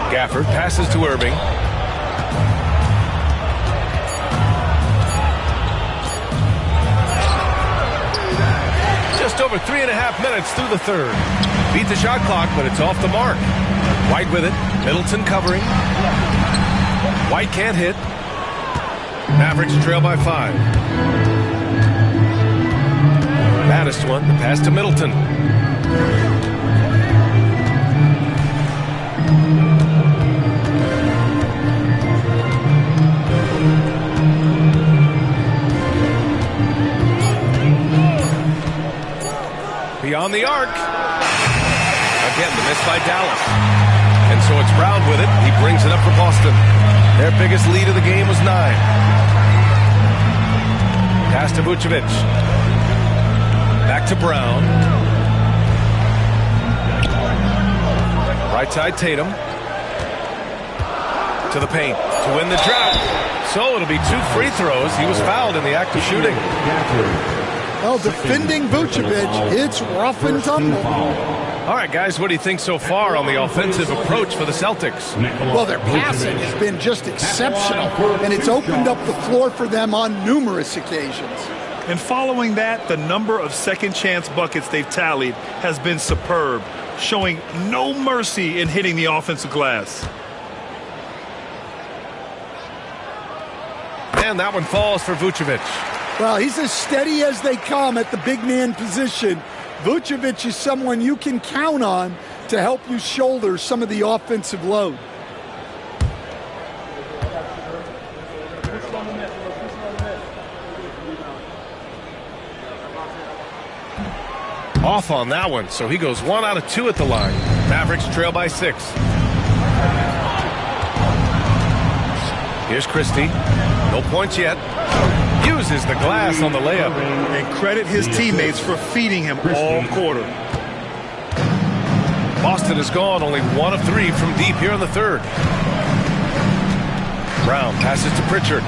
Gafford passes to Irving. Just over 3.5 minutes through the third. Beat the shot clock, but it's off the mark. White with it. Middleton covering. White can't hit. Mavericks trail by 5. Baddest one. The pass to Middleton. Beyond the arc. Again, the miss by Dallas. And so it's Brown with it. He brings it up for Boston. Their biggest lead of the game was 9. Pass to Vucevic. Back to Brown. Right side Tatum. To the paint to win the drought. So it'll be 2 free throws. He was fouled in the act of shooting. Well, defending Vucevic, it's rough and tumble. All right, guys, what do you think so far on the offensive approach for the Celtics? Well, their passing has been just exceptional, and it's opened up the floor for them on numerous occasions. And following that, the number of second-chance buckets they've tallied has been superb, showing no mercy in hitting the offensive glass. And that one falls for Vucevic. Well, he's as steady as they come at the big man position. Vucevic is someone you can count on to help you shoulder some of the offensive load. Off on that one, so he goes 1 out of 2 at the line. Mavericks trail by 6. Here's Christie. No points yet. Uses the glass on the layup. And credit his teammates for feeding him all quarter. Boston has gone only 1 of 3 from deep here in the third. Brown passes to Pritchard.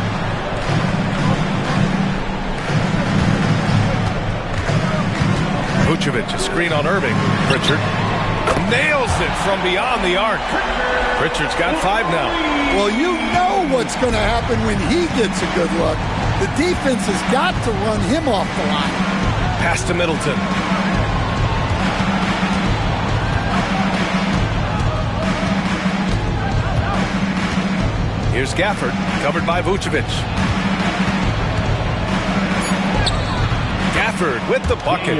Vucevic, a screen on Irving. Pritchard nails it from beyond the arc. Pritchard's got 5 now. Well, you know what's going to happen when he gets a good look. The defense has got to run him off the line. Pass to Middleton. Here's Gafford, covered by Vucevic. Gafford with the bucket.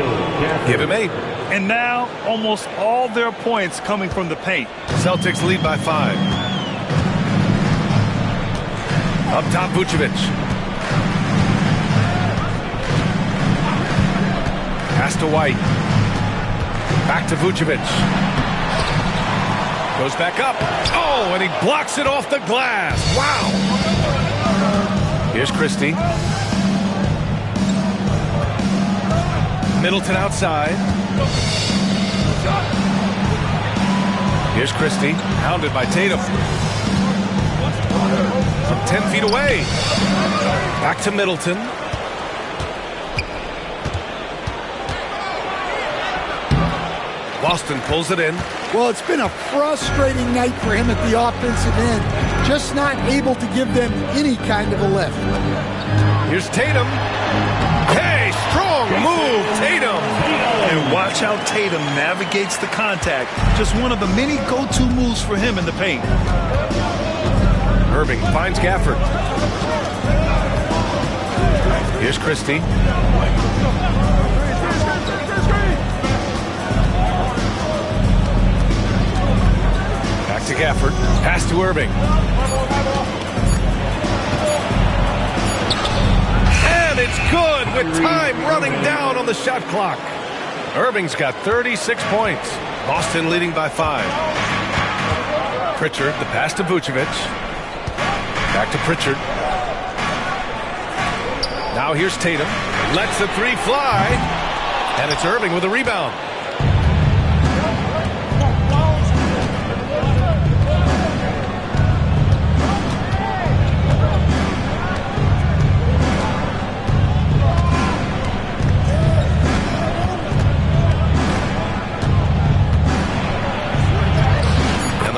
Give him 8. And now, almost all their points coming from the paint. Celtics lead by 5. Up top, Vucevic. Pass to White. Back to Vucevic. Goes back up. Oh, and he blocks it off the glass. Wow. Here's Christie. Middleton outside. Here's Christie. Hounded by Tatum. From 10 feet away. Back to Middleton. Boston pulls it in. Well, it's been a frustrating night for him at the offensive end. Just not able to give them any kind of a lift. Here's Tatum. Hey, strong move, Tatum. And watch how Tatum navigates the contact. Just one of the many go-to moves for him in the paint. Irving finds Gafford. Here's Christie. Back to Gafford. Pass to Irving. And it's good with time running down on the shot clock. Irving's got 36 points. Boston leading by 5. Pritchard, the pass to Vucevic. Back to Pritchard. Now here's Tatum. Lets the 3 fly. And it's Irving with a rebound.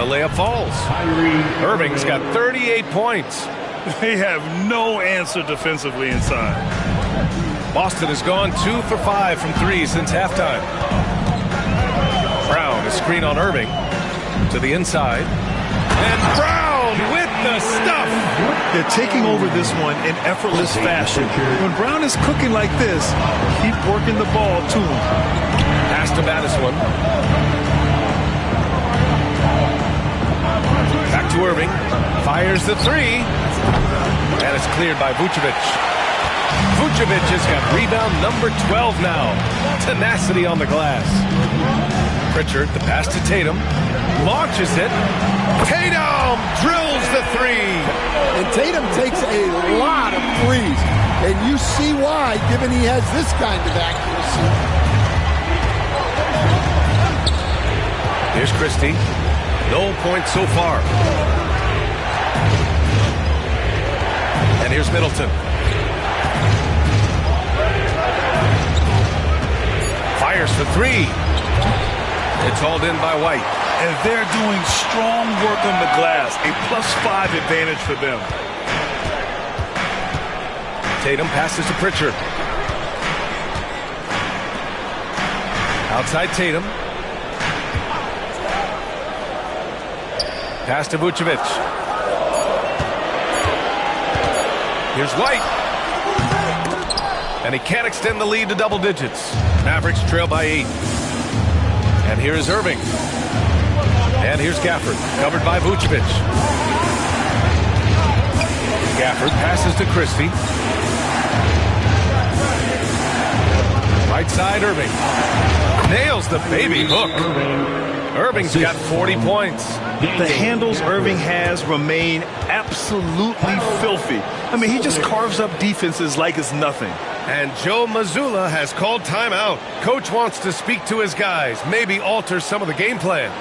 Layup falls. Irving's got 38 points. They have no answer defensively inside. Boston has gone 2 for 5 from 3 since halftime. Brown, a screen on Irving. To the inside. And Brown with the stuff. They're taking over this one in effortless fashion. When Brown is cooking like this, keep working the ball to him. Pass to Madison. Back to Irving. Fires the three. And it's cleared by Vucevic. Vucevic has got rebound number 12 now. Tenacity on the glass. Pritchard, the pass to Tatum. Launches it. Tatum drills the three. And Tatum takes a lot of threes. And you see why, given he has this kind of accuracy. Here's Christie. No points so far. And here's Middleton. Fires for three. It's hauled in by White. And they're doing strong work on the glass. A +5 advantage for them. Tatum passes to Pritchard. Outside Tatum. Pass to Vucevic. Here's White. And he can't extend the lead to double digits. Mavericks trail by 8. And here is Irving. And here's Gafford, covered by Vucevic. Gafford passes to Christie. Right side, Irving. Nails the baby hook. Irving's got 40 points. The handles Irving has remain absolutely filthy. I mean, he just carves up defenses like it's nothing. And Joe Mazzulla has called timeout. Coach wants to speak to his guys, maybe alter some of the game plan.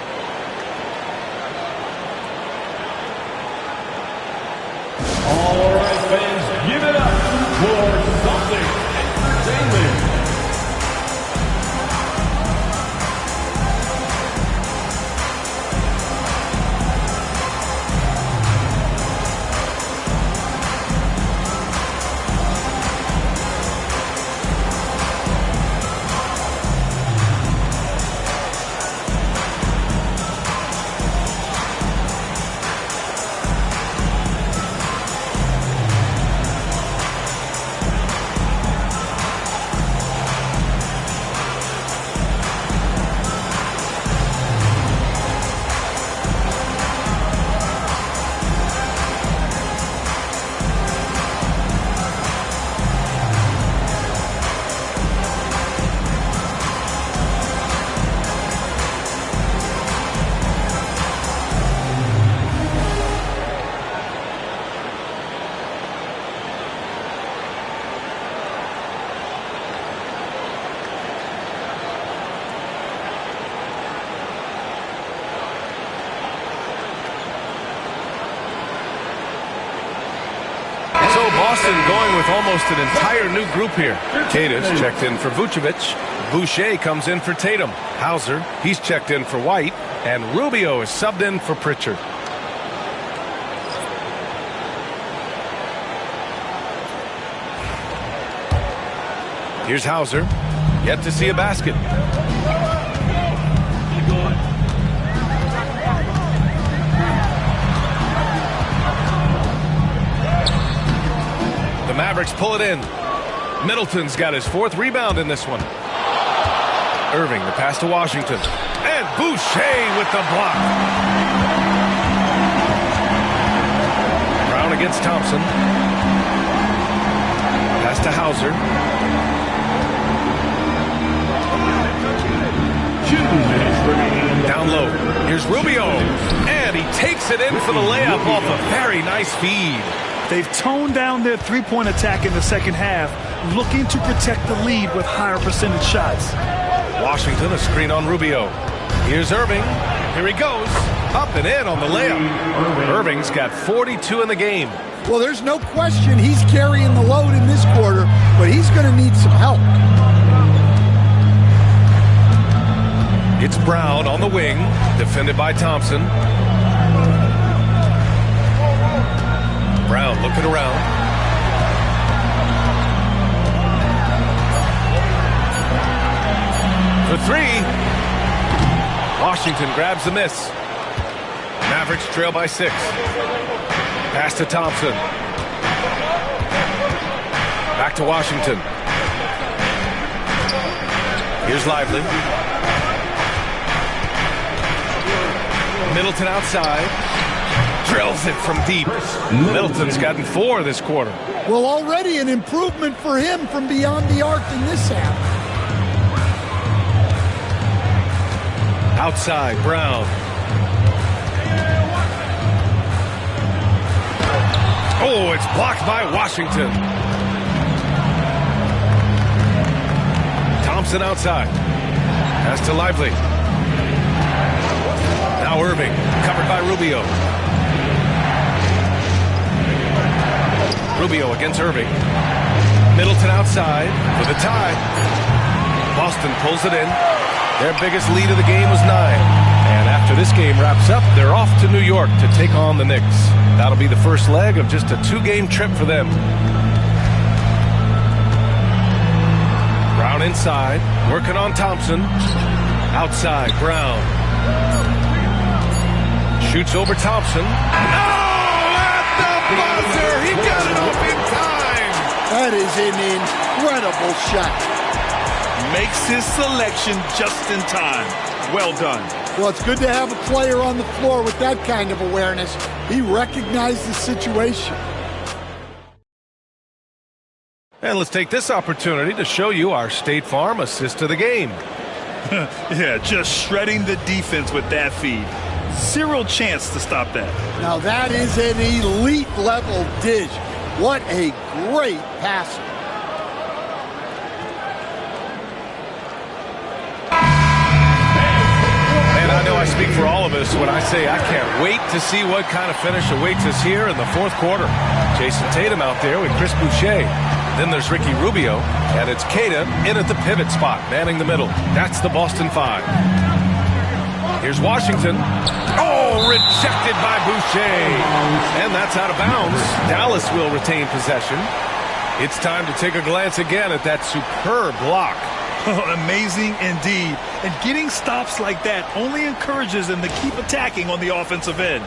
All right, fans, give it up for Celtics Entertainment. Boston going with almost an entire new group here. Cadiz checked in for Vucevic. Boucher comes in for Tatum. Hauser, he's checked in for White. And Rubio is subbed in for Pritchard. Here's Hauser. Yet to see a basket. The Mavericks pull it in. Middleton's got his 4th rebound in this one. Irving, the pass to Washington. And Boucher with the block. Brown against Thompson. Pass to Hauser. Down low. Here's Rubio. And he takes it in for the layup off a very nice feed. They've toned down their three-point attack in the second half, looking to protect the lead with higher percentage shots. Washington, a screen on Rubio. Here's Irving. Here he goes. Up and in on the layup. Irving's got 42 in the game. Well, there's no question he's carrying the load in this quarter, but he's going to need some help. It's Brown on the wing, defended by Thompson. Brown looking around. For 3. Washington grabs the miss. Mavericks trail by 6. Pass to Thompson. Back to Washington. Here's Lively. Middleton outside. Drills it from deep. Middleton's gotten 4 this quarter. Well, already an improvement for him from beyond the arc in this half. Outside, Brown. Oh, it's blocked by Washington. Thompson outside. Pass to Lively. Now Irving, covered by Rubio. Rubio against Irving. Middleton outside for the tie. Boston pulls it in. Their biggest lead of the game was 9. And after this game wraps up, they're off to New York to take on the Knicks. That'll be the first leg of just a 2-game trip for them. Brown inside, working on Thompson. Outside, Brown. Shoots over Thompson. Oh, at the buzzer! He got it off in time! That is an incredible shot. Makes his selection just in time. Well done. Well, it's good to have a player on the floor with that kind of awareness. He recognized the situation. And let's take this opportunity to show you our State Farm assist of the game. Yeah, just shredding the defense with that feed. Zero chance to stop that. Now that is an elite level dish. What a great passer. And I know I speak for all of us when I say I can't wait to see what kind of finish awaits us here in the 4th quarter. Jason Tatum out there with Chris Boucher. Then there's Ricky Rubio, and it's Queta in at the pivot spot, manning the middle. That's the Boston 5. Here's Washington. Oh, rejected by Boucher. And that's out of bounds. Dallas will retain possession. It's time to take a glance again at that superb block. Amazing indeed. And getting stops like that only encourages them to keep attacking on the offensive end.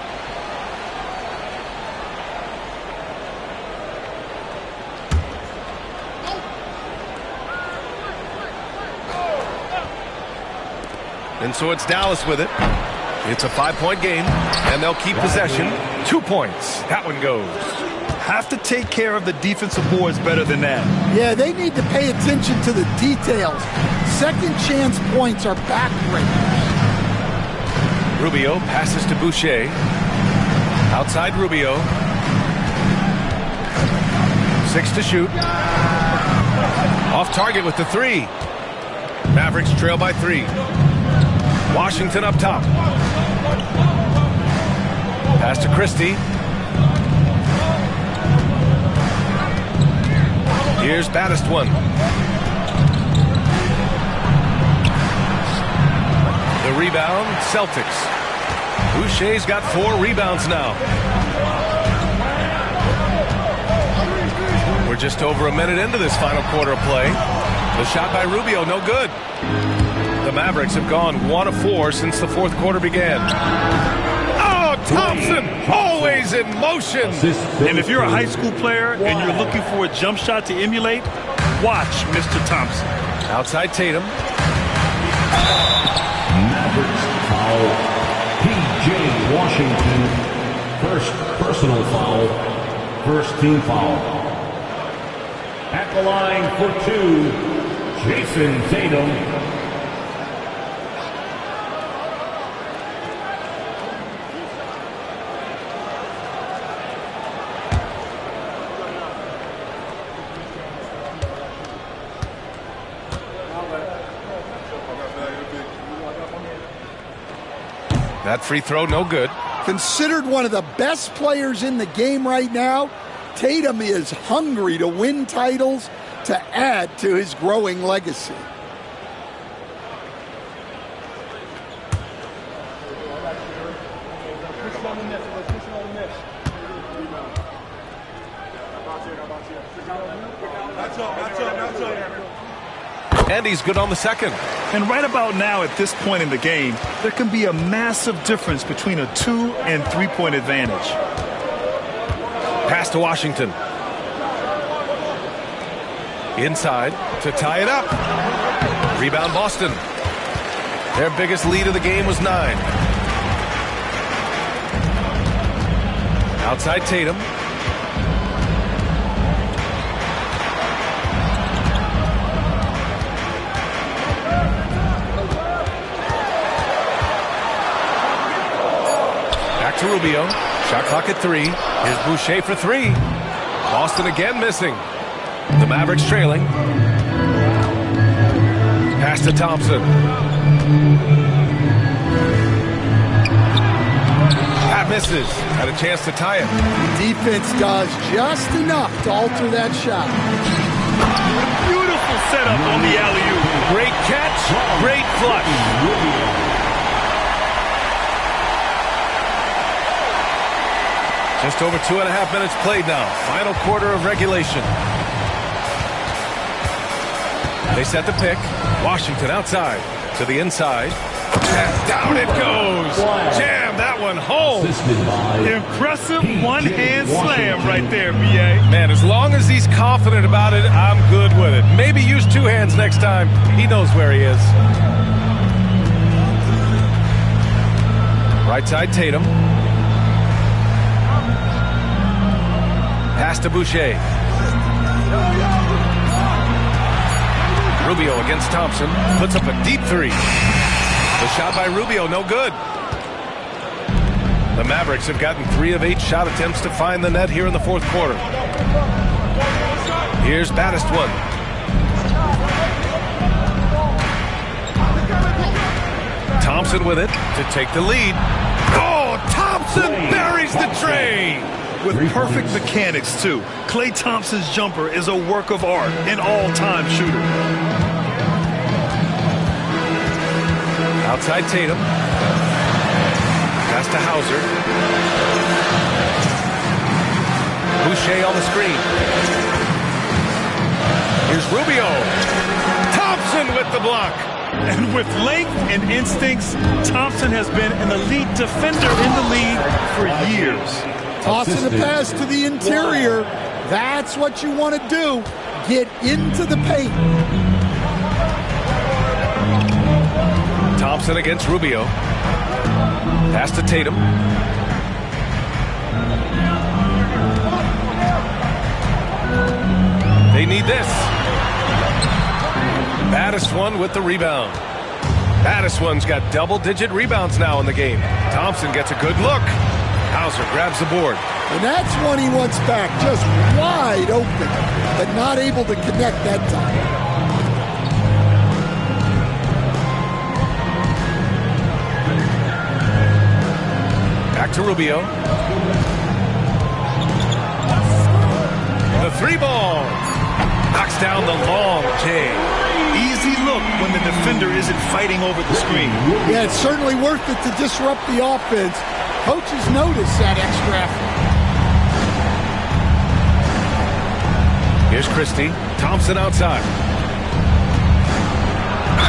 And so it's Dallas with it. It's a 5-point game, and they'll keep possession. 2 points. That one goes. Have to take care of the defensive boards better than that. Yeah, they need to pay attention to the details. Second chance points are backbreakers. Rubio passes to Boucher. Outside Rubio. 6 to shoot. Off target with the 3. Mavericks trail by 3. Washington up top. Pass to Christie. Here's Baddest one. The rebound, Celtics. Boucher's got 4 rebounds now. We're just over a minute into this final quarter of play. The shot by Rubio, no good. The Mavericks have gone 1 of 4 since the 4th quarter began. Oh, Thompson, always in motion. And if you're a high school player and you're looking for a jump shot to emulate, watch Mr. Thompson. Outside Tatum. Mavericks foul. P.J. Washington. First personal foul. First team foul. At the line for 2, Jason Tatum. That free throw, no good. Considered one of the best players in the game right now, Tatum is hungry to win titles to add to his growing legacy. And he's good on the second. And right about now, at this point in the game, there can be a massive difference between a 2- and 3-point advantage. Pass to Washington. Inside to tie it up. Rebound Boston. Their biggest lead of the game was 9. Outside Tatum. Back to Rubio. Shot clock at 3. Here's Boucher for 3. Boston again missing. The Mavericks trailing. Pass to Thompson. That misses. Had a chance to tie it. Defense does just enough to alter that shot. Beautiful setup on the alley-oop. Great catch, great flush. Just over 2.5 minutes played now. Final quarter of regulation. They set the pick. Washington outside to the inside. And down it goes. Jam that one home. Impressive one-hand slam right there, B.A. Man, as long as he's confident about it, I'm good with it. Maybe use 2 hands next time. He knows where he is. Right side Tatum. Pass to Boucher. Rubio against Thompson. Puts up a deep 3. The shot by Rubio, no good. The Mavericks have gotten 3 of 8 shot attempts to find the net here in the fourth quarter. Here's Baddest one. Thompson with it to take the lead. Oh, Thompson buries the tray. With perfect mechanics, too. Klay Thompson's jumper is a work of art, an all-time shooter. Outside Tatum. Pass to Hauser. Boucher on the screen. Here's Rubio. Thompson with the block. And with length and instincts, Thompson has been an elite defender in the league for years. Tossing a pass to the interior. That's what you want to do. Get into the paint. Thompson against Rubio. Pass to Tatum. They need this. Baddest one with the rebound. Baddest one's got double-digit rebounds now in the game. Thompson gets a good look. Hauser grabs the board. And that's one he wants back, just wide open, but not able to connect that time. Back to Rubio. The 3-ball. Knocks down the long J. Easy look when the defender isn't fighting over the screen. Yeah, it's certainly worth it to disrupt the offense. Coaches notice that extra effort. Here's Christie. Thompson outside.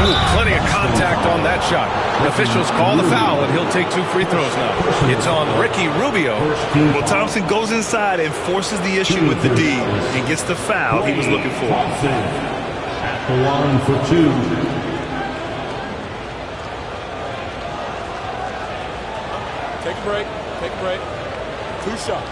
Ooh, plenty of contact on that shot. Officials call the foul, and he'll take 2 free throws now. It's on Ricky Rubio. Well, Thompson goes inside and forces the issue with the D and gets the foul he was looking for. At the line for 2. Take a break. Take a break. 2 shots.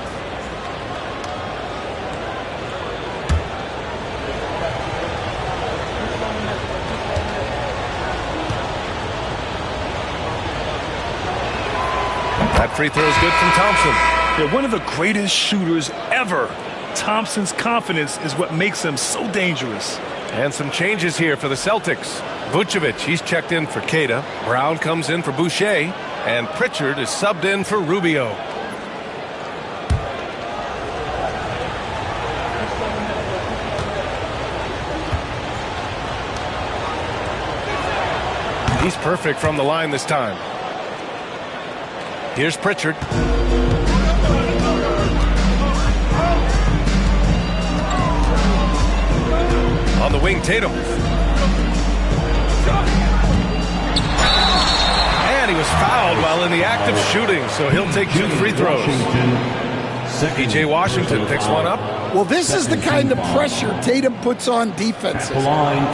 That free throw is good from Thompson. They're one of the greatest shooters ever. Thompson's confidence is what makes him so dangerous. And some changes here for the Celtics. Vucevic, he's checked in for Queta. Brown comes in for Boucher. And Pritchard is subbed in for Rubio. He's perfect from the line this time. Here's Pritchard. On the wing, Tatum. Well, in the act of shooting, so he'll take 2 free throws. P.J. Washington picks one up. Well, this is the kind of pressure Tatum puts on defenses.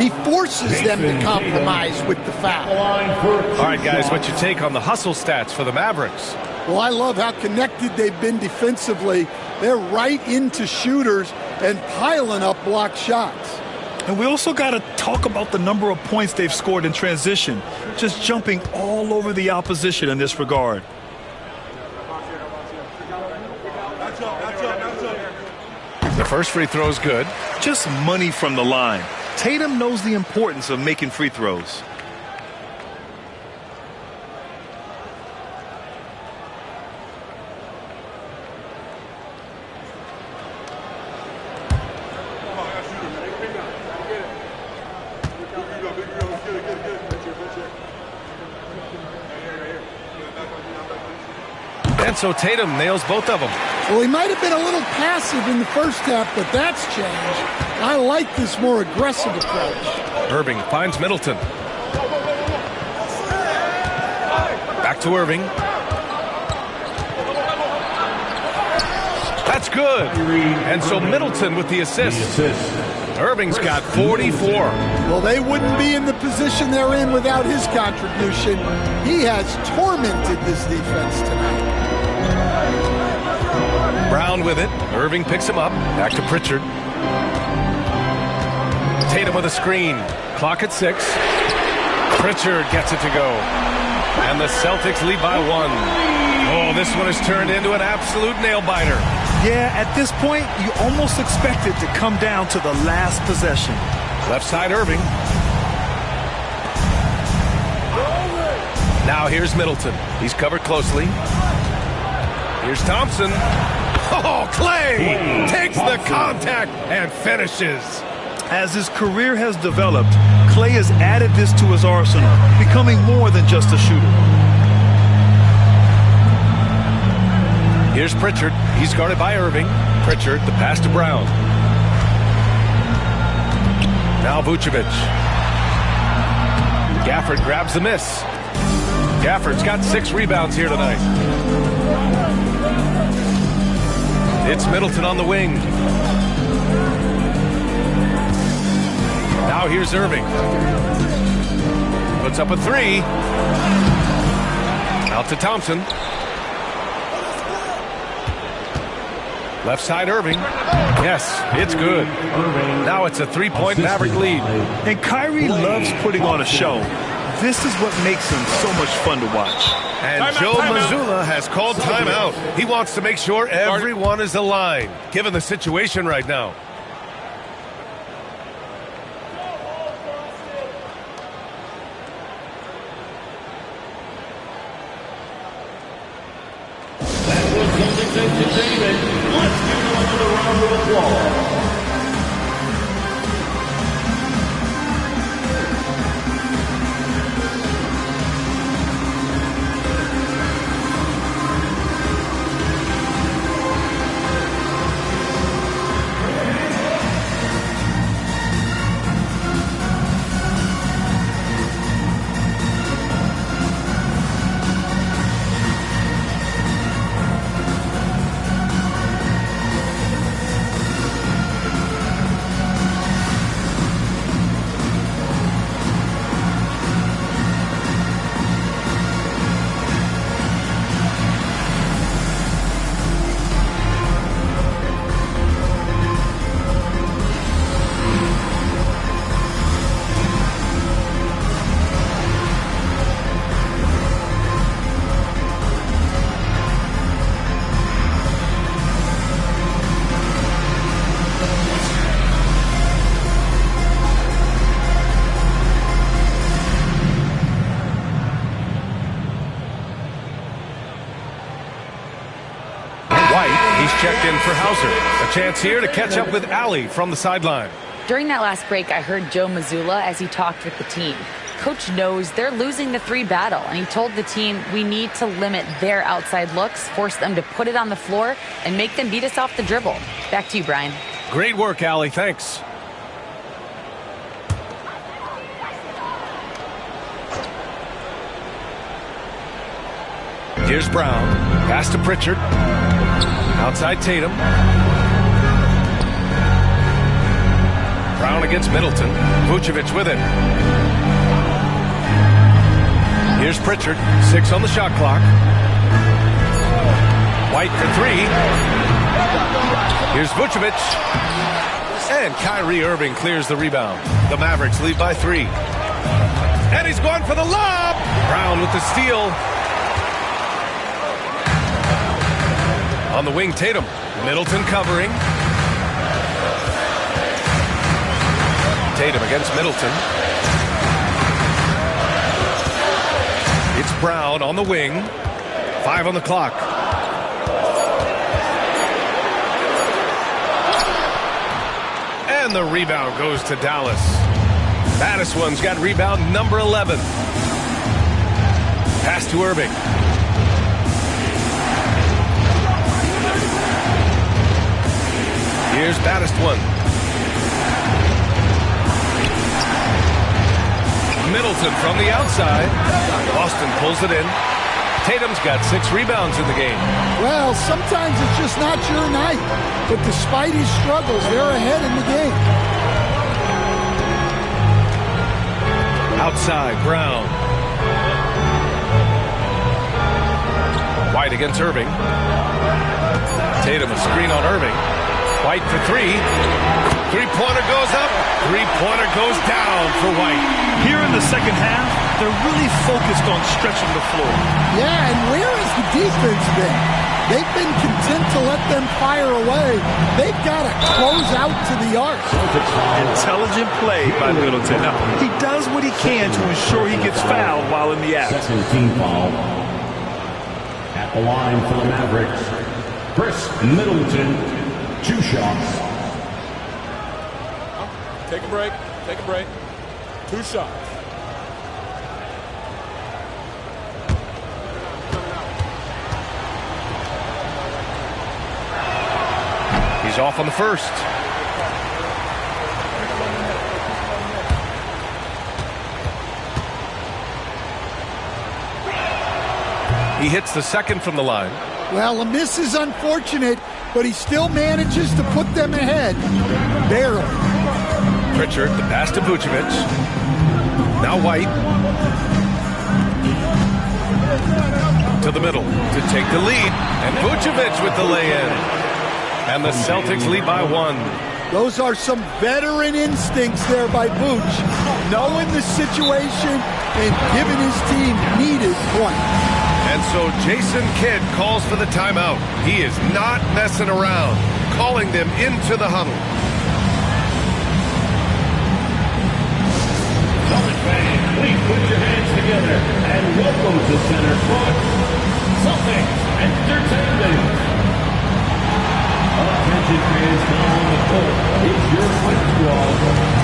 He forces them to compromise with the foul. All right, guys, what's your take on the hustle stats for the Mavericks? Well, I love how connected they've been defensively. They're right into shooters and piling up block shots. And we also got to talk about the number of points they've scored in transition, just jumping all over the opposition in this regard. The first free throw is good. Just money from the line. Tatum knows the importance of making free throws. And so Tatum nails both of them. Well, he might have been a little passive in the first half, but that's changed. I like this more aggressive approach. Irving finds Middleton. Back to Irving. That's good. And so Middleton with the assist. Irving's got 44. Well, they wouldn't be in the position they're in without his contribution. He has tormented this defense tonight. Brown with it. Irving picks him up. Back to Pritchard. Tatum with a screen. Clock at 6. Pritchard gets it to go. And the Celtics lead by 1. Oh, this one has turned into an absolute nail-biter. Yeah, at this point, you almost expect it to come down to the last possession. Left side, Irving. Now here's Middleton. He's covered closely. Here's Thompson. Oh, Clay takes the contact and finishes. As his career has developed, Clay has added this to his arsenal, becoming more than just a shooter. Here's Pritchard. He's guarded by Irving. Pritchard, the pass to Brown. Now Vucevic. Gafford grabs the miss. Gafford's got 6 rebounds here tonight. It's Middleton on the wing. Now here's Irving. Puts up a 3. Out to Thompson. Left side, Irving. Yes, it's good. Now it's a 3-point Maverick lead. And Kyrie loves putting on a show. This is what makes him so much fun to watch. And Joe Mazzulla has called timeout. He wants to make sure everyone is aligned, given the situation right now. That was Celtics Entertainment. Let's give them another round of applause. Checked in for Hauser. A chance here to catch up with Allie from the sideline. During that last break, I heard Joe Mazzulla as he talked with the team. Coach knows they're losing the 3 battle, and he told the team we need to limit their outside looks, force them to put it on the floor, and make them beat us off the dribble. Back to you, Brian. Great work, Allie. Thanks. Here's Brown. Pass to Pritchard. Outside Tatum. Brown against Middleton. Vucevic with it. Here's Pritchard. 6 on the shot clock. White for 3. Here's Vucevic. And Kyrie Irving clears the rebound. The Mavericks lead by 3. And he's going for the lob. Brown with the steal. On the wing, Tatum. Middleton covering. Tatum against Middleton. It's Brown on the wing. 5 on the clock. And the rebound goes to Dallas. Baddest one's got rebound number 11. Pass to Irving. Here's baddest one. Middleton from the outside. Boston pulls it in. Tatum's got 6 rebounds in the game. Well, sometimes it's just not your night. But despite his struggles, they're ahead in the game. Outside, Brown. White against Irving. Tatum a screen on Irving. White for 3. Three-pointer goes up. Three-pointer goes down for White. Here in the second half, they're really focused on stretching the floor. Yeah, and where has the defense been? They've been content to let them fire away. They've got to close out to the arc. Intelligent play by Middleton. Now, he does what he can to ensure he gets fouled while in the act. Second team foul. At the line for the Mavericks, Chris Middleton, 2 shots. Take a break. Take a break. 2 shots. He's off on the first. He hits the second from the line. Well, a miss is unfortunate, but he still manages to put them ahead. Barely. Pritchard, the pass to Vucevic. Now White. To the middle to take the lead. And Vucevic with the lay-in. And the Celtics lead by 1. Those are some veteran instincts there by Vooch, knowing the situation and giving his team needed points. And so Jason Kidd calls for the timeout. He is not messing around, calling them into the huddle. Celtics fans, please put your hands together and welcome to Center Court, Celtics Entertainment. Attention fans now on the court. It's your quick squad.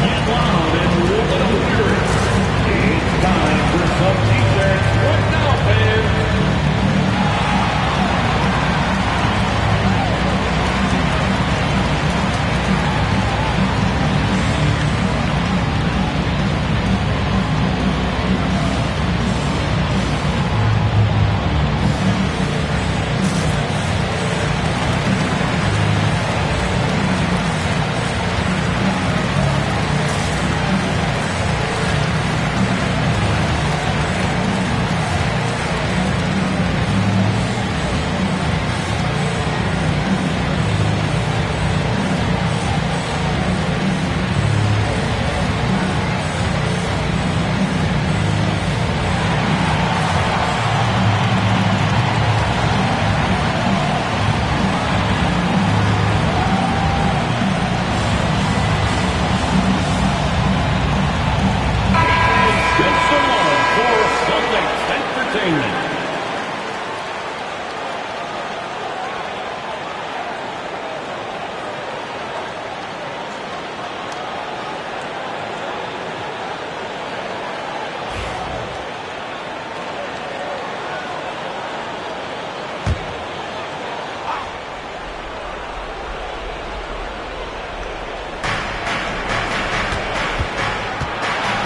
Get loud and roll it up here. It's time for some t-shirts right now, fans.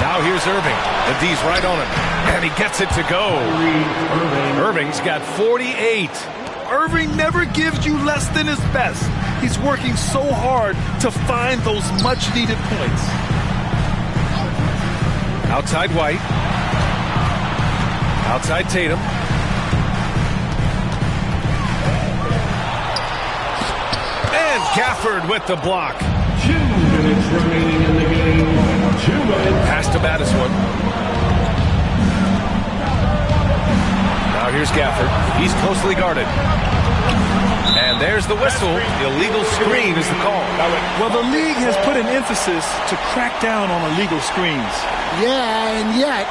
Now here's Irving. The D's right on him, and he gets it to go. Irving's got 48. Irving never gives you less than his best. He's working so hard to find those much-needed points. Outside White. Outside Tatum. And Gafford with the block. 2 minutes remaining in the game. 2 minutes. Pass to Madison. Now here's Gafford. He's closely guarded. And there's the whistle. Illegal screen is the call. Well, the league has put an emphasis to crack down on illegal screens. Yeah, and yet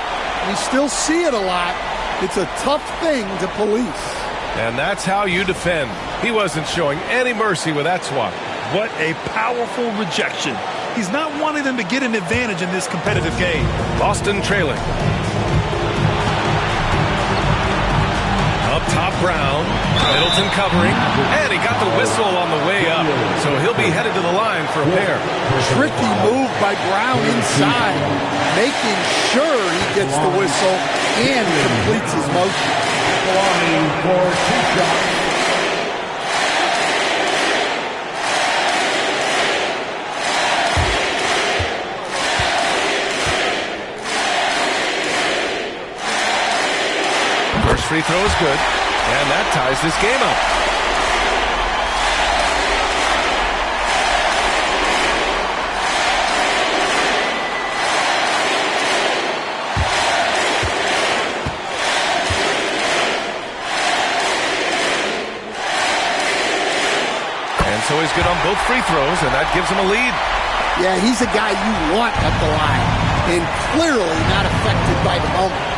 we still see it a lot. It's a tough thing to police. And that's how you defend. He wasn't showing any mercy with that swat. What a powerful rejection. He's not wanting them to get an advantage in this competitive game. Boston trailing. Up top, Brown. Middleton covering. And he got the whistle on the way up. So he'll be headed to the line for a pair. Tricky move by Brown inside, making sure he gets the whistle and completes his motion. Line for 2 shots. First free throw is good, and that ties this game up. And so he's good on both free throws, and that gives him a lead. Yeah, he's a guy you want at the line, and clearly not affected by the moment.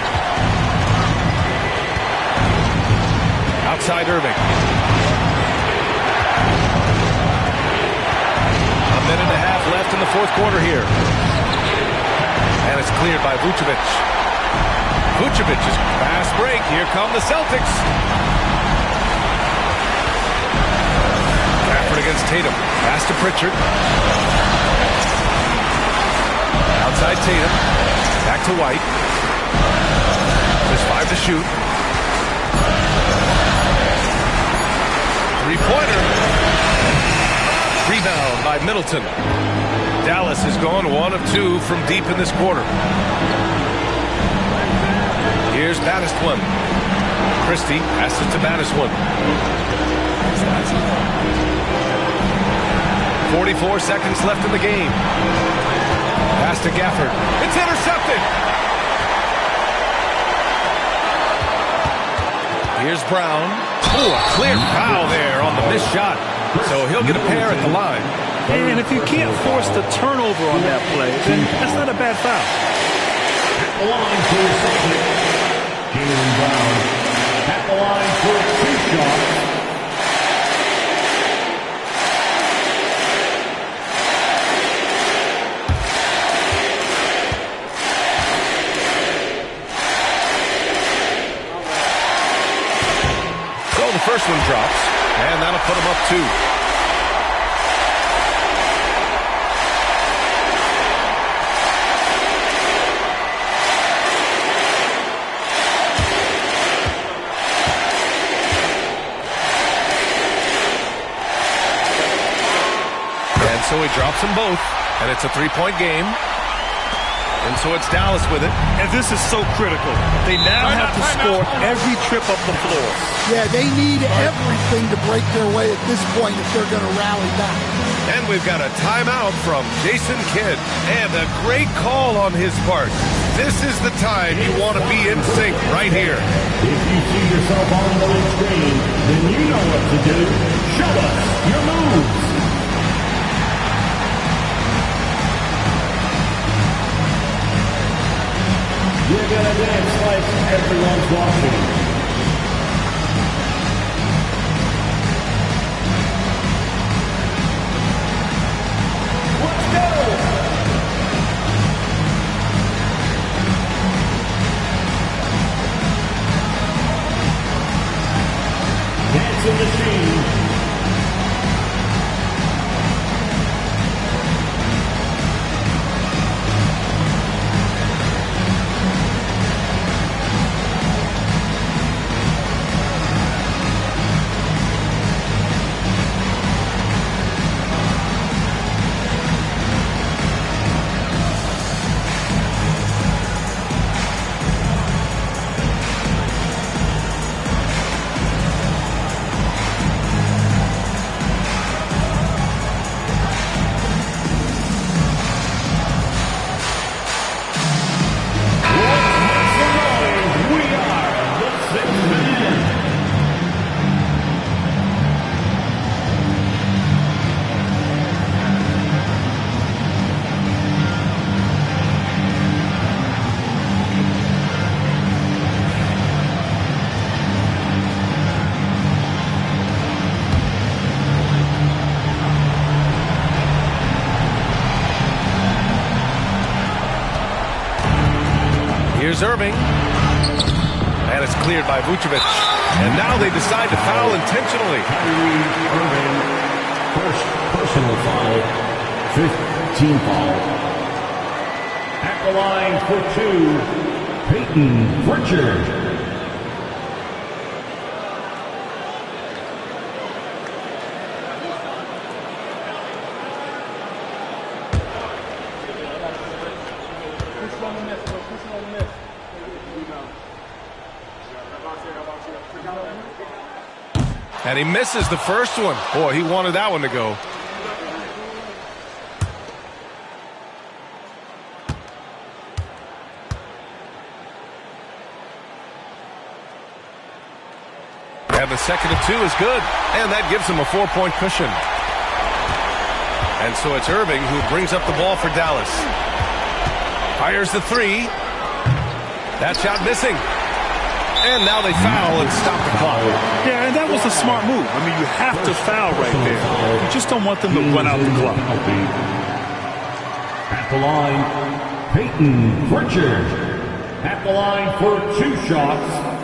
Outside Irving. A minute and a half left in the fourth quarter here. And it's cleared by Vucevic. Vucevic's fast break. Here come the Celtics. Gafford against Tatum. Pass to Pritchard. Outside Tatum. Back to White. There's 5 to shoot. Three-pointer. Rebound by Middleton. Dallas has gone 1 of 2 from deep in this quarter. Here's Madison. Christie passes to Madison. 44 seconds left in the game. Pass to Gafford. It's intercepted. Here's Brown. Oh, a clear foul there on the missed shot. So he'll get a pair at the line. And if you can't force the turnover on that play, then that's not a bad foul. At the line for the Celtics, Jaylen Brown. At the line for 2 shots. The first one drops, and that'll put him up 2. And so he drops them both, and it's a 3-point game. And so it's Dallas with it. And this is so critical. They now have to score every trip up the floor. Yeah, they need everything to break their way at this point if they're going to rally back. And we've got a timeout from Jason Kidd. And a great call on his part. This is the time you want to be in sync right here. If you see yourself on the screen, then you know what to do. Show us your moves. You're gonna dance like everyone's watching. Let's go! Dancing machine. Here's Irving. And it's cleared by Vucevic. And now they decide to foul intentionally. Irving, first personal foul, 15 foul. At the line for 2, Peyton Pritchard. And he misses the first one. Boy, he wanted that one to go. And the second and 2 is good. And that gives him a 4-point cushion. And so it's Irving who brings up the ball for Dallas. Fires the 3. That shot missing. And now they foul and stop the clock. Yeah, and that was a smart move. I mean, you have to foul right there. You just don't want them to run out the clock. At the line, Peyton Pritchard. At the line for 2 shots.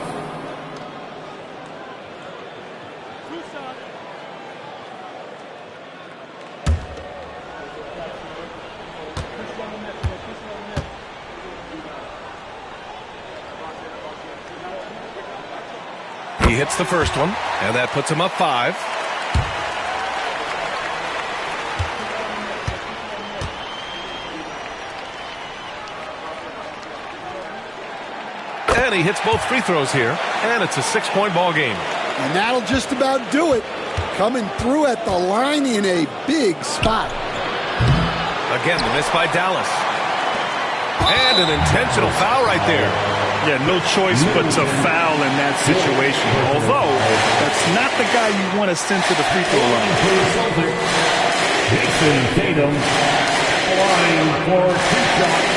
He hits the first one, and that puts him up 5. And he hits both free throws here, and it's a 6-point ball game. And that'll just about do it. Coming through at the line in a big spot. Again, the miss by Dallas. And an intentional foul right there. Yeah, no choice but to foul in that situation. Although, that's not the guy you want to send to the free throw line. Jason Tatum at the line for 2 shots.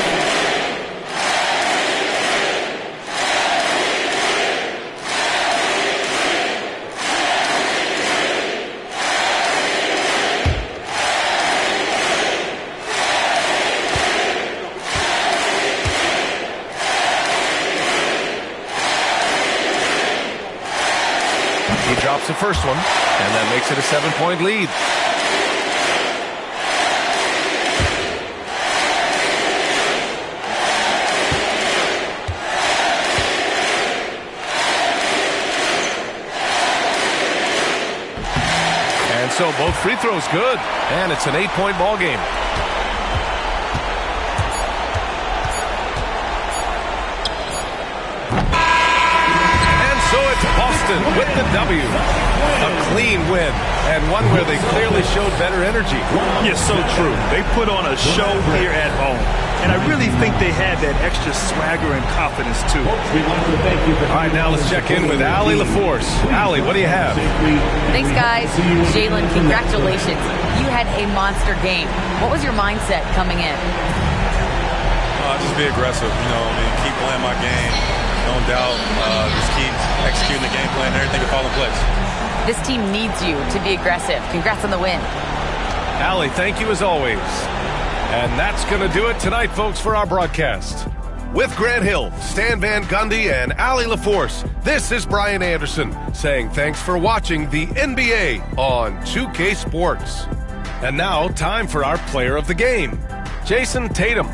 Drops the first one, and that makes it a 7-point lead. And so both free throws good, and it's an 8-point ball game. Boston with the W. A clean win, and one where they clearly showed better energy. Yes, so true. They put on a show here at home, and I really think they had that extra swagger and confidence, too. All right, now let's check in with Allie LaForce. Allie, what do you have? Thanks, guys. Jalen, congratulations. You had a monster game. What was your mindset coming in? Just be aggressive, keep playing my game. No doubt, just keep executing the game plan. Everything will fall in place. This team needs you to be aggressive. Congrats on the win. Allie, thank you as always. And that's going to do it tonight, folks, for our broadcast. With Grant Hill, Stan Van Gundy, and Allie LaForce, this is Brian Anderson saying thanks for watching the NBA on 2K Sports. And now, time for our player of the game, Jason Tatum.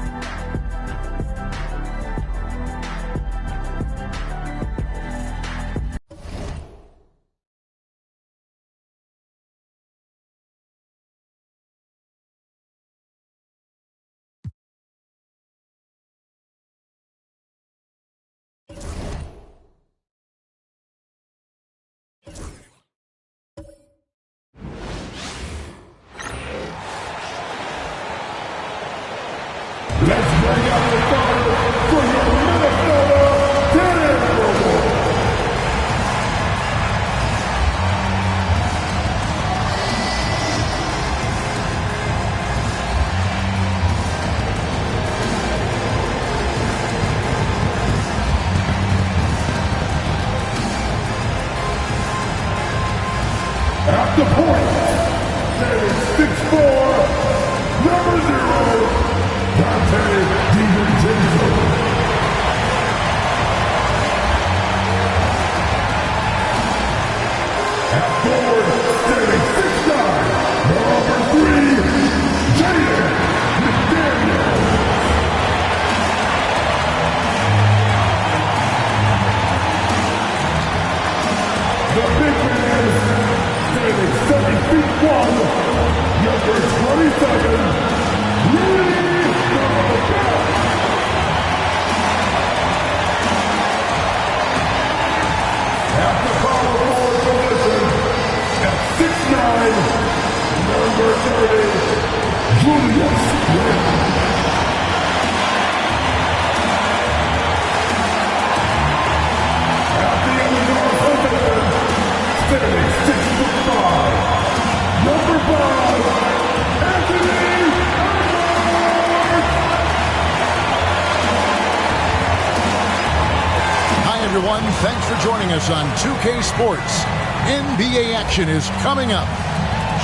Everyone, thanks for joining us on 2K Sports. NBA action is coming up.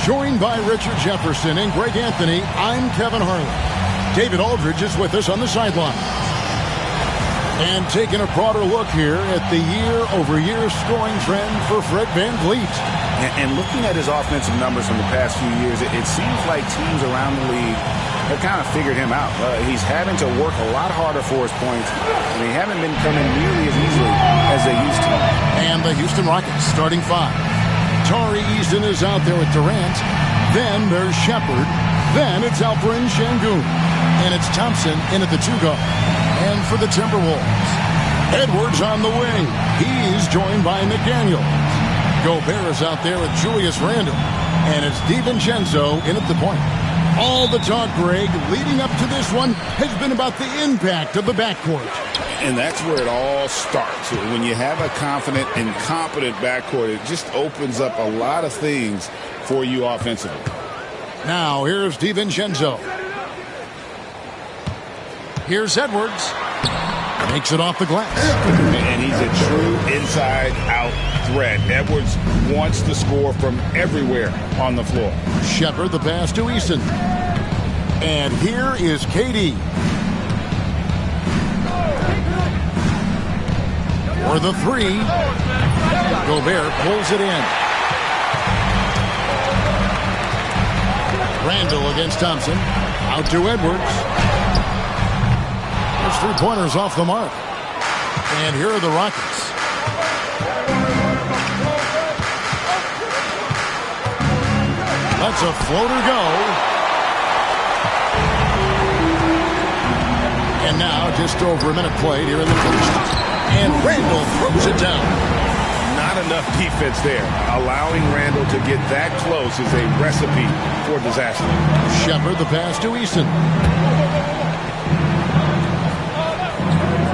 Joined by Richard Jefferson and Greg Anthony, I'm Kevin Harlan. David Aldridge is with us on the sideline. And taking a broader look here at the year-over-year scoring trend for Fred VanVleet. And looking at his offensive numbers from the past few years, it seems like teams around the league have kind of figured him out. He's having to work a lot harder for his points, and they haven't been coming nearly as easily as they used to. And the Houston Rockets starting five. Tari Eason is out there with Durant. Then there's Shepard. Then it's Alperen Şengün. And it's Thompson in at the two guard. And for the Timberwolves, Edwards on the wing. He's joined by McDaniel. Gobert is out there with Julius Randle. And it's DiVincenzo in at the point. All the talk, Greg, leading up to this one has been about the impact of the backcourt. And that's where it all starts. When you have a confident and competent backcourt, it just opens up a lot of things for you offensively. Now, here's DiVincenzo. Here's Edwards. Makes it off the glass. And he's a true inside-out threat. Edwards wants to score from everywhere on the floor. Shepard the pass to Eason. And here is KD. For the three. Gobert pulls it in. Randle against Thompson. Out to Edwards. There's three-pointers off the mark. And here are the Rockets. That's a floater go. And now just over a minute played here in the first. And Randle throws it down. Not enough defense there. Allowing Randle to get that close is a recipe for disaster. Shepard the pass to Eason.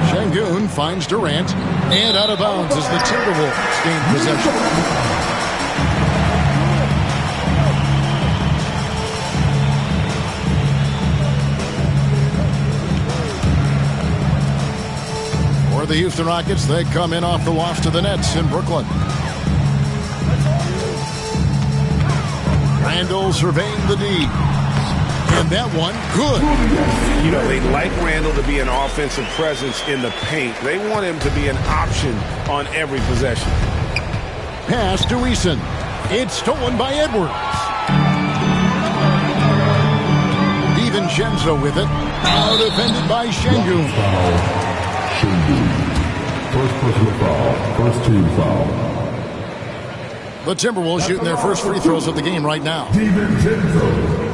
Şengün finds Durant. And out of bounds as the Timberwolves gain possession. For the Houston Rockets, they come in off the loss to the Nets in Brooklyn. Randle surveying the D. And that one, good. You know, they like Randle to be an offensive presence in the paint. They want him to be an option on every possession. Pass to Eason. It's stolen by Edwards. DiVincenzo with it. Now defended by Şengün. First personal foul. First team foul. The Timberwolves shooting their first free throws of the game right now. DiVincenzo.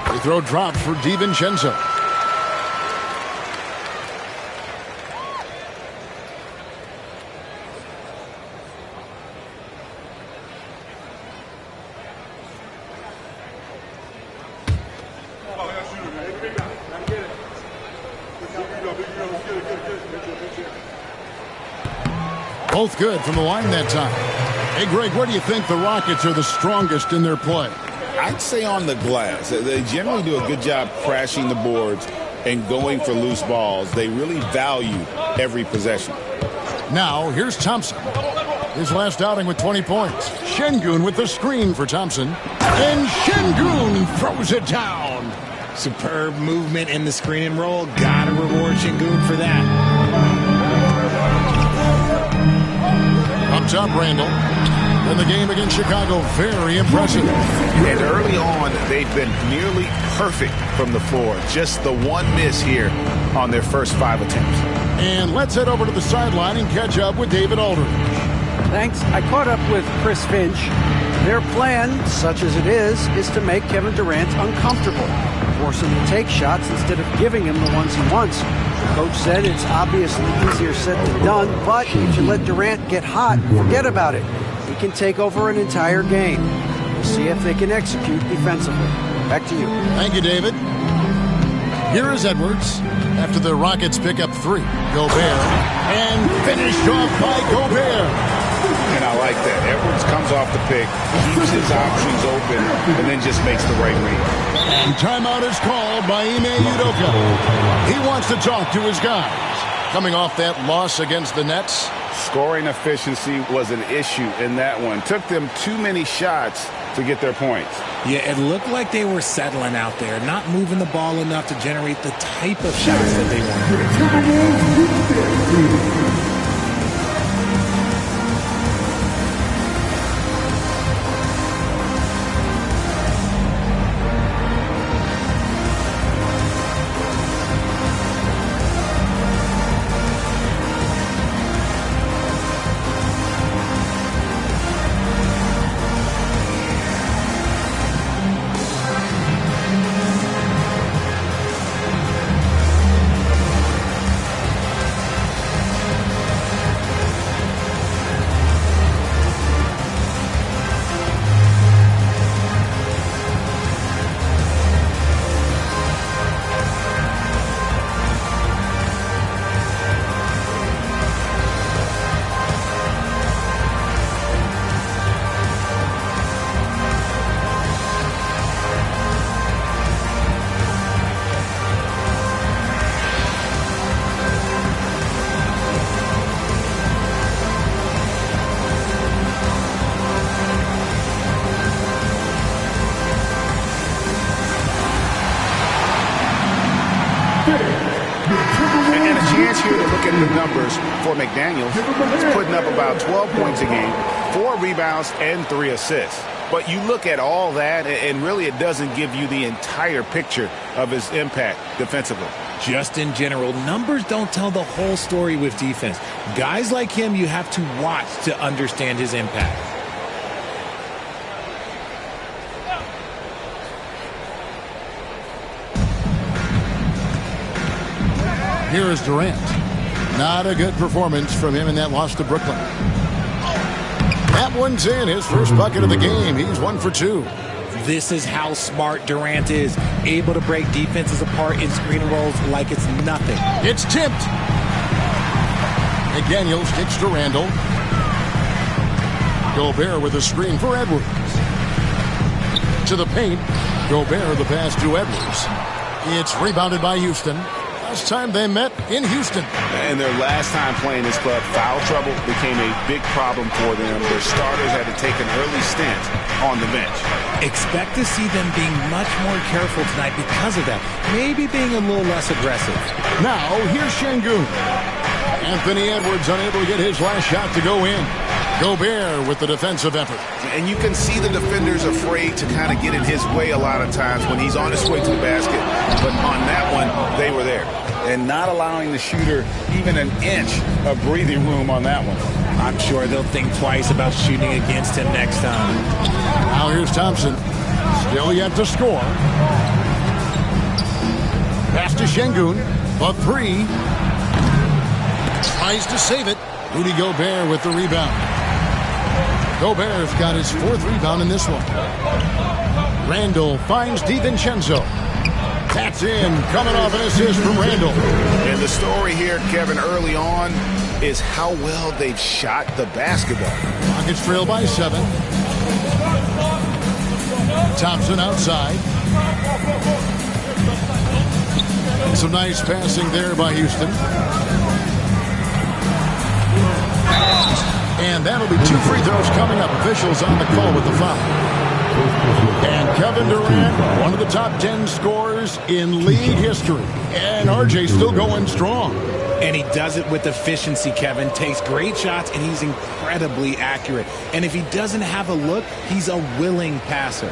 Free throw dropped for DiVincenzo. Both good from the line that time. Hey, Greg, where do you think the Rockets are the strongest in their play? I'd say on the glass. They generally do a good job crashing the boards and going for loose balls. They really value every possession. Now, here's Thompson. His last outing with 20 points. Şengün with the screen for Thompson. And Şengün throws it down. Superb movement in the screen and roll. Gotta reward Şengün for that. puts up Randall. And the game against Chicago, very impressive. And early on, they've been nearly perfect from the floor. Just the one miss here on their first 5 attempts. And let's head over to the sideline and catch up with David Aldridge. Thanks. I caught up with Chris Finch. Their plan, such as it is to make Kevin Durant uncomfortable. Force him to take shots instead of giving him the ones he wants. The coach said it's obviously easier said than done, but if you let Durant get hot, forget about it. He can take over an entire game. We'll see if they can execute defensively. Back to you. Thank you, David. Here is Edwards after the Rockets pick up 3. Gobert. And finished off by Gobert. And I like that. Edwards comes off the pick, keeps his options open, and then just makes the right read. And timeout is called by Ime Udoka. He wants to talk to his guys. Coming off that loss against the Nets. Scoring efficiency was an issue in that one. Took them too many shots to get their points. Yeah, it looked like they were settling out there, not moving the ball enough to generate the type of shots that they wanted. And a chance here to look at the numbers for McDaniels. He's putting up about 12 points a game, 4 rebounds, and 3 assists. But you look at all that, and really it doesn't give you the entire picture of his impact defensively. Just in general, numbers don't tell the whole story with defense. Guys like him, you have to watch to understand his impact. Here is Durant. Not a good performance from him in that loss to Brooklyn. That one's in. His first bucket of the game. He's 1 for 2. This is how smart Durant is. Able to break defenses apart in screen rolls like it's nothing. It's tipped. McDaniels kicks to Randall. Gobert with a screen for Edwards. To the paint. Gobert the pass to Edwards. It's rebounded by Houston. Last time they met in Houston. And their last time playing this club, foul trouble became a big problem for them. Their starters had to take an early stint on the bench. Expect to see them being much more careful tonight because of that. Maybe being a little less aggressive. Now, here's Şengün. Anthony Edwards unable to get his last shot to go in. Gobert with the defensive effort. And you can see the defenders afraid to kind of get in his way a lot of times when he's on his way to the basket. But on that one, they were there. And not allowing the shooter even an inch of breathing room on that one. I'm sure they'll think twice about shooting against him next time. Now here's Thompson. Still yet to score. Pass to Şengün. The 3. Tries to save it. Rudy Gobert with the rebound. Gobert's got his 4th rebound in this one. Randall finds DiVincenzo. That's in, coming off an assist from Randall. And the story here, Kevin, early on is how well they've shot the basketball. Rockets trail by 7. Thompson outside. Some nice passing there by Houston. And that'll be 2 free throws coming up. Officials on the call with the foul. And Kevin Durant, one of the top 10 scorers in league history. And RJ still going strong. And he does it with efficiency, Kevin. Takes great shots, and he's incredibly accurate. And if he doesn't have a look, he's a willing passer.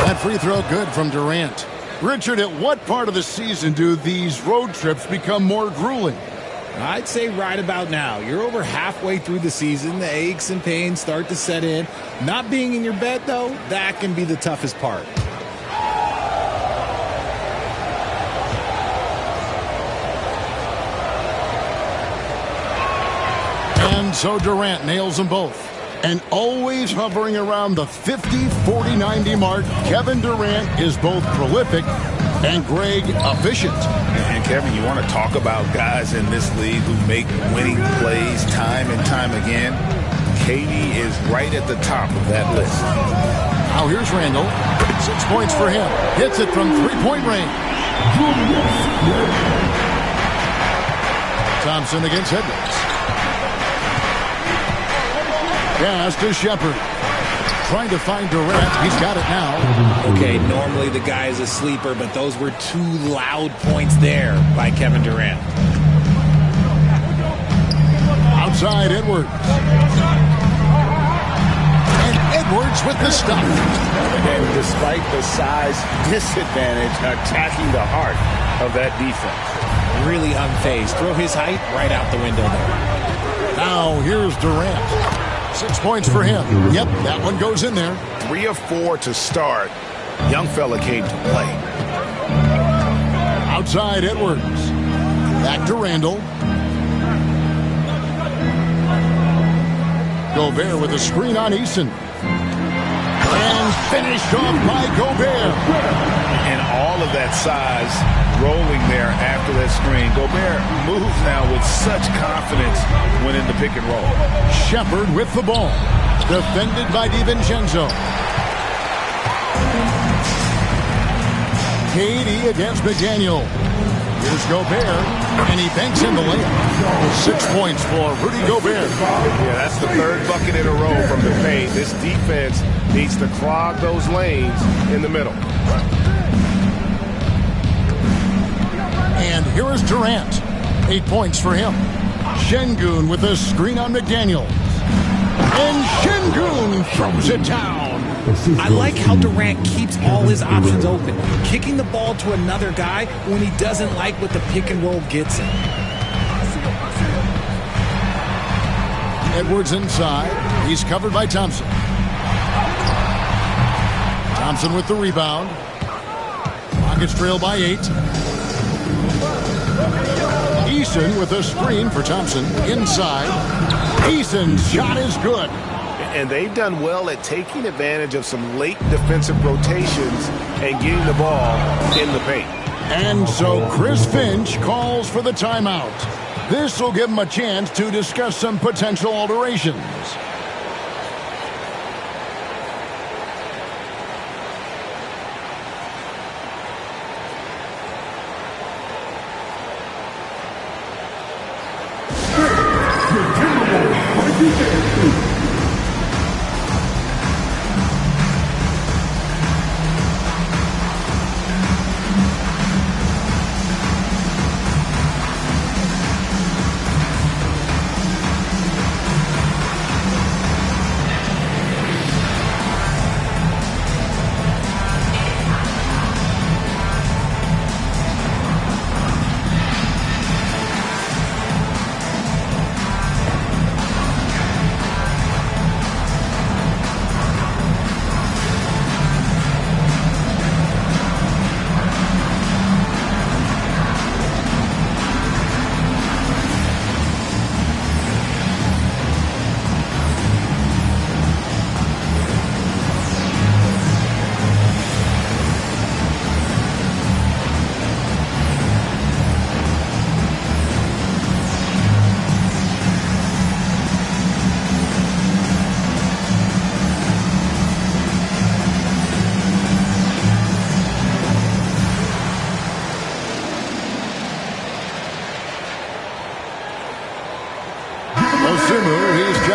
That free throw good from Durant. Richard, at what part of the season do these road trips become more grueling? I'd say right about now. You're over halfway through the season. The aches and pains start to set in. Not being in your bed, though, that can be the toughest part. And so Durant nails them both. And always hovering around the 50, 40, 90 mark, Kevin Durant is both prolific and, Greg, efficient. And Kevin, you want to talk about guys in this league who make winning plays time and time again? KD is right at the top of that list. Now here's Randall. 6 points for him. Hits it from three-point range. Thompson against Edwards. Pass to Shepard. Trying to find Durant. He's got it now. Okay, normally the guy is a sleeper, but those were two loud points there by Kevin Durant. Outside Edwards. And Edwards with the stop. And despite the size disadvantage, attacking the heart of that defense. Really unfazed. Throw his height right out the window there. Now here's Durant. 6 points for him. Yep, that one goes in there. 3 of 4 to start. Young fella came to play. Outside Edwards. Back to Randall. Gobert with a screen on Eason. And finished off by Gobert. And all of that size rolling there after that screen. Gobert moves now with such confidence when in the pick and roll. Shepard with the ball. Defended by DiVincenzo. KD against McDaniel. Here's Gobert, and he banks in the layup. 6 points for Rudy Gobert. Yeah, that's the third bucket in a row from the paint. This defense needs to clog those lanes in the middle. And here is Durant. 8 points for him. Şengün with a screen on McDaniels. And Şengün throws it down. I like how Durant keeps all his options open, kicking the ball to another guy when he doesn't like what the pick and roll gets him. Edwards inside. He's covered by Thompson. Thompson with the rebound. Rockets trail by 8. Eason with a screen for Thompson. Inside. Eason's shot is good. And they've done well at taking advantage of some late defensive rotations and getting the ball in the paint. And so Chris Finch calls for the timeout. This will give him a chance to discuss some potential alterations.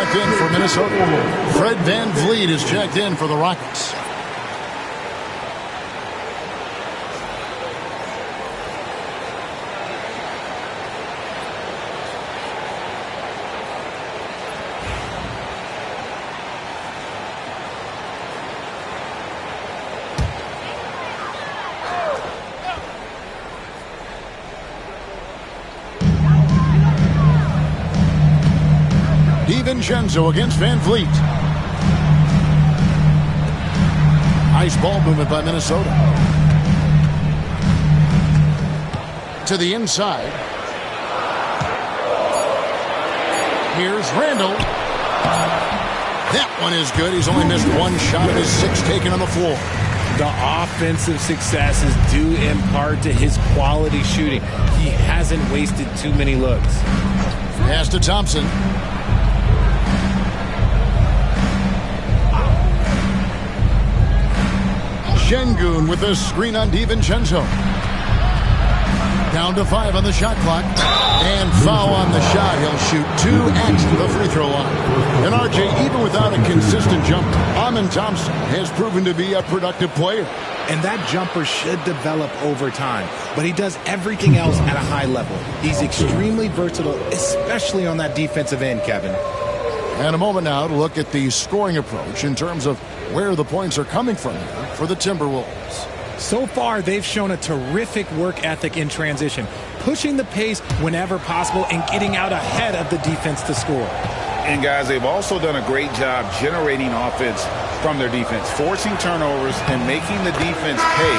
checked in for Minnesota. Fred VanVleet is checked in for the Rockets. DiVincenzo against VanVleet. Nice ball movement by Minnesota. To the inside. Here's Randall. That one is good. He's only missed one shot of his 6 taken on the floor. The offensive success is due in part to his quality shooting. He hasn't wasted too many looks. Pass to Thompson. Şengün with the screen on DiVincenzo. Down to 5 on the shot clock. And foul on the shot. He'll shoot 2 at the free throw line. And RJ, even without a consistent jumper, Amen Thompson has proven to be a productive player. And that jumper should develop over time. But he does everything else at a high level. He's extremely versatile, especially on that defensive end, Kevin. And a moment now to look at the scoring approach in terms of where the points are coming from here for the Timberwolves. So far, they've shown a terrific work ethic in transition, pushing the pace whenever possible and getting out ahead of the defense to score. And, guys, they've also done a great job generating offense from their defense, forcing turnovers and making the defense pay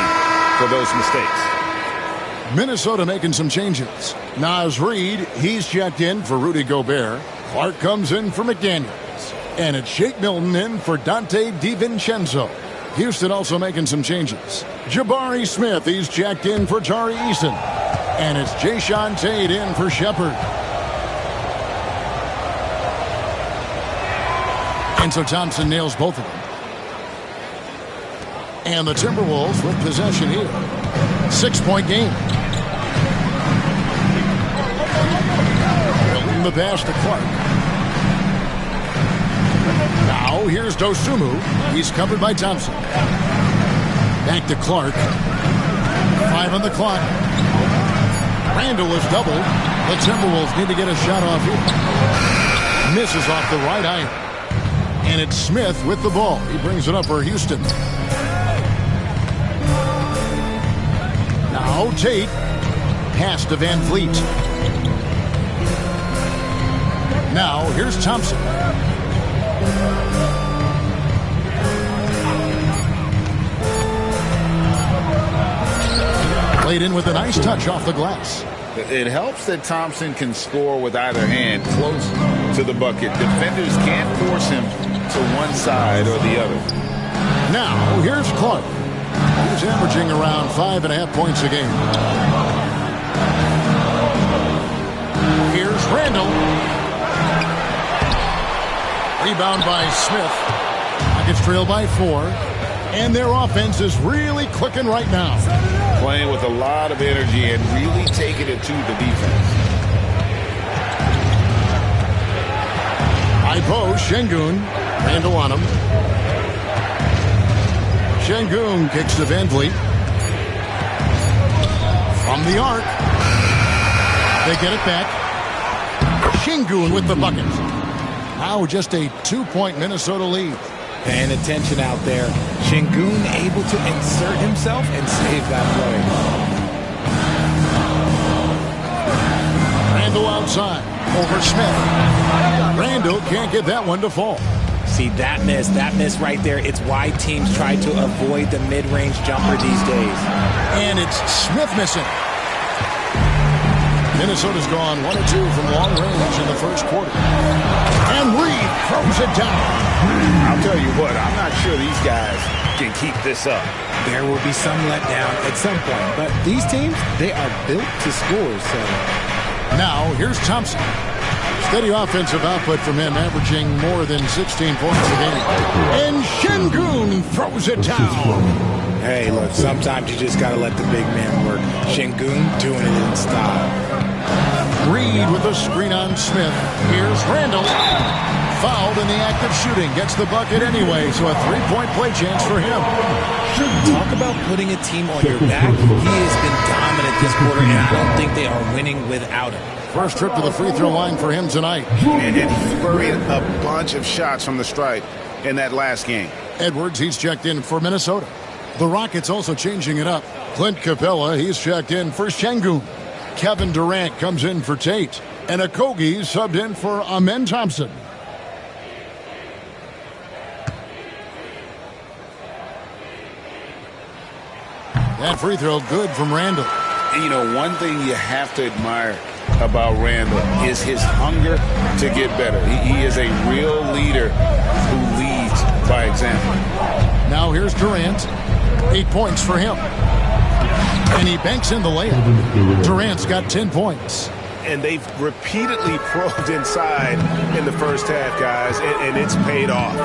for those mistakes. Minnesota making some changes. Naz Reid, he's checked in for Rudy Gobert. Clark comes in for McDaniels. And it's Shake Milton in for Dante DiVincenzo. Houston also making some changes. Jabari Smith, he's checked in for Tari Eason. And it's Jayshawn Tate in for Shepard. And so Thompson nails both of them. And the Timberwolves with possession here. 6-point game. Milton the pass to Clark. Now, here's Dosunmu. He's covered by Thompson. Back to Clark. 5 on the clock. Randall is doubled. The Timberwolves need to get a shot off here. Misses off the right iron. And it's Smith with the ball. He brings it up for Houston. Now, Tate. Pass to VanVleet. Now, here's Thompson. Played in with a nice touch off the glass. It helps that Thompson can score with either hand close to the bucket. Defenders can't force him to one side or the other. Now, here's Clark. He's averaging around 5.5 points a game. Here's Randall. Rebound by Smith. Nuggets trail by 4. And their offense is really clicking right now. Playing with a lot of energy and really taking it to the defense. High post, Şengün. Randall on him. Şengün kicks to VanVleet. From the arc. They get it back. Şengün with the bucket. Now just a 2-point Minnesota lead. Paying attention out there. Şengün able to insert himself and save that play. Randall outside. Over Smith. Randall can't get that one to fall. See, that miss right there. It's why teams try to avoid the mid-range jumper these days. And it's Smith missing. Minnesota's gone 1 of 2 from long range in the first quarter. And Reid throws it down. I'll tell you what, I'm not sure these guys can keep this up. There will be some letdown at some point, but these teams, they are built to score, so. Now, here's Thompson. Steady offensive output from him, averaging more than 16 points a game. And Şengün throws it down. Hey, look, sometimes you just got to let the big man work. Şengün doing it in style. Reed with the screen on Smith. Here's Randall. Fouled in the act of shooting. Gets the bucket anyway, so a three-point play chance for him. Talk about putting a team on your back. He has been dominant this quarter, and I don't think they are winning without him. First trip to the free throw line for him tonight. And he buried a bunch of shots from the stripe in that last game. Edwards, he's checked in for Minnesota. The Rockets also changing it up. Clint Capella, he's checked in for Şengün. Kevin Durant comes in for Tate. And Okogie subbed in for Amen Thompson. That free throw good from Randall. And, you know, one thing you have to admire about Randall is his hunger to get better. He is a real leader who leads by example. Now here's Durant. 8 points for him. And he banks in the layup. Durant's got 10 points. And they've repeatedly probed inside in the first half, guys, and it's paid off.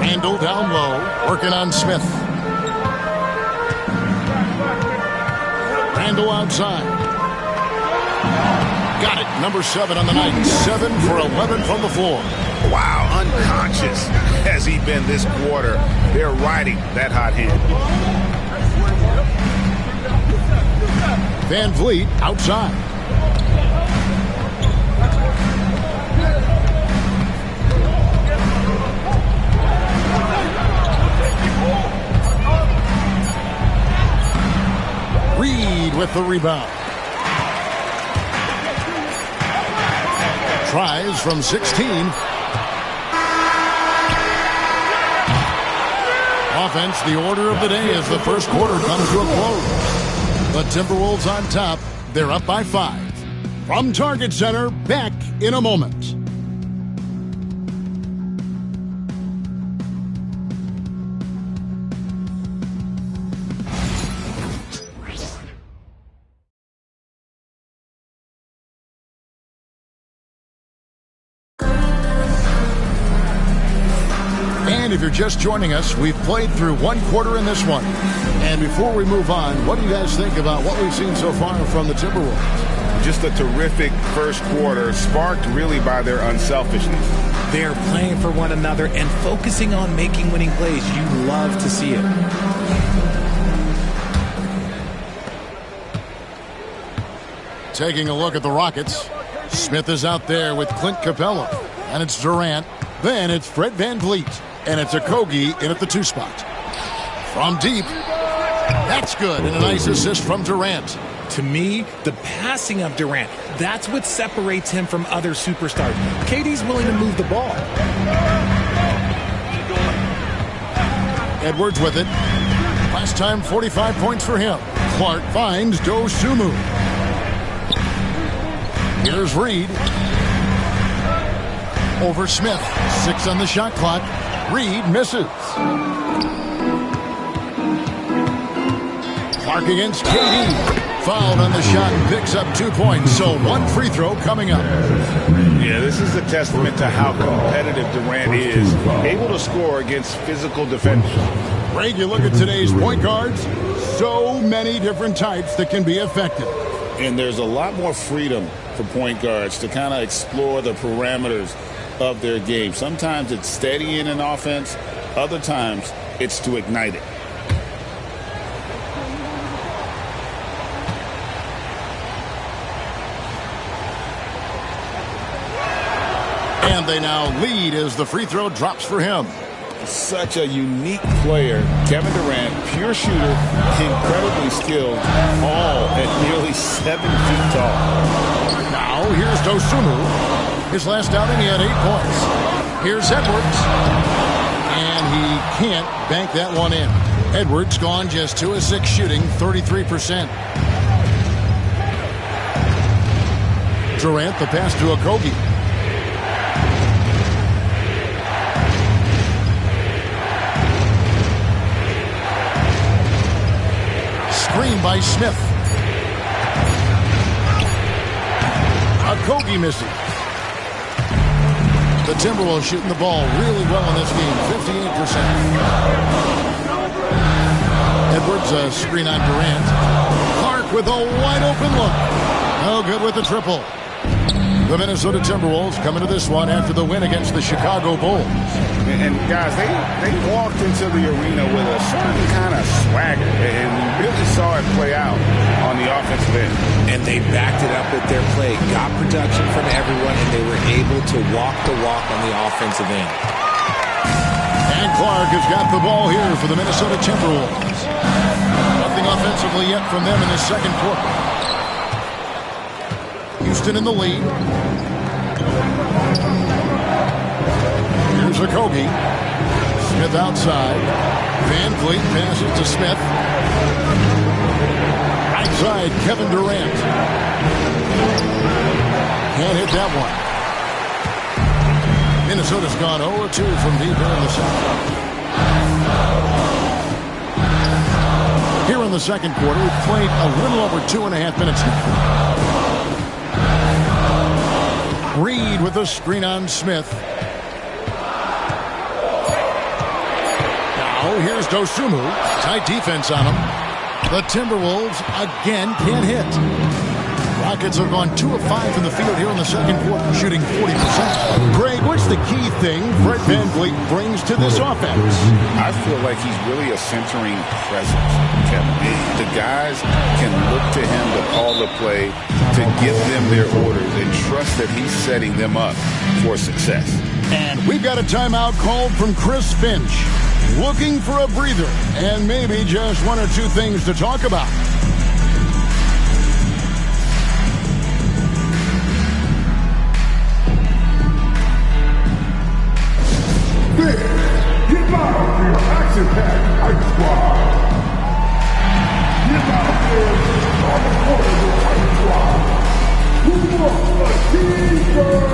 Randall down low, working on Smith. Randall outside. Got it. Number 7 on the night. 7 for 11 from the floor. Wow, unconscious has he been this quarter. They're riding that hot hand. Van Vliet outside. Reed with the rebound. Tries from 16. Offense, the order of the day as the first quarter comes to a close. The Timberwolves on top. They're up by 5. From Target Center, back in a moment. And if you're just joining us, we've played through one quarter in this one. And before we move on, what do you guys think about what we've seen so far from the Timberwolves? Just a terrific first quarter, sparked really by their unselfishness. They're playing for one another and focusing on making winning plays. You love to see it. Taking a look at the Rockets. Smith is out there with Clint Capella. And it's Durant. Then it's Fred VanVleet. And it's Okogie in at the 2 spot. From deep. That's good. And a nice assist from Durant. To me, the passing of Durant, that's what separates him from other superstars. KD's willing to move the ball. Edwards with it. Last time, 45 points for him. Clark finds Dosunmu. Here's Reed. Over Smith. 6 on the shot clock. Reed misses. Clark against KD. Fouled on the shot and picks up 2 points. So 1 free throw coming up. Yeah, this is a testament to how competitive Durant is. Able to score against physical defenders. Greg, you look at today's point guards. So many different types that can be effective. And there's a lot more freedom for point guards to kind of explore the parameters of their game. Sometimes it's steadying an offense. Other times it's to ignite it. And they now lead as the free throw drops for him. Such a unique player. Kevin Durant, pure shooter, incredibly skilled, all at nearly 7 feet tall. Now here's Dosunmu. His last outing, he had 8 points. Here's Edwards. And he can't bank that one in. Edwards gone just 2 of 6 shooting, 33%. Durant, the pass to Okogie. Screen by Smith. Okogie missing. The Timberwolves shooting the ball really well in this game, 58%. Edwards, a screen on Durant. Clark with a wide-open look. No good with the triple. The Minnesota Timberwolves come into this one after the win against the Chicago Bulls. And guys, they walked into the arena with a certain kind of swagger, and we really saw it play out on the offensive end. And they backed it up with their play, got production from everyone, and they were able to walk the walk on the offensive end. And Clark has got the ball here for the Minnesota Timberwolves. Nothing offensively yet from them in the second quarter. Houston in the lead. Here's Okogie. Smith outside. Van Vliet passes to Smith. Right side, Kevin Durant. Can't hit that one. Minnesota's gone 0-2 from deep here in the second. Here in the second quarter, we've played a little over 2.5 minutes now. Reed with a screen on Smith. Now here's Dosunmu. Tight defense on him. The Timberwolves again can't hit. Rockets have gone 2 of 5 from the field here in the second quarter, shooting 40%. Greg, what's the key thing Fred VanVleet brings to this offense? I feel like he's really a centering presence, Kevin. The guys can look to him to call the play, to give them their orders, and trust that he's setting them up for success. And we've got a timeout called from Chris Finch. Looking for a breather and maybe just 1 or 2 things to talk about. Get out of here, action-packed Ice Squad. Get out there on the court of your Ice Squad. Who wants the T-shirt?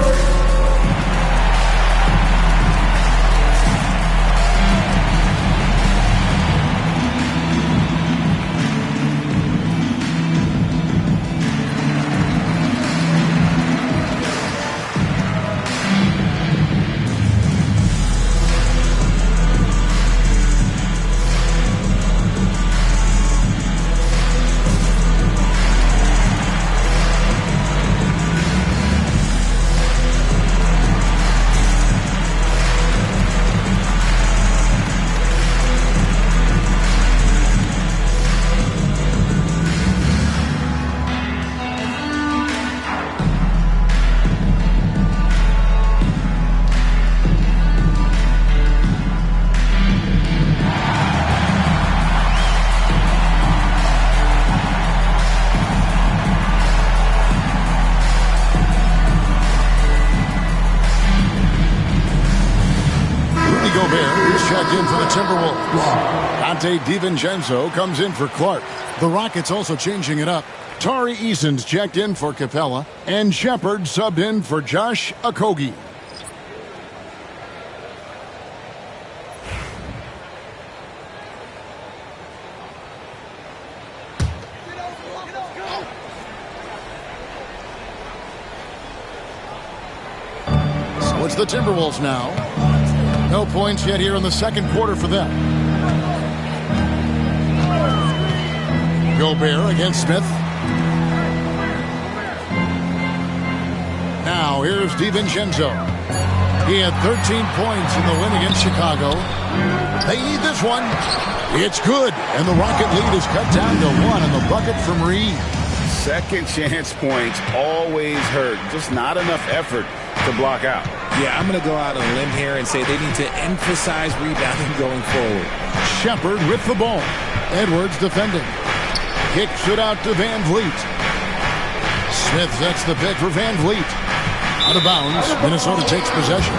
Dante DiVincenzo comes in for Clark. The Rockets also changing it up. Tari Eason's checked in for Capella, and Shepard subbed in for Josh Okogie. So it's the Timberwolves now. No points yet here in the second quarter for them. Gobert against Smith. Now here's DiVincenzo. He had 13 points in the win against Chicago. They need this one. It's good. And the Rocket lead is cut down to 1 on the bucket from Reed. Second chance points always hurt. Just not enough effort to block out. Yeah, I'm going to go out on a limb here and say they need to emphasize rebounding going forward. Shepard with the ball. Edwards defending. Kicks it out to Van Vliet. Smith sets the pick for Van Vliet. Out of bounds. Minnesota takes possession.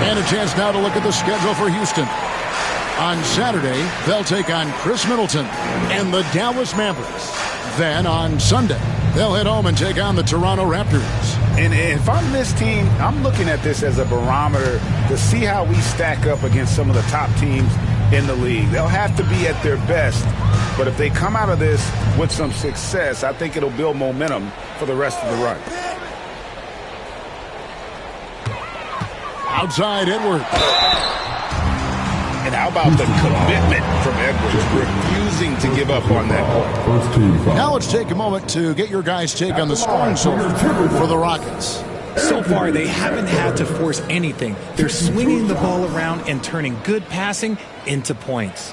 And a chance now to look at the schedule for Houston. On Saturday, they'll take on Chris Middleton and the Dallas Mavericks. Then on Sunday, they'll head home and take on the Toronto Raptors. And if I'm this team, I'm looking at this as a barometer to see how we stack up against some of the top teams in the league. They'll have to be at their best. But if they come out of this with some success, I think it'll build momentum for the rest of the run. Outside Edwards. And how about the commitment from Edwards, refusing to give up on that ball? Now let's take a moment to get your guys' take on the scoring so for the Rockets. So far, they haven't had to force anything. They're swinging the ball around and turning good passing into points.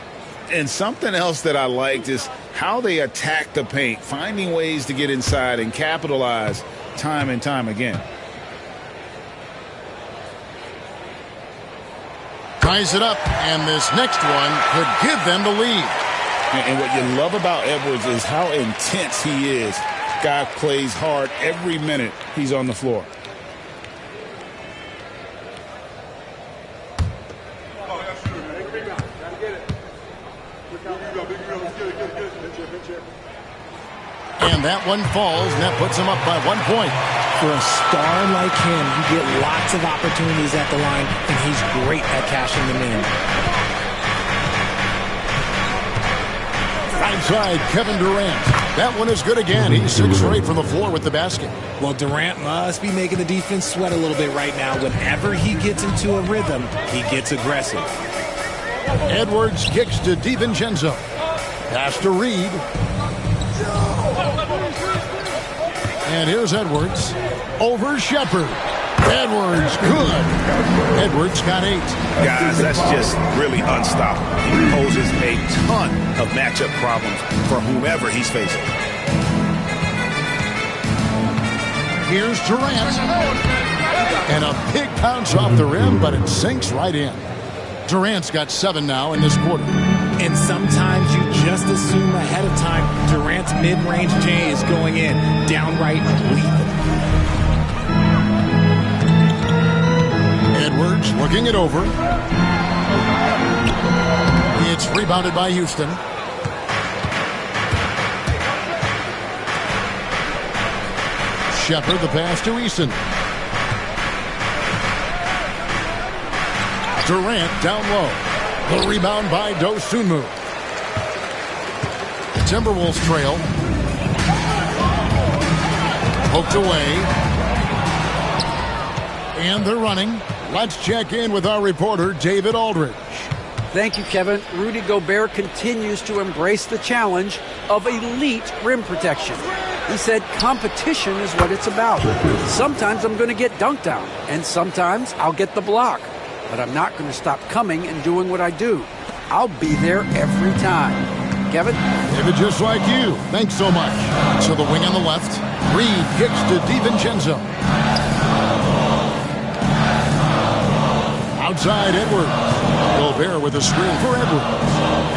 And something else that I liked is how they attack the paint, finding ways to get inside and capitalize time and time again. Ties it up, and this next one could give them the lead. And what you love about Edwards is how intense he is. Guy plays hard every minute he's on the floor. And that one falls, and that puts him up by 1 point. For a star like him, you get lots of opportunities at the line, and he's great at cashing them in. Outside, Kevin Durant. That one is good again. He's 6 for 8 from the floor with the basket. Well, Durant must be making the defense sweat a little bit right now. Whenever he gets into a rhythm, he gets aggressive. Edwards kicks to DiVincenzo. Pass to Reed. And here's Edwards. Over Shepherd. Edwards, good. Edwards got 8. Guys, that's just really unstoppable. He poses a ton of matchup problems for whomever he's facing. Here's Durant. And a big bounce off the rim, but it sinks right in. Durant's got 7 now in this quarter. And sometimes you just assume ahead of time Durant's mid-range J is going in. Downright lethal. Edwards looking it over. It's rebounded by Houston. Shepherd the pass to Eason. Durant down low. The rebound by Dosunmu. Timberwolves trail. Poked away. And they're running. Let's check in with our reporter, David Aldridge. Thank you, Kevin. Rudy Gobert continues to embrace the challenge of elite rim protection. He said competition is what it's about. Sometimes I'm going to get dunked on, and sometimes I'll get the block. But I'm not going to stop coming and doing what I do. I'll be there every time. Kevin? David, just like you. Thanks so much. So the wing on the left. Reed kicks to DiVincenzo. Outside Edwards. Gobert with a screen for Edwards.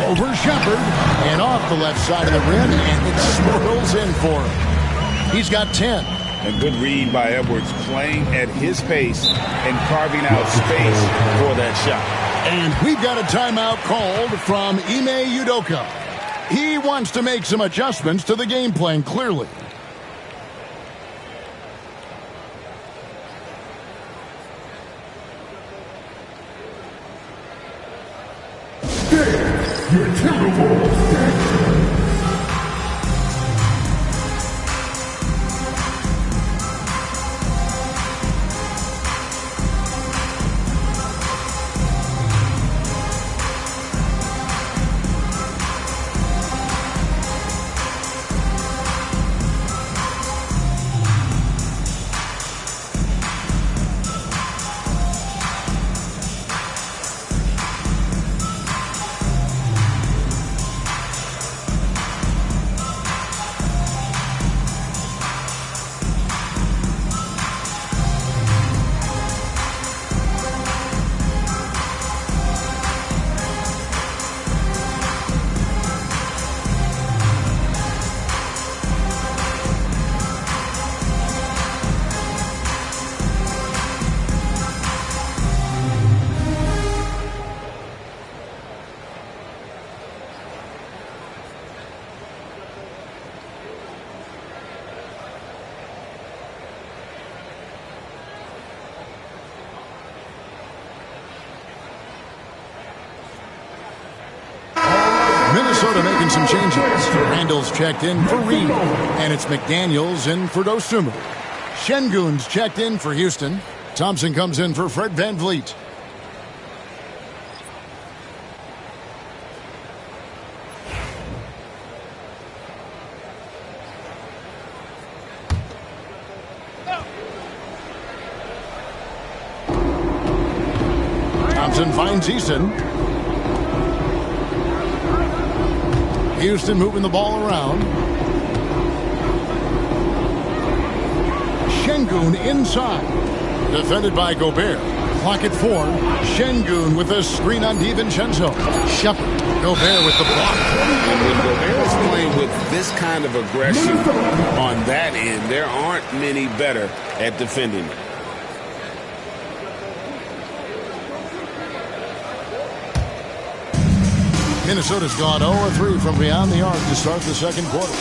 Over Shepherd. And off the left side of the rim. And it swirls in for him. He's got 10. A good read by Edwards, playing at his pace and carving out space for that shot. And we've got a timeout called from Ime Udoka. He wants to make some adjustments to the game plan, clearly. Your Timberwolves. Minnesota making some changes. Randall's checked in for Reed. And it's McDaniels in for Dosunmu. Şengün's checked in for Houston. Thompson comes in for Fred VanVleet. Thompson finds Eason. Houston moving the ball around. Şengün inside. Defended by Gobert. Clock at 4. Şengün with a screen on DiVincenzo. Shepherd. Gobert with the block. And when Gobert is playing with this kind of aggression on that end, there aren't many better at defending it. Minnesota's gone 0-3 from beyond the arc to start the second quarter.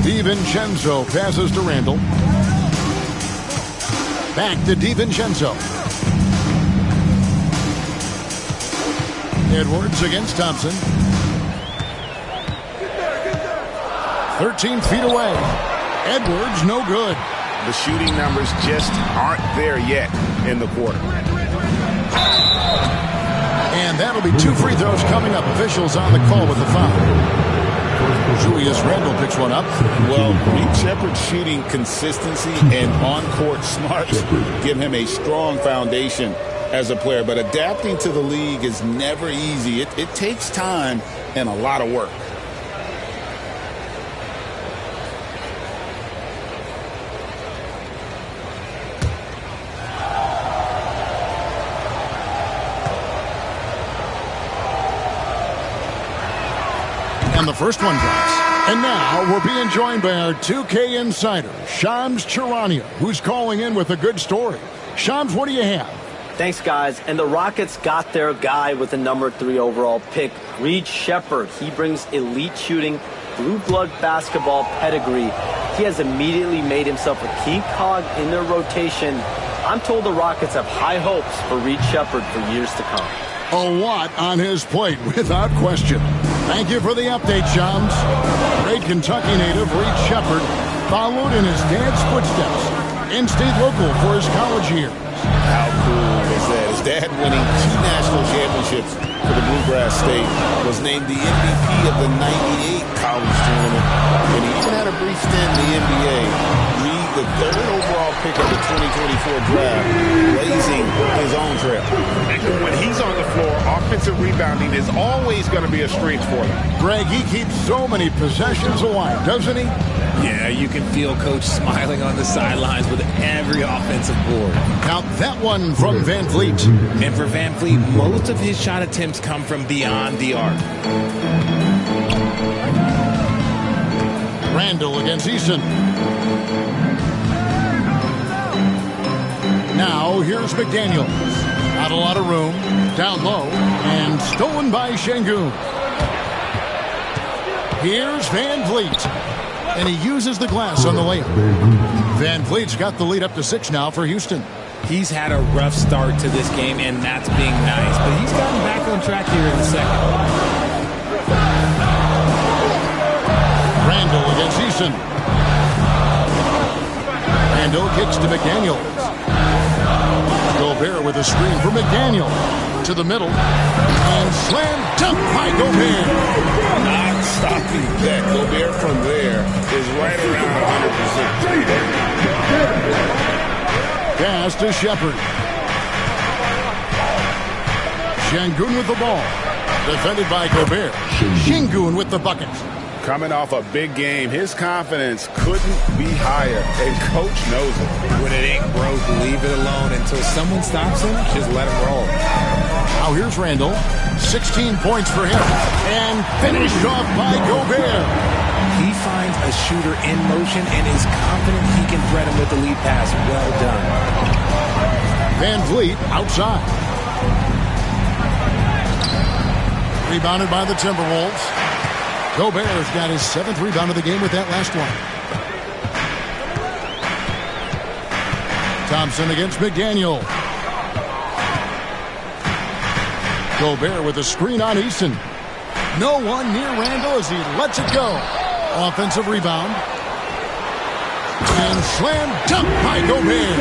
DiVincenzo passes to Randall. Back to DiVincenzo. Edwards against Thompson. 13 feet away. Edwards no good. The shooting numbers just aren't there yet in the quarter. And that'll be 2 free throws coming up. Officials on the call with the foul. Julius Randle picks one up. Well, Reed Shepherd's shooting consistency and on-court smarts give him a strong foundation as a player. But adapting to the league is never easy. It takes time and a lot of work. And the first one drops. And now we're being joined by our 2K insider, Shams Charania, who's calling in with a good story. Shams, what do you have? Thanks, guys. And the Rockets got their guy with the number 3 overall pick, Reed Shepherd. He brings elite shooting, blue blood basketball pedigree. He has immediately made himself a key cog in their rotation. I'm told the Rockets have high hopes for Reed Shepherd for years to come. A lot on his plate, without question. Thank you for the update, Shams. Great Kentucky native Reed Shepherd followed in his dad's footsteps and stayed local for his college years. How cool is that? His dad winning 2 national championships for the Bluegrass State, was named the MVP of the '98 college tournament, and he even had a brief stint in the NBA. Reed, the 3rd overall pick of the 2024 draft, blazing his own trail. When he's on the floor, offensive rebounding is always going to be a strength for them. Greg, he keeps so many possessions alive, doesn't he? Yeah, you can feel Coach smiling on the sidelines with every offensive board. Now that one from Van Vliet. And for Van Vliet, most of his shot attempts come from beyond the arc. Randall against Eason. Now here's McDaniels. Not a lot of room. Down low. And stolen by Şengün. Here's Van Vliet. And he uses the glass on the layup. Van Vliet's got the lead up to 6 now for Houston. He's had a rough start to this game, and that's being nice. But he's gotten back on track here in the second. Randall against Eason. Randall kicks to McDaniels. Gobert with a screen for McDaniel. To the middle. And slam dunk by Gobert. Not stopping that. Gobert from there is right around 100%. Pass to Shepherd. Şengün with the ball. Defended by Gobert. Şengün with the bucket. Coming off a big game, his confidence couldn't be higher, and Coach knows it. When it ain't broke, leave it alone until someone stops him. Just let him roll. Now here's Randall. 16 points for him. And finished off by Gobert. He finds a shooter in motion and is confident he can thread him with the lead pass. Well done. Van Vliet outside. Rebounded by the Timberwolves. Gobert's got his 7th rebound of the game with that last one. Thompson against McDaniel. Gobert with a screen on Eason. No one near Randall as he lets it go. Offensive rebound. And slam dunk by Gobert.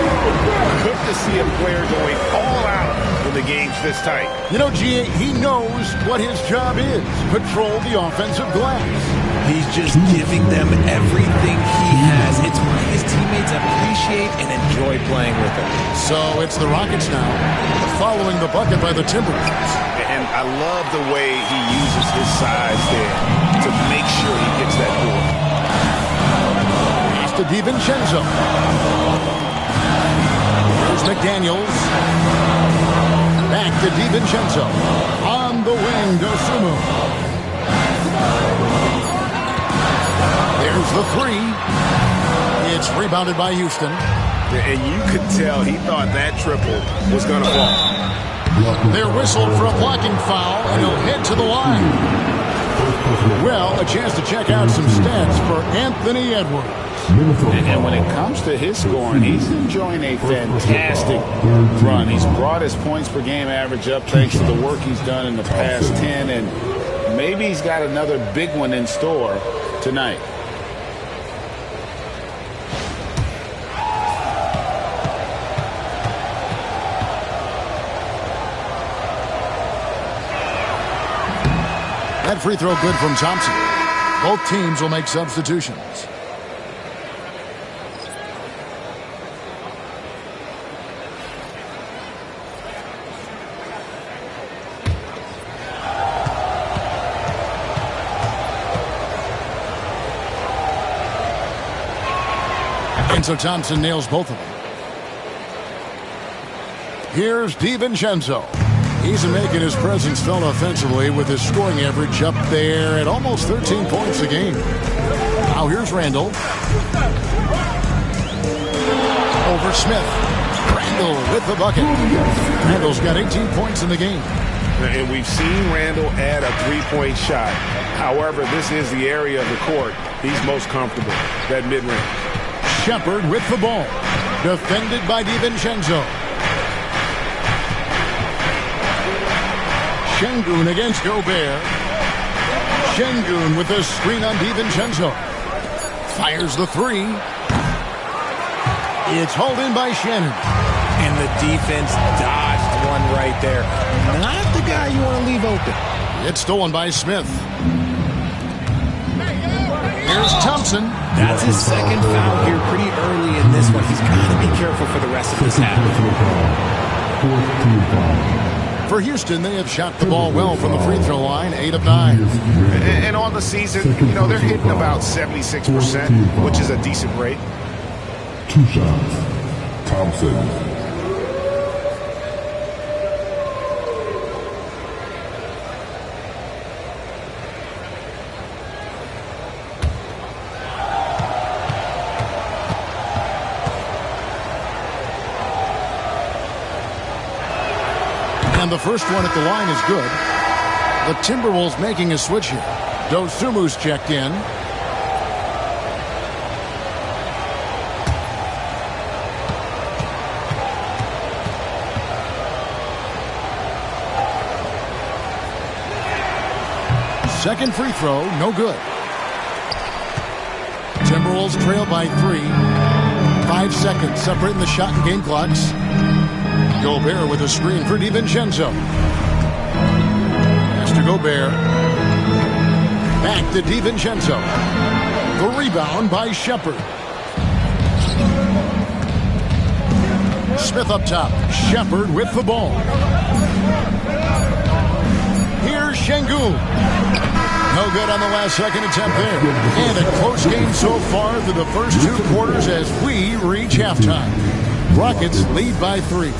Good to see a player going all out when the game's this tight. You know, G.A., he knows what his job is. Control the offensive glass. He's just giving them everything he has. It's why his teammates appreciate and enjoy playing with him. So it's the Rockets now, following the bucket by the Timberwolves. And I love the way he uses his size there to make sure he gets that board. Pass to DiVincenzo. Here's McDaniels. Back to DiVincenzo. On the wing, Dosunmu. There's the three. It's rebounded by Houston. And you could tell he thought that triple was going to fall. They're whistled for a blocking foul, and he'll head to the line. Well, a chance to check out some stats for Anthony Edwards. And when it comes to his scoring, he's enjoying a fantastic run. He's brought his points per game average up thanks to the work he's done in the past 10, and maybe he's got another big one in store tonight. That free throw good from Thompson. Both teams will make substitutions. And so Thompson nails both of them. Here's DiVincenzo. He's making his presence felt offensively with his scoring average up there at almost 13 points a game. Now here's Randall. Over Smith. Randall with the bucket. Randall's got 18 points in the game. And we've seen Randall add a three-point shot. However, this is the area of the court he's most comfortable, that mid-range. Shepard with the ball. Defended by DiVincenzo. Şengün against Gobert. Şengün with the screen on DiVincenzo. Fires the three. It's hauled in by Shannon. And the defense dodged one right there. Not the guy you want to leave open. It's stolen by Smith. Here's Thompson. That's his second foul here pretty early in this one. He's got to be careful for the rest of this half. For Houston, they have shot the ball well from the free throw line, 8 of 9. And on the season, you know, they're hitting about 76%, which is a decent rate. 2 shots. Thompson. And the first one at the line is good. The Timberwolves making a switch here. Dosumu's checked in. Second free throw, no good. Timberwolves trail by 3. 5 seconds separating the shot and game clocks. Gobert with a screen for DiVincenzo. Pass to Gobert. Back to DiVincenzo. The rebound by Shepard. Smith up top. Shepard with the ball. Here's Şengün. No good on the last second attempt there. And a close game so far through the first 2 quarters as we reach halftime. Rockets lead by 3.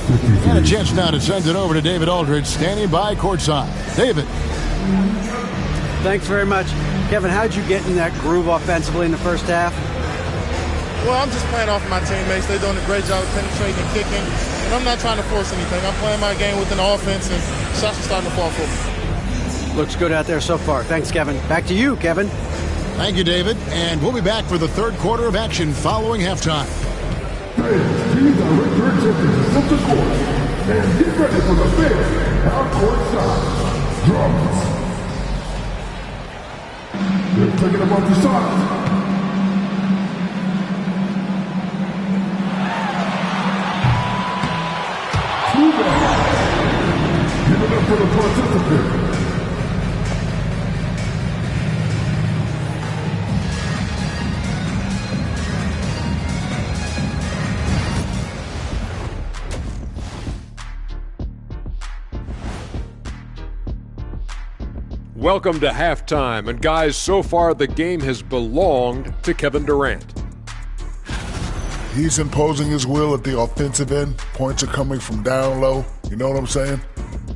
And a chance now to send it over to David Aldridge, standing by courtside. David. Thanks very much. Kevin, how'd you get in that groove offensively in the first half? Well, I'm just playing off of my teammates. They're doing a great job of penetrating and kicking. And I'm not trying to force anything. I'm playing my game with an offense, and shots are starting to fall for me. Looks good out there so far. Thanks, Kevin. Back to you, Kevin. Thank you, David. And we'll be back for the third quarter of action following halftime. Teams are returned to the court. And get ready for the fifth half-court shot. Drums. They're taking a bunch of shots. the participants. Welcome to halftime, and guys, so far the game has belonged to Kevin Durant. He's imposing his will at the offensive end. Points are coming from down low. You know what I'm saying?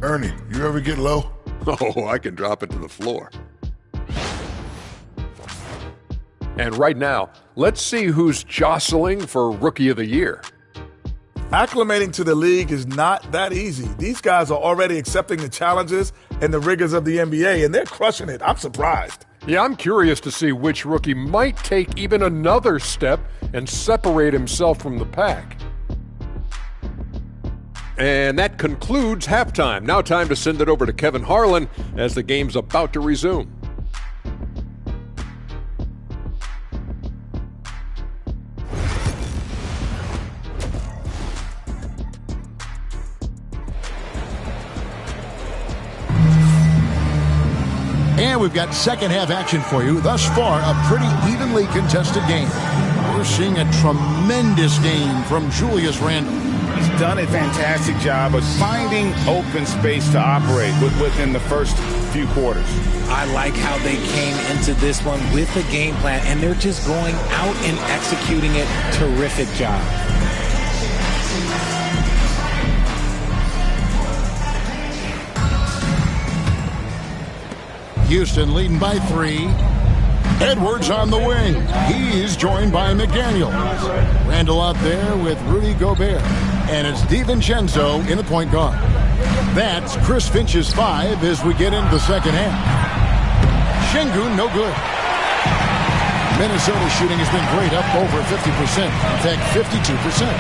Ernie, you ever get low? Oh, I can drop it to the floor. And right now, let's see who's jostling for Rookie of the Year. Acclimating to the league is not that easy. These guys are already accepting the challenges and the rigors of the NBA, and they're crushing it. I'm surprised. Yeah, I'm curious to see which rookie might take even another step and separate himself from the pack. And that concludes halftime. Now time to send it over to Kevin Harlan as the game's about to resume. And we've got second half action for you. Thus far, a pretty evenly contested game. We're seeing a tremendous game from Julius Randle. He's done a fantastic job of finding open space to operate within the first few quarters. I like how they came into this one with a game plan, and they're just going out and executing it. Terrific job. Houston leading by 3. Edwards on the wing. He's joined by McDaniel. Randall out there with Rudy Gobert. And it's DiVincenzo in the point guard. That's Chris Finch's 5 as we get into the second half. Şengün, no good. Minnesota's shooting has been great, up over 50%. In fact, 52%.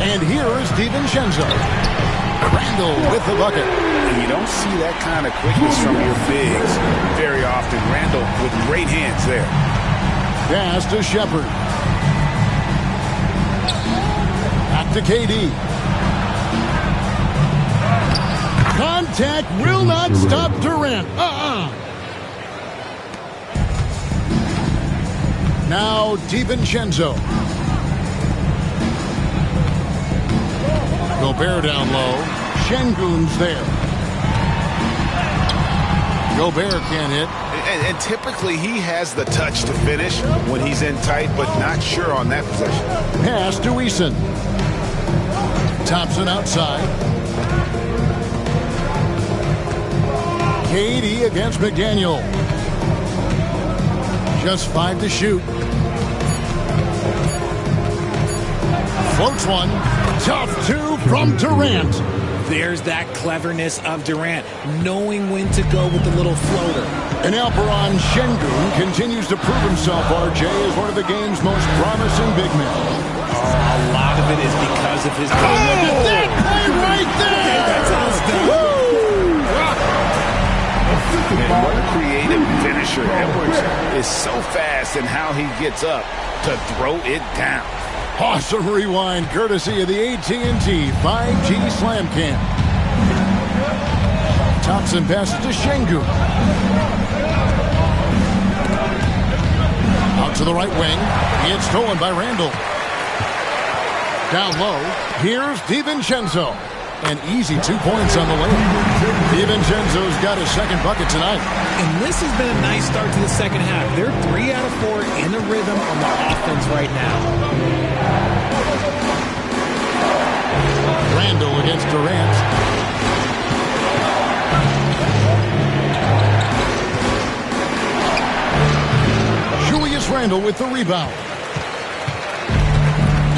And here is DiVincenzo. Randall with the bucket. And you don't see that kind of quickness from your bigs very often. Randall with great hands there. Pass to Shepard. Back to KD. Contact will not stop Durant. Now DiVincenzo. Gobert down low. Şengün's there. Gobert can't hit. And typically he has the touch to finish when he's in tight, but not sure on that possession. Pass to Eason. Thompson outside. KD against McDaniel. Just 5 to shoot. Floats one. Tough 2 from Durant. There's that cleverness of Durant, knowing when to go with the little floater. And Alperen Şengün continues to prove himself, RJ, as one of the game's most promising big men. A lot of it is because of his... Look at that play right there! That's outstanding. And what a creative finisher. Edwards is so fast in how he gets up to throw it down. Awesome rewind, courtesy of the AT&T 5G Slam Cam. Thompson passes to Şengün. Out to the right wing. It's stolen by Randall. Down low. Here's DiVincenzo. An easy 2 points on the way. DiVincenzo's got his second bucket tonight. And this has been a nice start to the second half. They're 3 out of 4 in a rhythm on the offense right now. Randall against Durant. Julius Randall with the rebound.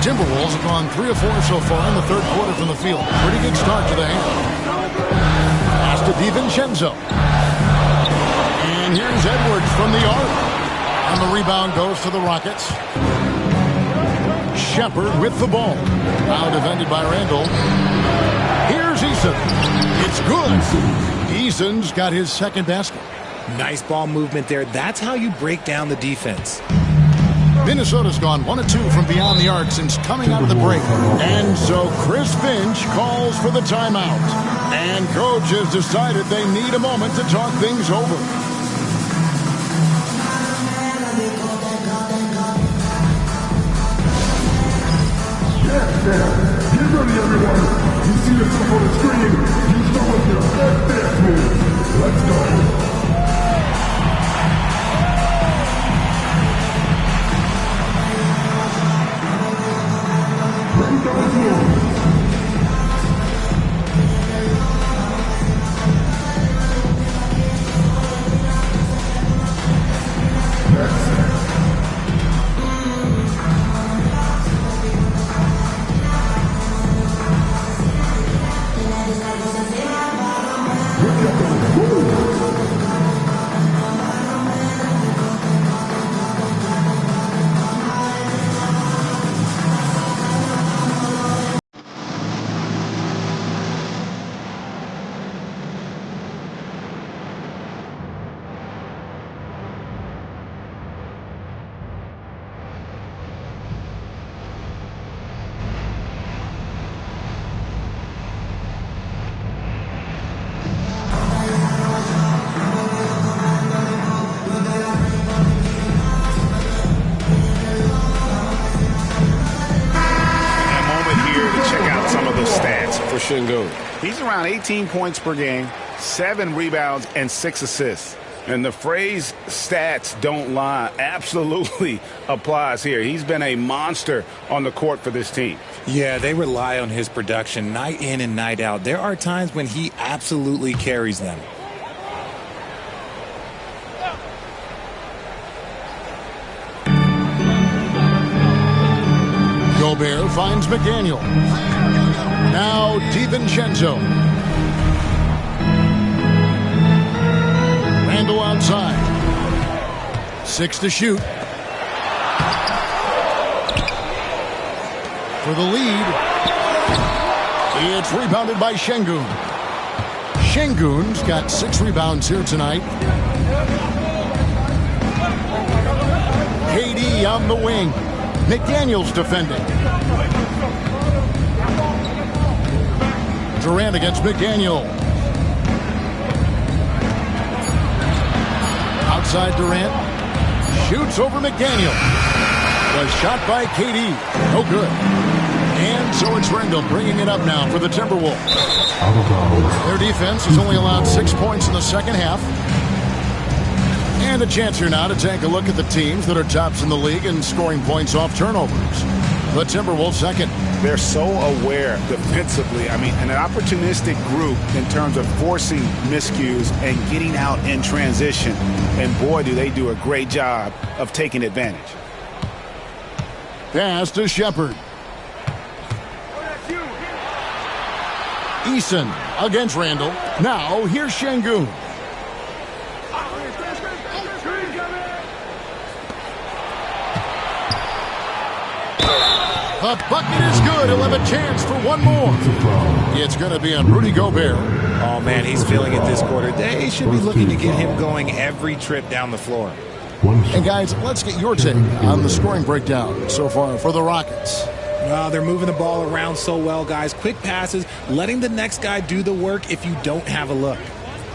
Timberwolves have gone 3 of 4 so far in the third quarter from the field. Pretty good start to the hand. Pass to DiVincenzo. And here's Edwards from the arc. And the rebound goes to the Rockets. Shepard with the ball. Now defended by Randall. Here's Eason. It's good. Eason's got his second basket. Nice ball movement there. That's how you break down the defense. Minnesota's gone 1 of 2 from beyond the arc since coming out of the break. And so Chris Finch calls for the timeout. And coach has decided they need a moment to talk things over. Get ready, everyone. You see the stuff on the screen. You show us your best dance moves. Let's go. He's around 18 points per game, 7 rebounds, and 6 assists. And the phrase stats don't lie absolutely applies here. He's been a monster on the court for this team. Yeah, they rely on his production night in and night out. There are times when he absolutely carries them. Gobert finds McDaniel. Now DiVincenzo. Randle outside. 6 to shoot. For the lead. It's rebounded by Şengün. Şengün's got 6 rebounds here tonight. KD on the wing. McDaniel's defending. Durant against McDaniel. Outside Durant. Shoots over McDaniel. The shot by KD. No good. And so it's Randle bringing it up now for the Timberwolves. Their defense has only allowed 6 points in the second half. And a chance here now to take a look at the teams that are tops in the league in scoring points off turnovers. The Timberwolves second. They're so aware defensively. I mean, an opportunistic group in terms of forcing miscues and getting out in transition. And boy, do they do a great job of taking advantage. Pass to Shepard. Eason against Randle. Now here's Şengün. The bucket is good. He'll have a chance for one more. It's going to be on Rudy Gobert. Oh, man, he's feeling it this quarter. They should be looking to get him going every trip down the floor. And, guys, let's get your take on the scoring breakdown so far for the Rockets. They're moving the ball around so well, guys. Quick passes, letting the next guy do the work if you don't have a look.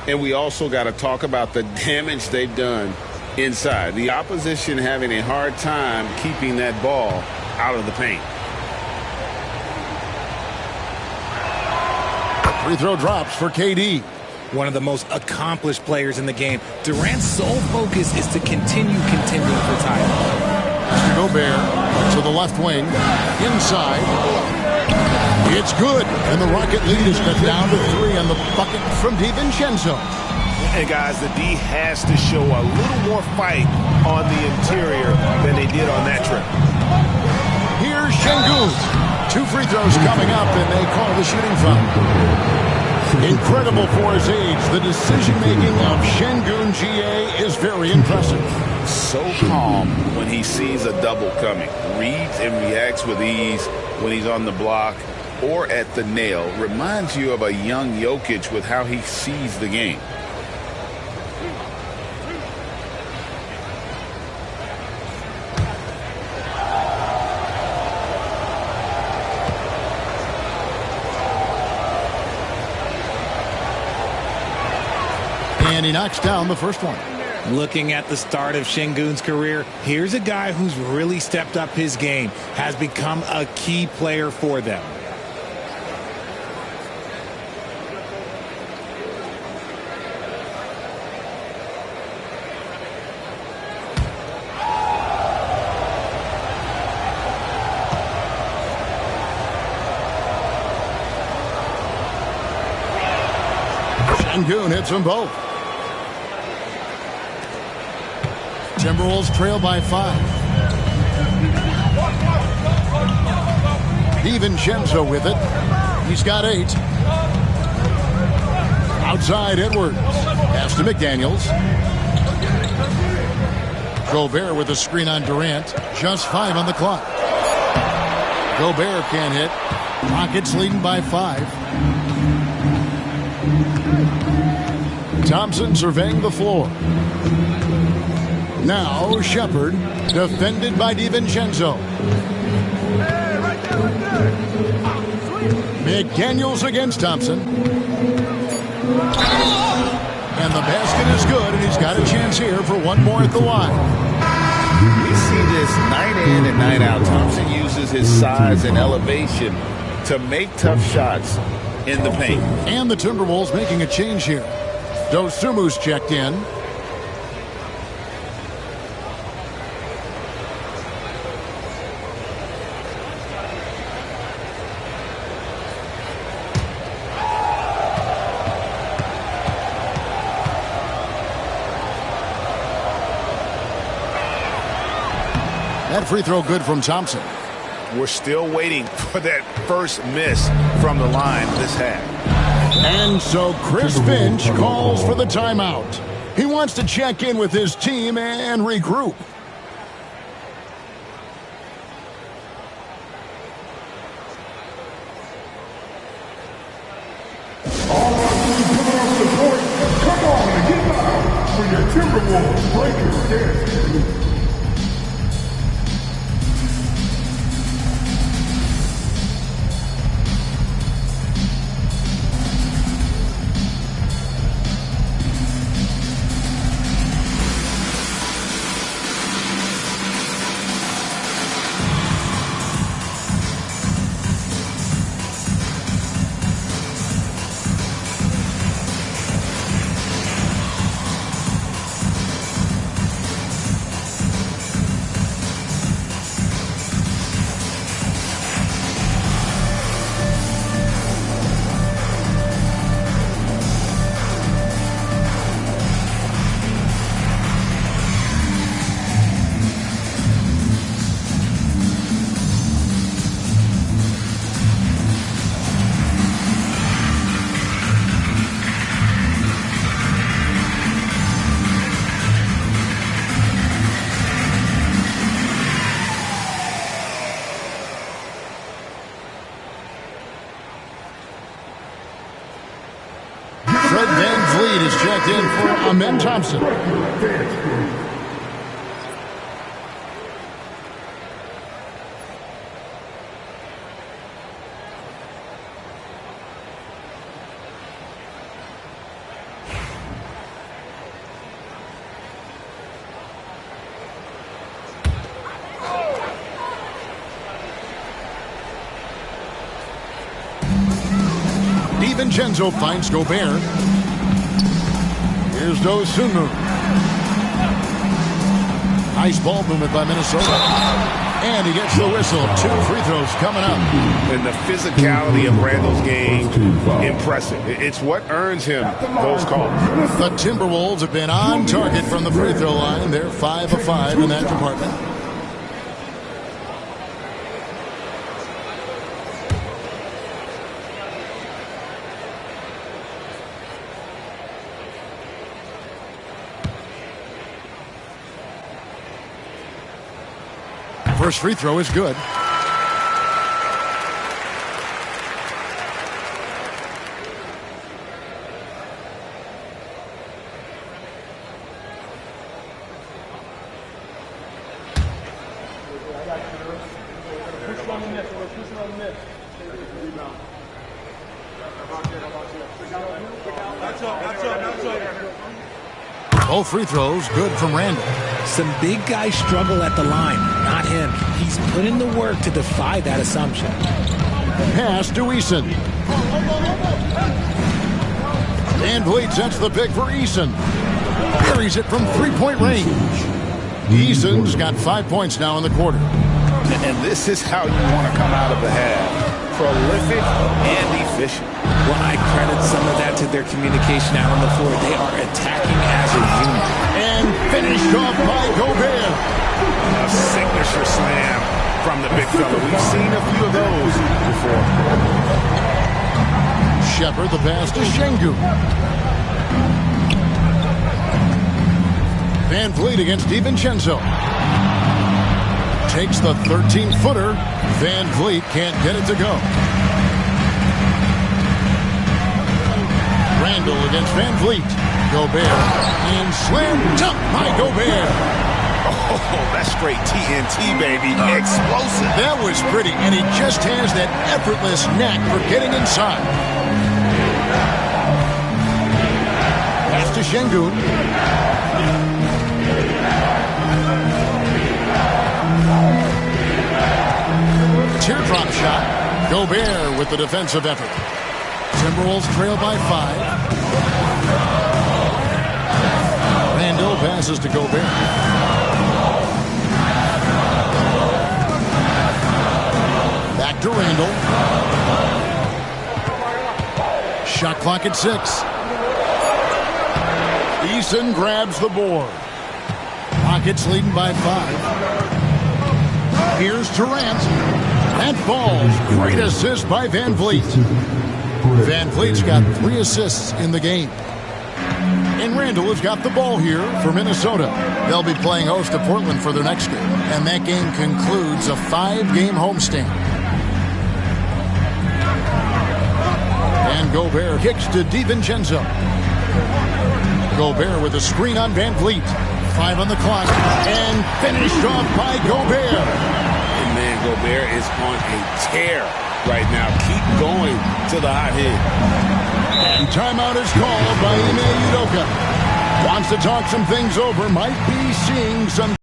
And we also got to talk about the damage they've done inside. The opposition having a hard time keeping that ball out of the paint. Free throw drops for KD. One of the most accomplished players in the game. Durant's sole focus is to continuing for titles. Mr. Gobert to the left wing. Inside. It's good. And the Rocket lead is cut down to 3 on the bucket from DiVincenzo. And, guys, the D has to show a little more fight on the interior than they did on that trip. Here's Şengün. 2 free throws coming up, and they call the shooting foul. Incredible for his age. The decision-making of Şengün GA is very impressive. So calm when he sees a double coming. Reads and reacts with ease when he's on the block or at the nail. Reminds you of a young Jokic with how he sees the game. And he knocks down the first one. Looking at the start of Şengün's career, here's a guy who's really stepped up his game, has become a key player for them. Şengün hits them both. Timberwolves trail by 5. DiVincenzo with it. He's got 8. Outside Edwards. Pass to McDaniels. Gobert with a screen on Durant. Just 5 on the clock. Gobert can't hit. Rockets leading by 5. Thompson surveying the floor. Now Shepard, defended by DiVincenzo. McDaniels against Thompson. And the basket is good, and he's got a chance here for one more at the line. We see this night in and night out. Thompson uses his size and elevation to make tough shots in the paint. And the Timberwolves making a change here. Dosumu's checked in. That free throw good from Thompson. We're still waiting for that first miss from the line this half. And so Chris Finch calls for the timeout. He wants to check in with his team and regroup. All our teams coming off the court, come on and get loud for your Timberwolves Breakers dance. Fred VanVleet is checked in for Amen Thompson. DiVincenzo finds Gobert. Here's Dosunmu. Nice ball movement by Minnesota. And he gets the whistle. 2 free throws coming up. And the physicality of Randall's game, impressive. It's what earns him those calls. The Timberwolves have been on target from the free throw line. They're 5 of 5 in that department. First free throw is good. Both free throws good from Randall. Some big guys struggle at the line, not him. He's put in the work to defy that assumption. Pass to Eason. Van Vliet sets the pick for Eason. Buries it from three-point range. Eason's got 5 points now in the quarter. And this is how you want to come out of the half. Prolific and efficient. Well, I credit some of that to their communication out on the floor. They are attacking as a unit. And finished off by Gobert. A signature slam from the big fella. We've seen a few of those before. Shepard the pass to Şengün. Van Vliet against DiVincenzo. Takes the 13-footer. Van Vliet can't get it to go. Randall against Van Vliet. Gobert. And slam dunk by Gobert. Oh, that's straight TNT, baby. Explosive. That was pretty, and he just has that effortless knack for getting inside. Pass to Şengün. Teardrop shot. Gobert with the defensive effort. Timberwolves trail by 5. Randall passes to Gobert. Back to Randall. Shot clock at 6. Eason grabs the board. Rockets leading by 5. Here's Durant. That falls. Great assist by Van Vliet. Van Vliet's got 3 assists in the game. And Randall has got the ball here for Minnesota. They'll be playing host to Portland for their next game. And that game concludes a 5-game homestand. And Gobert kicks to DiVincenzo. Gobert with a screen on Van Vliet. 5 on the clock. And finished off by Gobert. And man, Gobert is on a tear right now. Keep going to the hot hit. And timeout is called by Ime Udoka. Wants to talk some things over. Might be seeing some.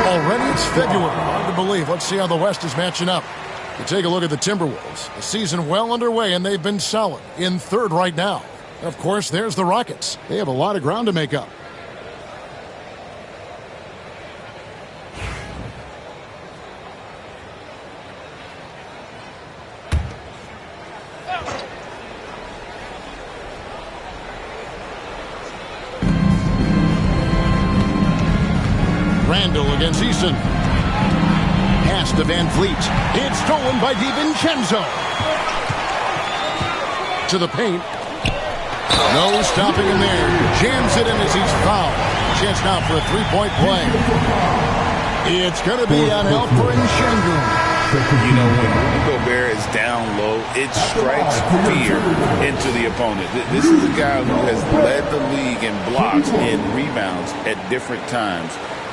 Already it's February. Hard to believe. Let's see how the West is matching up. You take a look at the Timberwolves. The season well underway, and they've been solid. In 3rd right now. And of course, there's the Rockets. They have a lot of ground to make up. Randall against Eason. Pass to Van Vliet. It's stolen by DiVincenzo. To the paint. No stopping him there. Jams it in as he's fouled. Chance now for a 3-point play. It's going to be on Alperen Şengün. You know, when Rudy Gobert is down low, it strikes fear into the opponent. This is a guy who has led the league in blocks and rebounds at different times.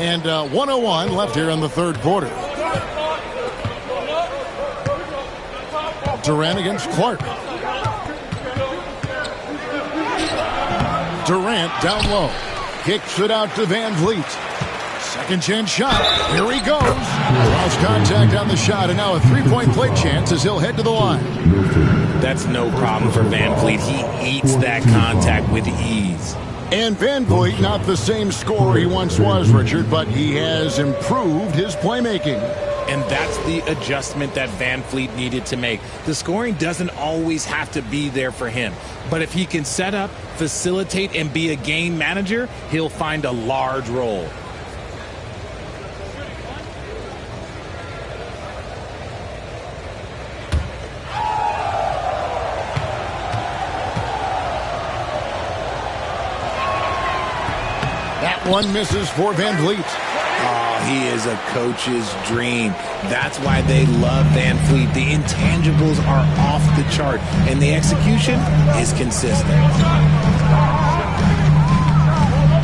And 1:01 left here in the third quarter. Durant against Clark. Durant down low. Kicks it out to Van Vliet. Second chance shot. Here he goes. Lost contact on the shot, and now a three-point play chance as he'll head to the line. That's no problem for Van Vliet. He eats that contact with ease. And Van Vliet, not the same scorer he once was, Richard, but he has improved his playmaking. And that's the adjustment that Van Vliet needed to make. The scoring doesn't always have to be there for him. But if he can set up, facilitate, and be a game manager, he'll find a large role. That one misses for Van Vliet. Oh, he is a coach's dream. That's why they love Van Vliet. The intangibles are off the chart, and the execution is consistent.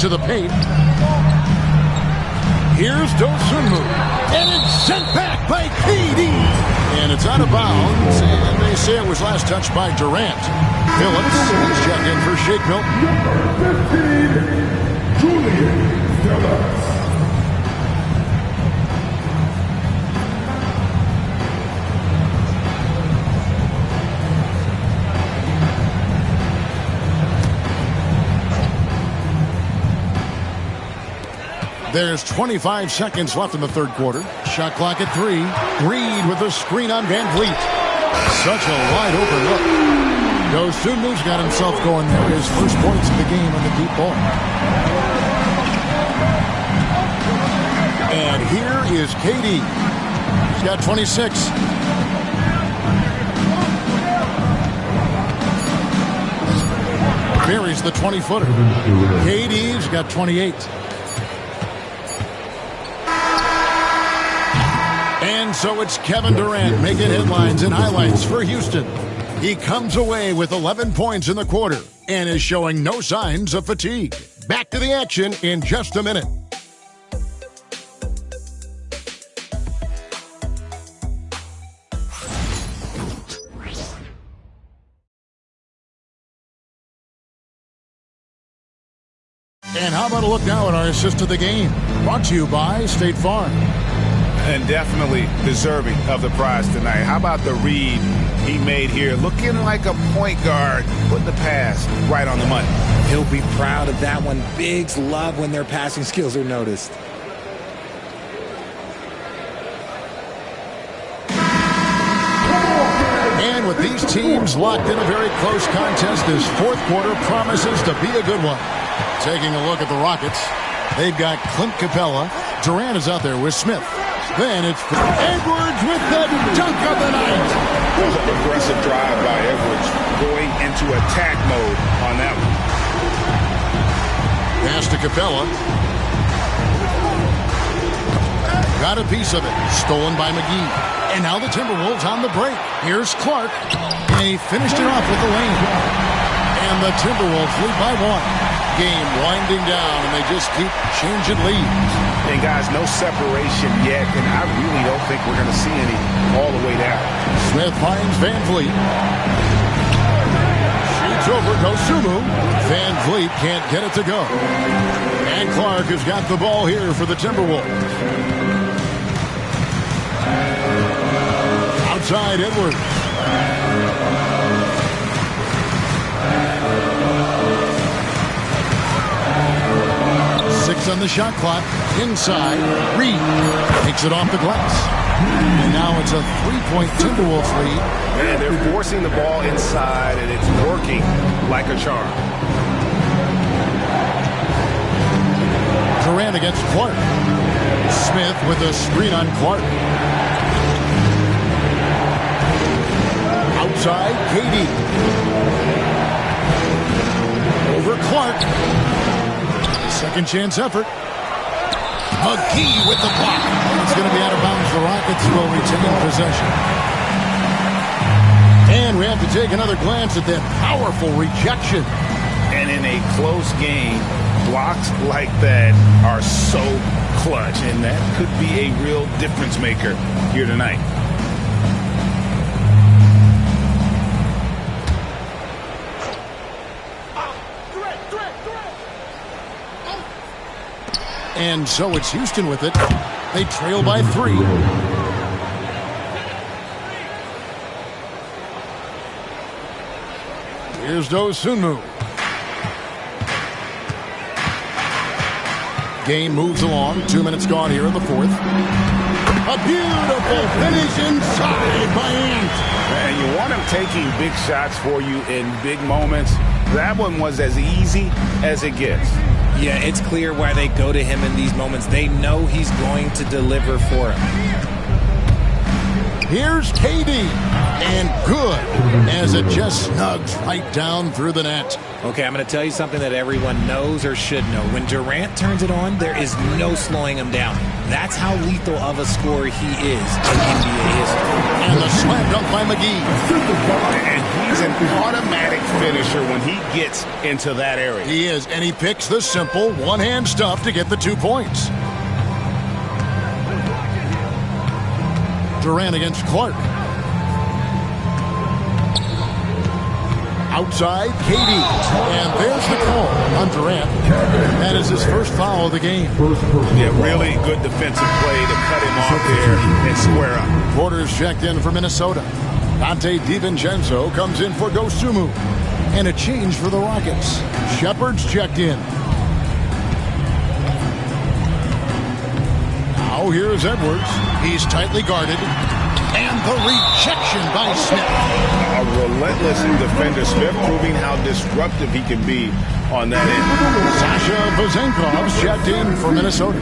To the paint. Here's Dosunmu. And it's sent back by KD. And it's out of bounds, and they say it was last touched by Durant. Phillips is checked in for Shake Milton. Julian Phillips. There's 25 seconds left in the third quarter. Shot clock at 3. Reed with a screen on Van Vliet. Such a wide open look. Dosunmu's got himself going there. His first points of the game on the deep ball. And here is KD. He's got 26. Buries the 20-footer. KD's got 28. And so it's Kevin Durant making headlines and highlights for Houston. He comes away with 11 points in the quarter and is showing no signs of fatigue. Back to the action in just a minute. And how about a look now at our assist of the game? Brought to you by State Farm. And definitely deserving of the prize tonight. How about the read he made here? Looking like a point guard, putting the pass right on the money. He'll be proud of that one. Bigs love when their passing skills are noticed. And with these teams locked in a very close contest, this fourth quarter promises to be a good one. Taking a look at the Rockets, they've got Clint Capella. Durant is out there with Smith. Then it's Edwards with the dunk of the night. There's an aggressive drive by Edwards going into attack mode on that one. Pass to Capella. Got a piece of it. Stolen by McGee. And now the Timberwolves on the break. Here's Clark. And he finished it off with the lane. And the Timberwolves lead by 1. Game winding down, and they just keep changing leads. And guys, no separation yet, and I really don't think we're going to see any all the way down. Smith finds Van Vliet. Shoots over Dosunmu. Van Vliet can't get it to go. And Clark has got the ball here for the Timberwolves. Outside Edwards. On the shot clock, inside, Reed takes it off the glass. And now it's a 3-point Timberwolves lead. Man, they're forcing the ball inside, and it's working like a charm. Durant against Clark. Smith with a screen on Clark. Outside, KD. Over Clark. Second chance effort. McGee with the block. It's going to be out of bounds. The Rockets will retain possession. And we have to take another glance at that powerful rejection. And in a close game, Blocks like that are so clutch, and that could be a real difference maker here tonight. And so it's Houston with it. They trail by 3. Here's Dosunmu. Game moves along. 2 minutes gone here in the 4th. A beautiful finish inside by Ant. And you want him taking big shots for you in big moments. That one was as easy as it gets. Yeah, it's clear why they go to him in these moments. They know he's going to deliver for him. Here's KD, and good, as it just snugs right down through the net. Okay, I'm going to tell you something that everyone knows or should know. When Durant turns it on, there is no slowing him down. That's how lethal of a scorer he is in NBA history. And the slam dunk by McGee. And he's an automatic finisher when he gets into that area. He is, and he picks the simple one-hand stuff to get the 2 points. Durant against Clark. Outside, KD. And there's the call on Durant. That is his first foul of the game. Yeah, really good defensive play to cut him off there and square up. Porter's checked in for Minnesota. Dante DiVincenzo comes in for Dosunmu. And a change for the Rockets. Shepard's checked in. Now here's Edwards. He's tightly guarded. And the rejection by Smith. A relentless defender. Smith proving how disruptive he can be on that end. Sasha Vezenkov's checked in for Minnesota.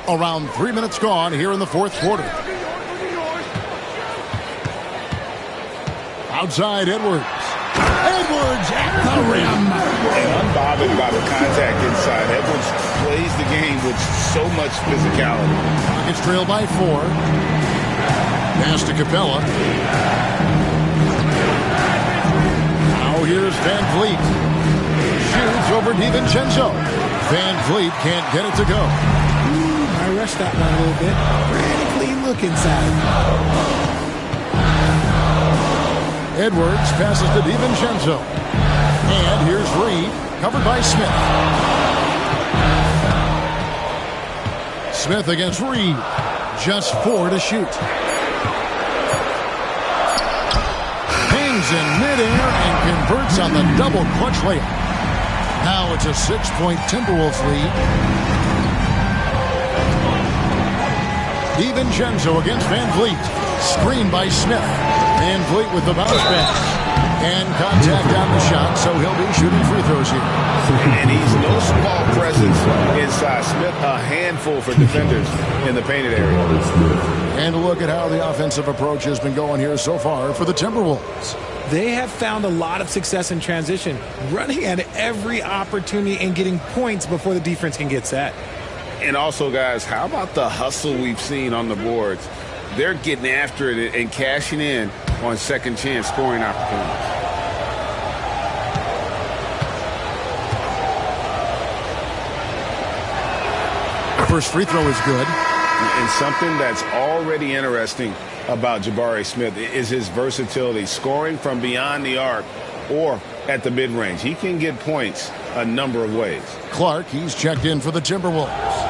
Around 3 minutes gone here in the 4th quarter. Outside, Edwards. Edwards at the rim. And unbothered by the contact inside. Edwards plays the game with so much physicality. Rockets trail by 4. Pass to Capella. Now here's Van Vliet. Shoots over DiVincenzo. Van Vliet can't get it to go. I rushed that one a little bit. Pretty clean look inside. Edwards passes to DiVincenzo. And here's Reed, covered by Smith. Smith against Reed. Just 4 to shoot. Hangs in midair and converts on the double clutch layup. Now it's a 6-point Timberwolves lead. DiVincenzo against Van Vliet. Screen by Smith. Van Vliet with the bounce pass. And contact on the shot, so he'll be shooting free throws here. And he's no small presence inside. Smith, a handful for defenders in the painted area. And look at how the offensive approach has been going here so far for the Timberwolves. They have found a lot of success in transition, running at every opportunity and getting points before the defense can get set. And also, guys, how about the hustle we've seen on the boards? They're getting after it and cashing in on second chance scoring opportunities. First free throw is good. And something that's already interesting about Jabari Smith is his versatility, scoring from beyond the arc or at the mid-range. He can get points a number of ways. Clark, he's checked in for the Timberwolves.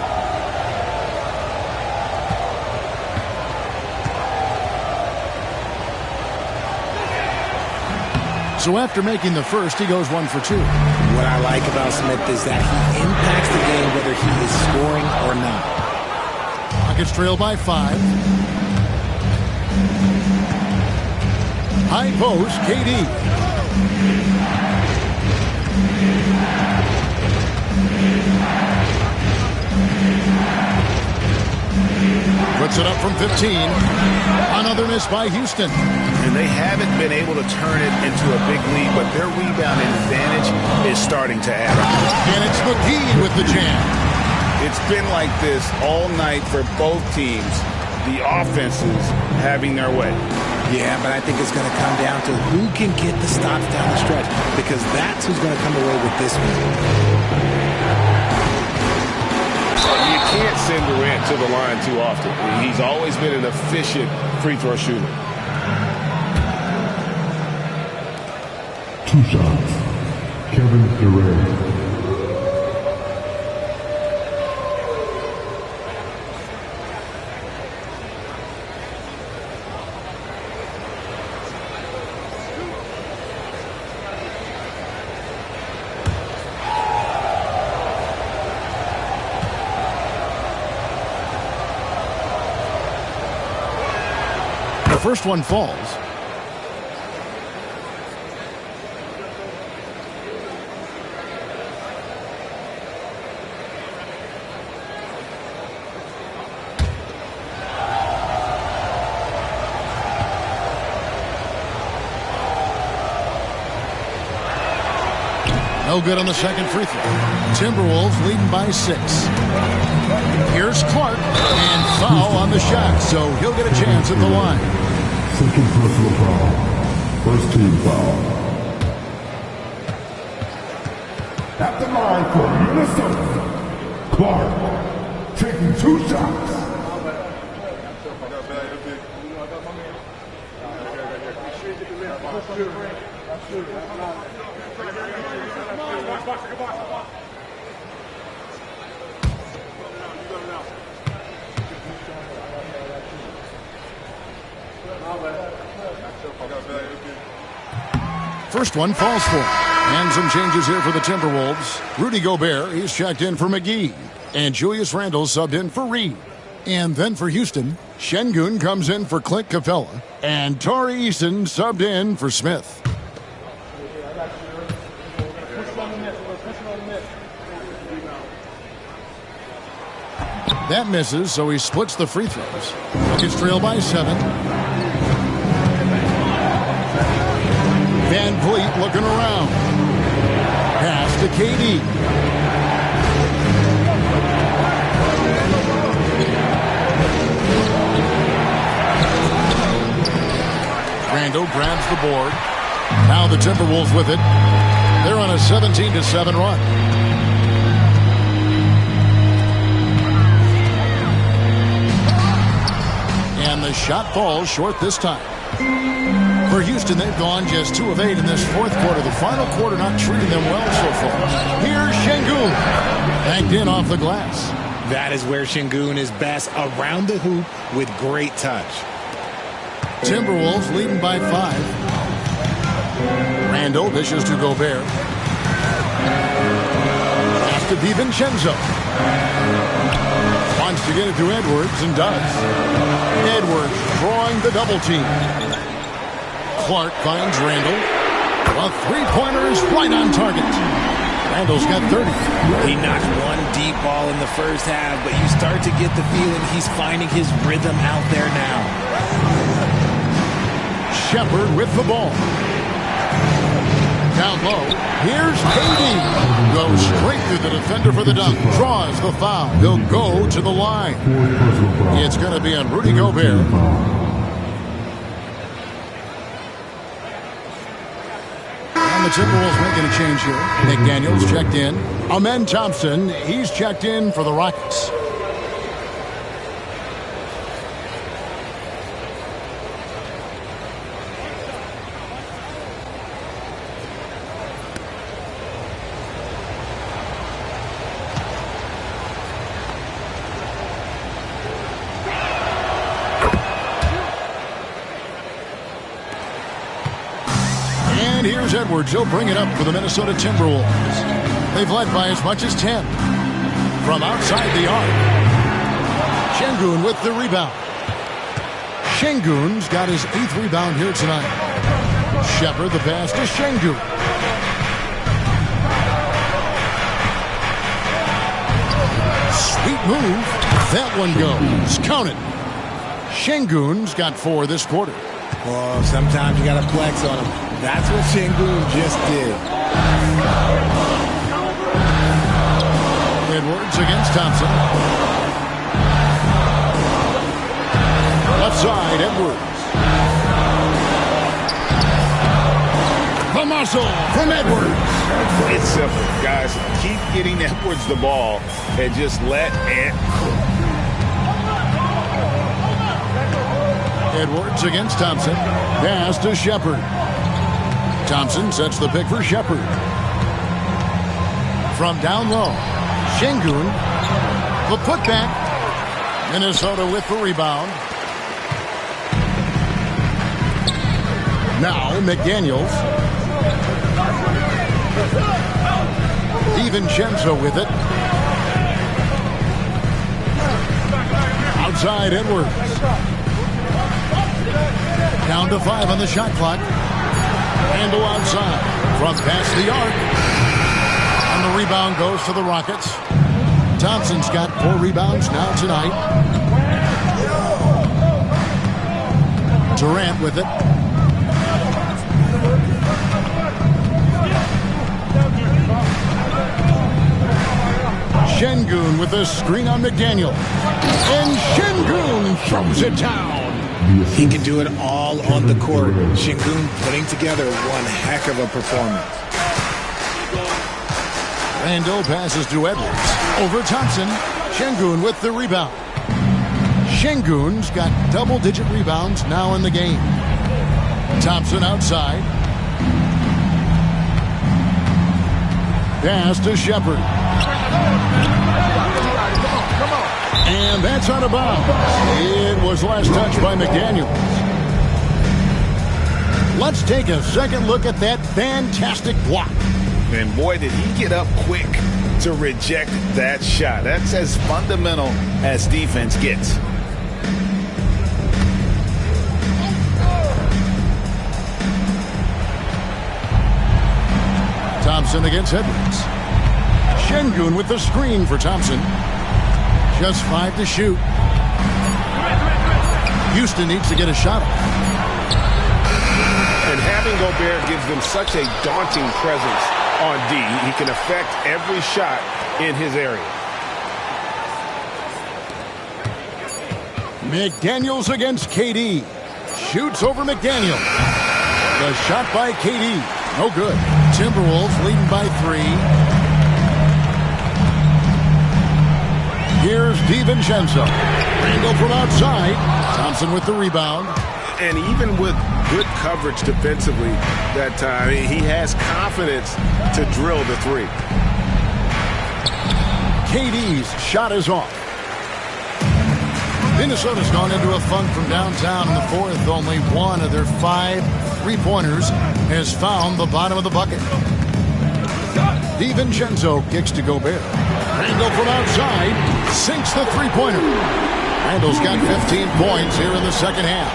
So after making the first, he goes 1 for 2. What I like about Smith is that he impacts the game whether he is scoring or not. Rockets trail by 5. High post, KD. Puts it up from 15. Another miss by Houston. And they haven't been able to turn it into a big lead, but their rebounding advantage is starting to add up. And it's McGee with the jam. It's been like this all night for both teams. The offenses having their way. Yeah, but I think it's going to come down to who can get the stops down the stretch, because that's who's going to come away with this one. You can't send Durant to the line too often. He's always been an efficient free throw shooter. 2 shots. Kevin Durant. First one falls. No good on the second free throw. Timberwolves leading by 6. Here's Clark, and foul on the shot, so he'll get a chance at the line. Second personal foul. First team foul. At the line for Minnesota, Clark taking 2 shots. First one falls for him. And some changes here for the Timberwolves. Rudy Gobert, he's checked in for McGee. And Julius Randle subbed in for Reed. And then for Houston, Şengün comes in for Clint Capella. And Tari Eason subbed in for Smith. That misses, so he splits the free throws. Rockets trail by 7. Van Vliet looking around. Pass to KD. Randle grabs the board. Now the Timberwolves with it. They're on a 17-7 run. And the shot falls short this time. For Houston, they've gone just 2 of 8 in this fourth quarter. The final quarter not treating them well so far. Here's Şengün. Banked in off the glass. That is where Şengün is best, around the hoop with great touch. Timberwolves leading by 5. Randle dishes to Gobert. Pass to DiVincenzo. Wants to get it to Edwards and does. Edwards drawing the double team. Clark finds Randle. A three-pointer is right on target. Randle's got 30. He knocked one deep ball in the first half, but you start to get the feeling he's finding his rhythm out there now. Shepard with the ball. Down low. Here's KD. Goes straight through the defender for the dunk. Draws the foul. He'll go to the line. It's going to be on Rudy Gobert. And the Timberwolves making a change here. McDaniels checked in. Amen Thompson, he's checked in for the Rockets. And here's Edwards. He'll bring it up for the Minnesota Timberwolves. They've led by as much as 10. From outside the arc. Şengün with the rebound. Şengün's got his 8th rebound here tonight. Shepard the pass to Şengün. Sweet move. That one goes. Count it. Şengün's got 4 this quarter. Well, sometimes you got to flex on him. That's what Şengün just did. Edwards against Thompson. whistle from Edwards. It's simple, guys. Keep getting Edwards the ball and just let Ant cook. Edwards against Thompson. Pass to Shepard. Thompson sets the pick for Shepard. From down low, Şengün. The putback. Minnesota with the rebound. Now McDaniels. DiVincenzo with it. Outside Edwards. Down to 5 on the shot clock. Randall outside. From past the arc. And the rebound goes to the Rockets. Thompson's got 4 rebounds now tonight. Durant with it. Şengün with a screen on McDaniel. And Şengün throws it down. He can do it all on the court. Şengün putting together one heck of a performance. Randall passes to Edwards. Over Thompson. Şengün with the rebound. Şengün's got double-digit rebounds now in the game. Thompson outside. Pass to Shepard. And that's out of bounds. It was last touched by McDaniels. Let's take a second look at that fantastic block. And boy, did he get up quick to reject that shot. That's as fundamental as defense gets. Thompson against Edwards. Şengün with the screen for Thompson. Just 5 to shoot. Houston needs to get a shot off. And having Gobert gives them such a daunting presence on D. He can affect every shot in his area. McDaniels against KD. Shoots over McDaniel. The shot by KD. No good. Timberwolves leading by 3. Here's DiVincenzo. Randall from outside. Thompson with the rebound. And even with good coverage defensively that time, he has confidence to drill the 3. KD's shot is off. Minnesota's gone into a funk from downtown in the 4th. Only one of their 5 3-pointers has found the bottom of the bucket. DiVincenzo kicks to Gobert. Randall from outside sinks the 3-pointer. Randall's got 15 points here in the second half.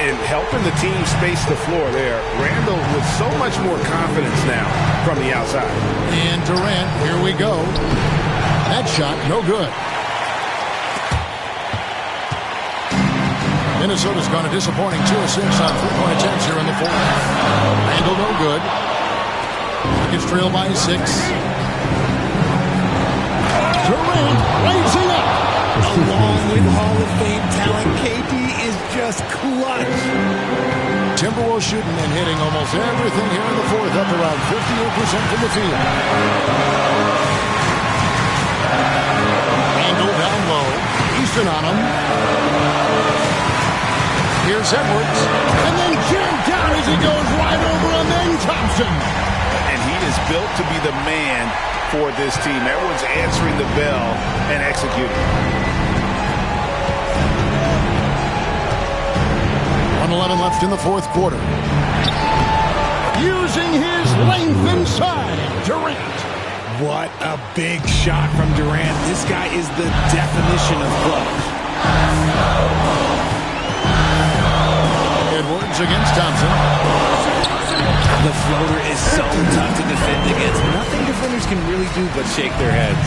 And helping the team space the floor there. Randall with so much more confidence now from the outside. And Durant, here we go. That shot, no good. Minnesota's gone a disappointing 2 of 6 on 3-point attempts here in the 4th. Randall, no good. It's trailed by 6. Durant raising up. Along with Hall of Fame talent, KD is just clutch. Timberwolves shooting and hitting almost everything here in the 4th, up around 58% from the field. Randall down low. Easton on him. Here's Edwards. And then jammed down as he goes right over and then Thompson. And he is built to be the man for this team. Edwards answering the bell and executing. 1:11 left in the 4th quarter. Using his length inside, Durant. What a big shot from Durant. This guy is the definition of clutch. Edwards against Thompson. The floater is so tough to defend against. Nothing defenders can really do but shake their heads.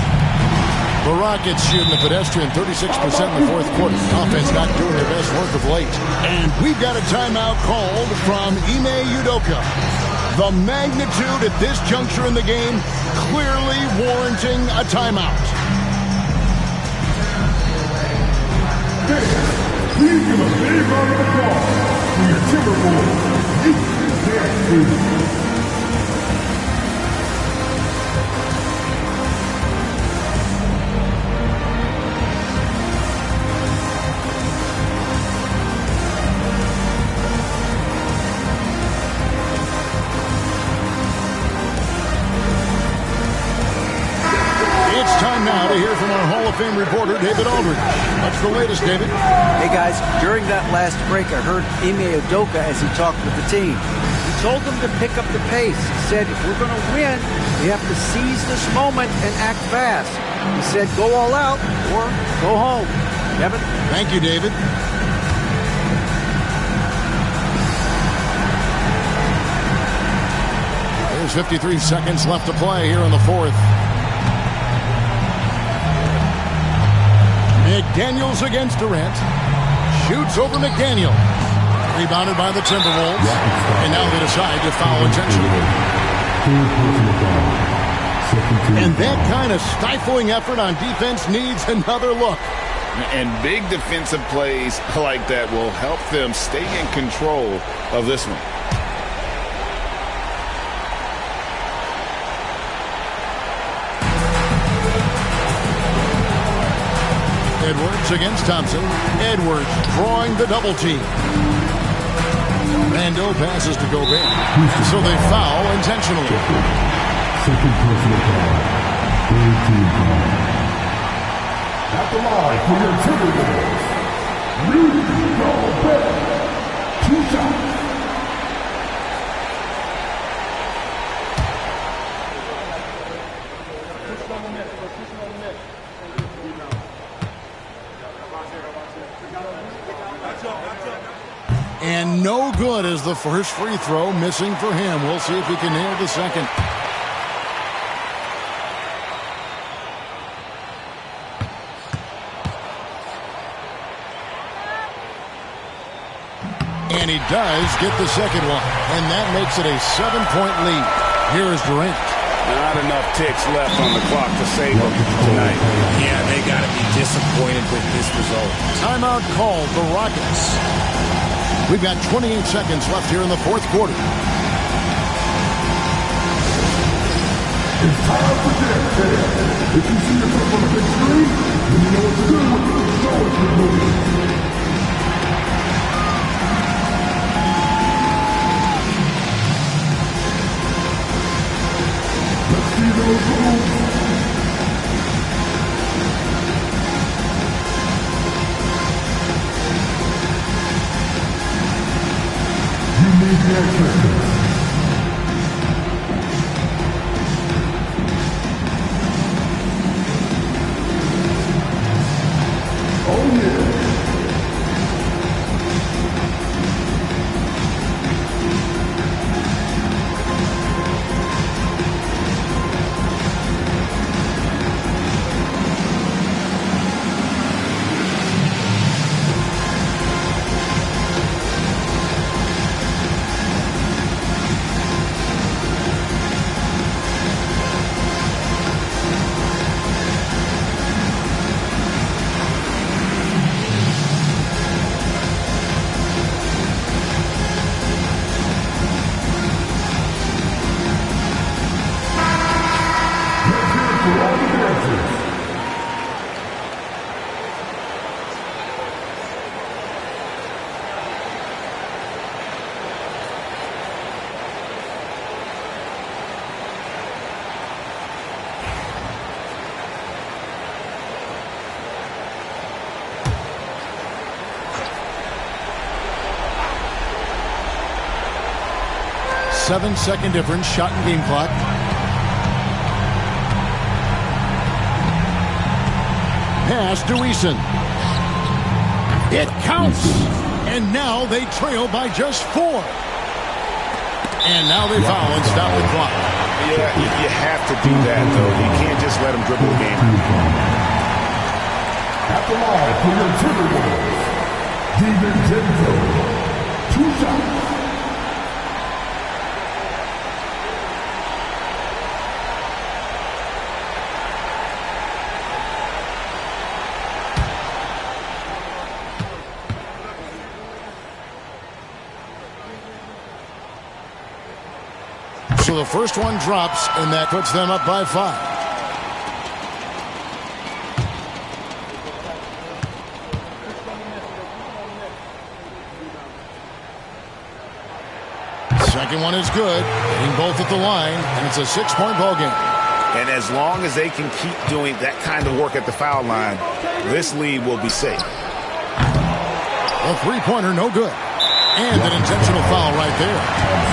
The Rockets shooting a pedestrian 36% in the 4th quarter. Offense not doing their best work of late. And we've got a timeout called from Ime Udoka. The magnitude at this juncture in the game clearly warranting a timeout. Please give a big round of applause for your Timberwolves. It's time now to hear from our Hall of Fame reporter, David Aldridge. What's the latest, David? Hey, guys, during that last break, I heard Ime Udoka as he talked with the team. He told them to pick up the pace. He said, if we're going to win, we have to seize this moment and act fast. He said, go all out or go home. Kevin? Thank you, David. There's 53 seconds left to play here in the fourth. McDaniels against Durant. Shoots over McDaniel. Rebounded by the Timberwolves. And now they decide to foul intentionally. And that kind of stifling effort on defense needs another look. And big defensive plays like that will help them stay in control of this one. Edwards against Thompson. Edwards drawing the double team. Randall passes to Gobert. So they foul intentionally. Second personal foul. Third team foul. At the line for your Timberwolves, Rudy Gobert. 2 shots. And no good as the first free throw, missing for him. We'll see if he can nail the second. And he does get the second one. And that makes it a 7-point lead. Here is Durant. Not enough ticks left on the clock to save them tonight. Yeah, they got to be disappointed with this result. Timeout called the Rockets. We've got 28 seconds left here in the fourth quarter. It's time for dance. If you see yourself on the big screen, then you know what to do. Show us your movie. Let's see those moves. You need the answer. Oh yeah. Seven-second difference, shot and game clock. Pass to Eason. It counts. And now they trail by just 4. And now they foul and stop the clock. Yeah, you have to do that, though. You can't just let them dribble the game. At the line for your Timberwolves, DiVincenzo. 2 shots. So the first one drops, and that puts them up by 5. Second one is good. Hitting both at the line, and it's a 6-point ball game. And as long as they can keep doing that kind of work at the foul line, this lead will be safe. A three-pointer, no good. And an intentional foul right there.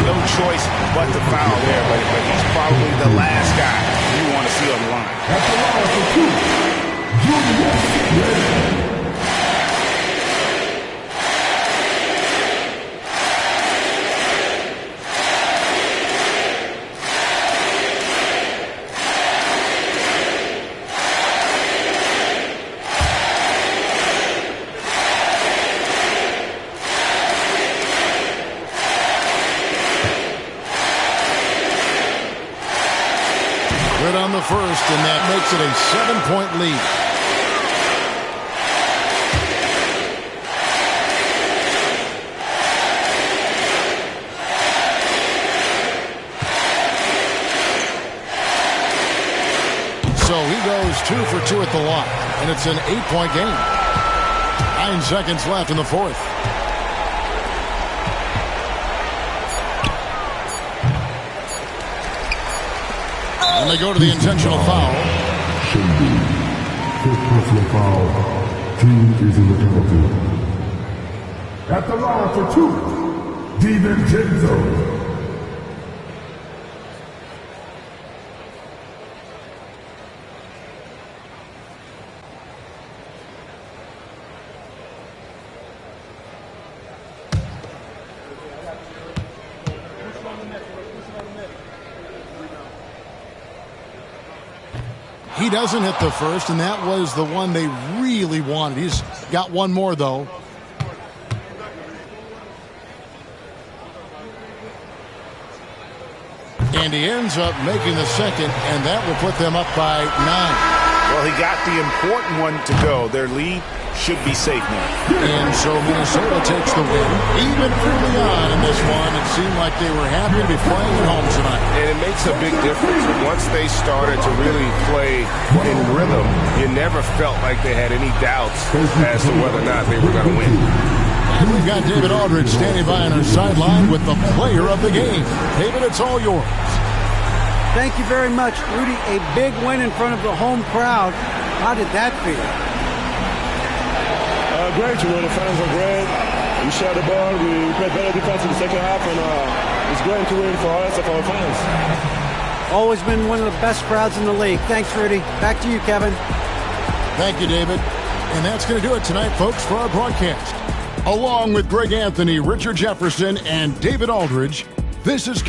No choice but to foul there, but he's probably the last guy you want to see on the line. At the line for two, Julius. On the first, and that makes it a 7-point lead. So he goes 2 for 2 at the line, and it's an 8-point game. 9 seconds left in the fourth. And they go to the intentional foul. Fifth personal foul. Team is in the penalty. At the line for two, DiVincenzo. He doesn't hit the first, and that was the one they really wanted. He's got one more, though. And he ends up making the second, and that will put them up by 9. Well, he got the important one to go. Their lead should be safe now. And so Minnesota takes the win. Even early on in this one, it seemed like they were happy to be playing at home tonight. And it makes a big difference. Once they started to really play in rhythm, you never felt like they had any doubts as to whether or not they were going to win. And we've got David Aldridge standing by on our sideline with the player of the game. David, it's all yours. Thank you very much, Rudy. A big win in front of the home crowd. How did that feel? Great, the fans are great. We shot the ball, we played better defense in the second half, and it's great to win for us and for our fans. Always been one of the best crowds in the league. Thanks, Rudy. Back to you, Kevin. Thank you, David. And that's going to do it tonight, folks, for our broadcast. Along with Greg Anthony, Richard Jefferson, and David Aldridge, this is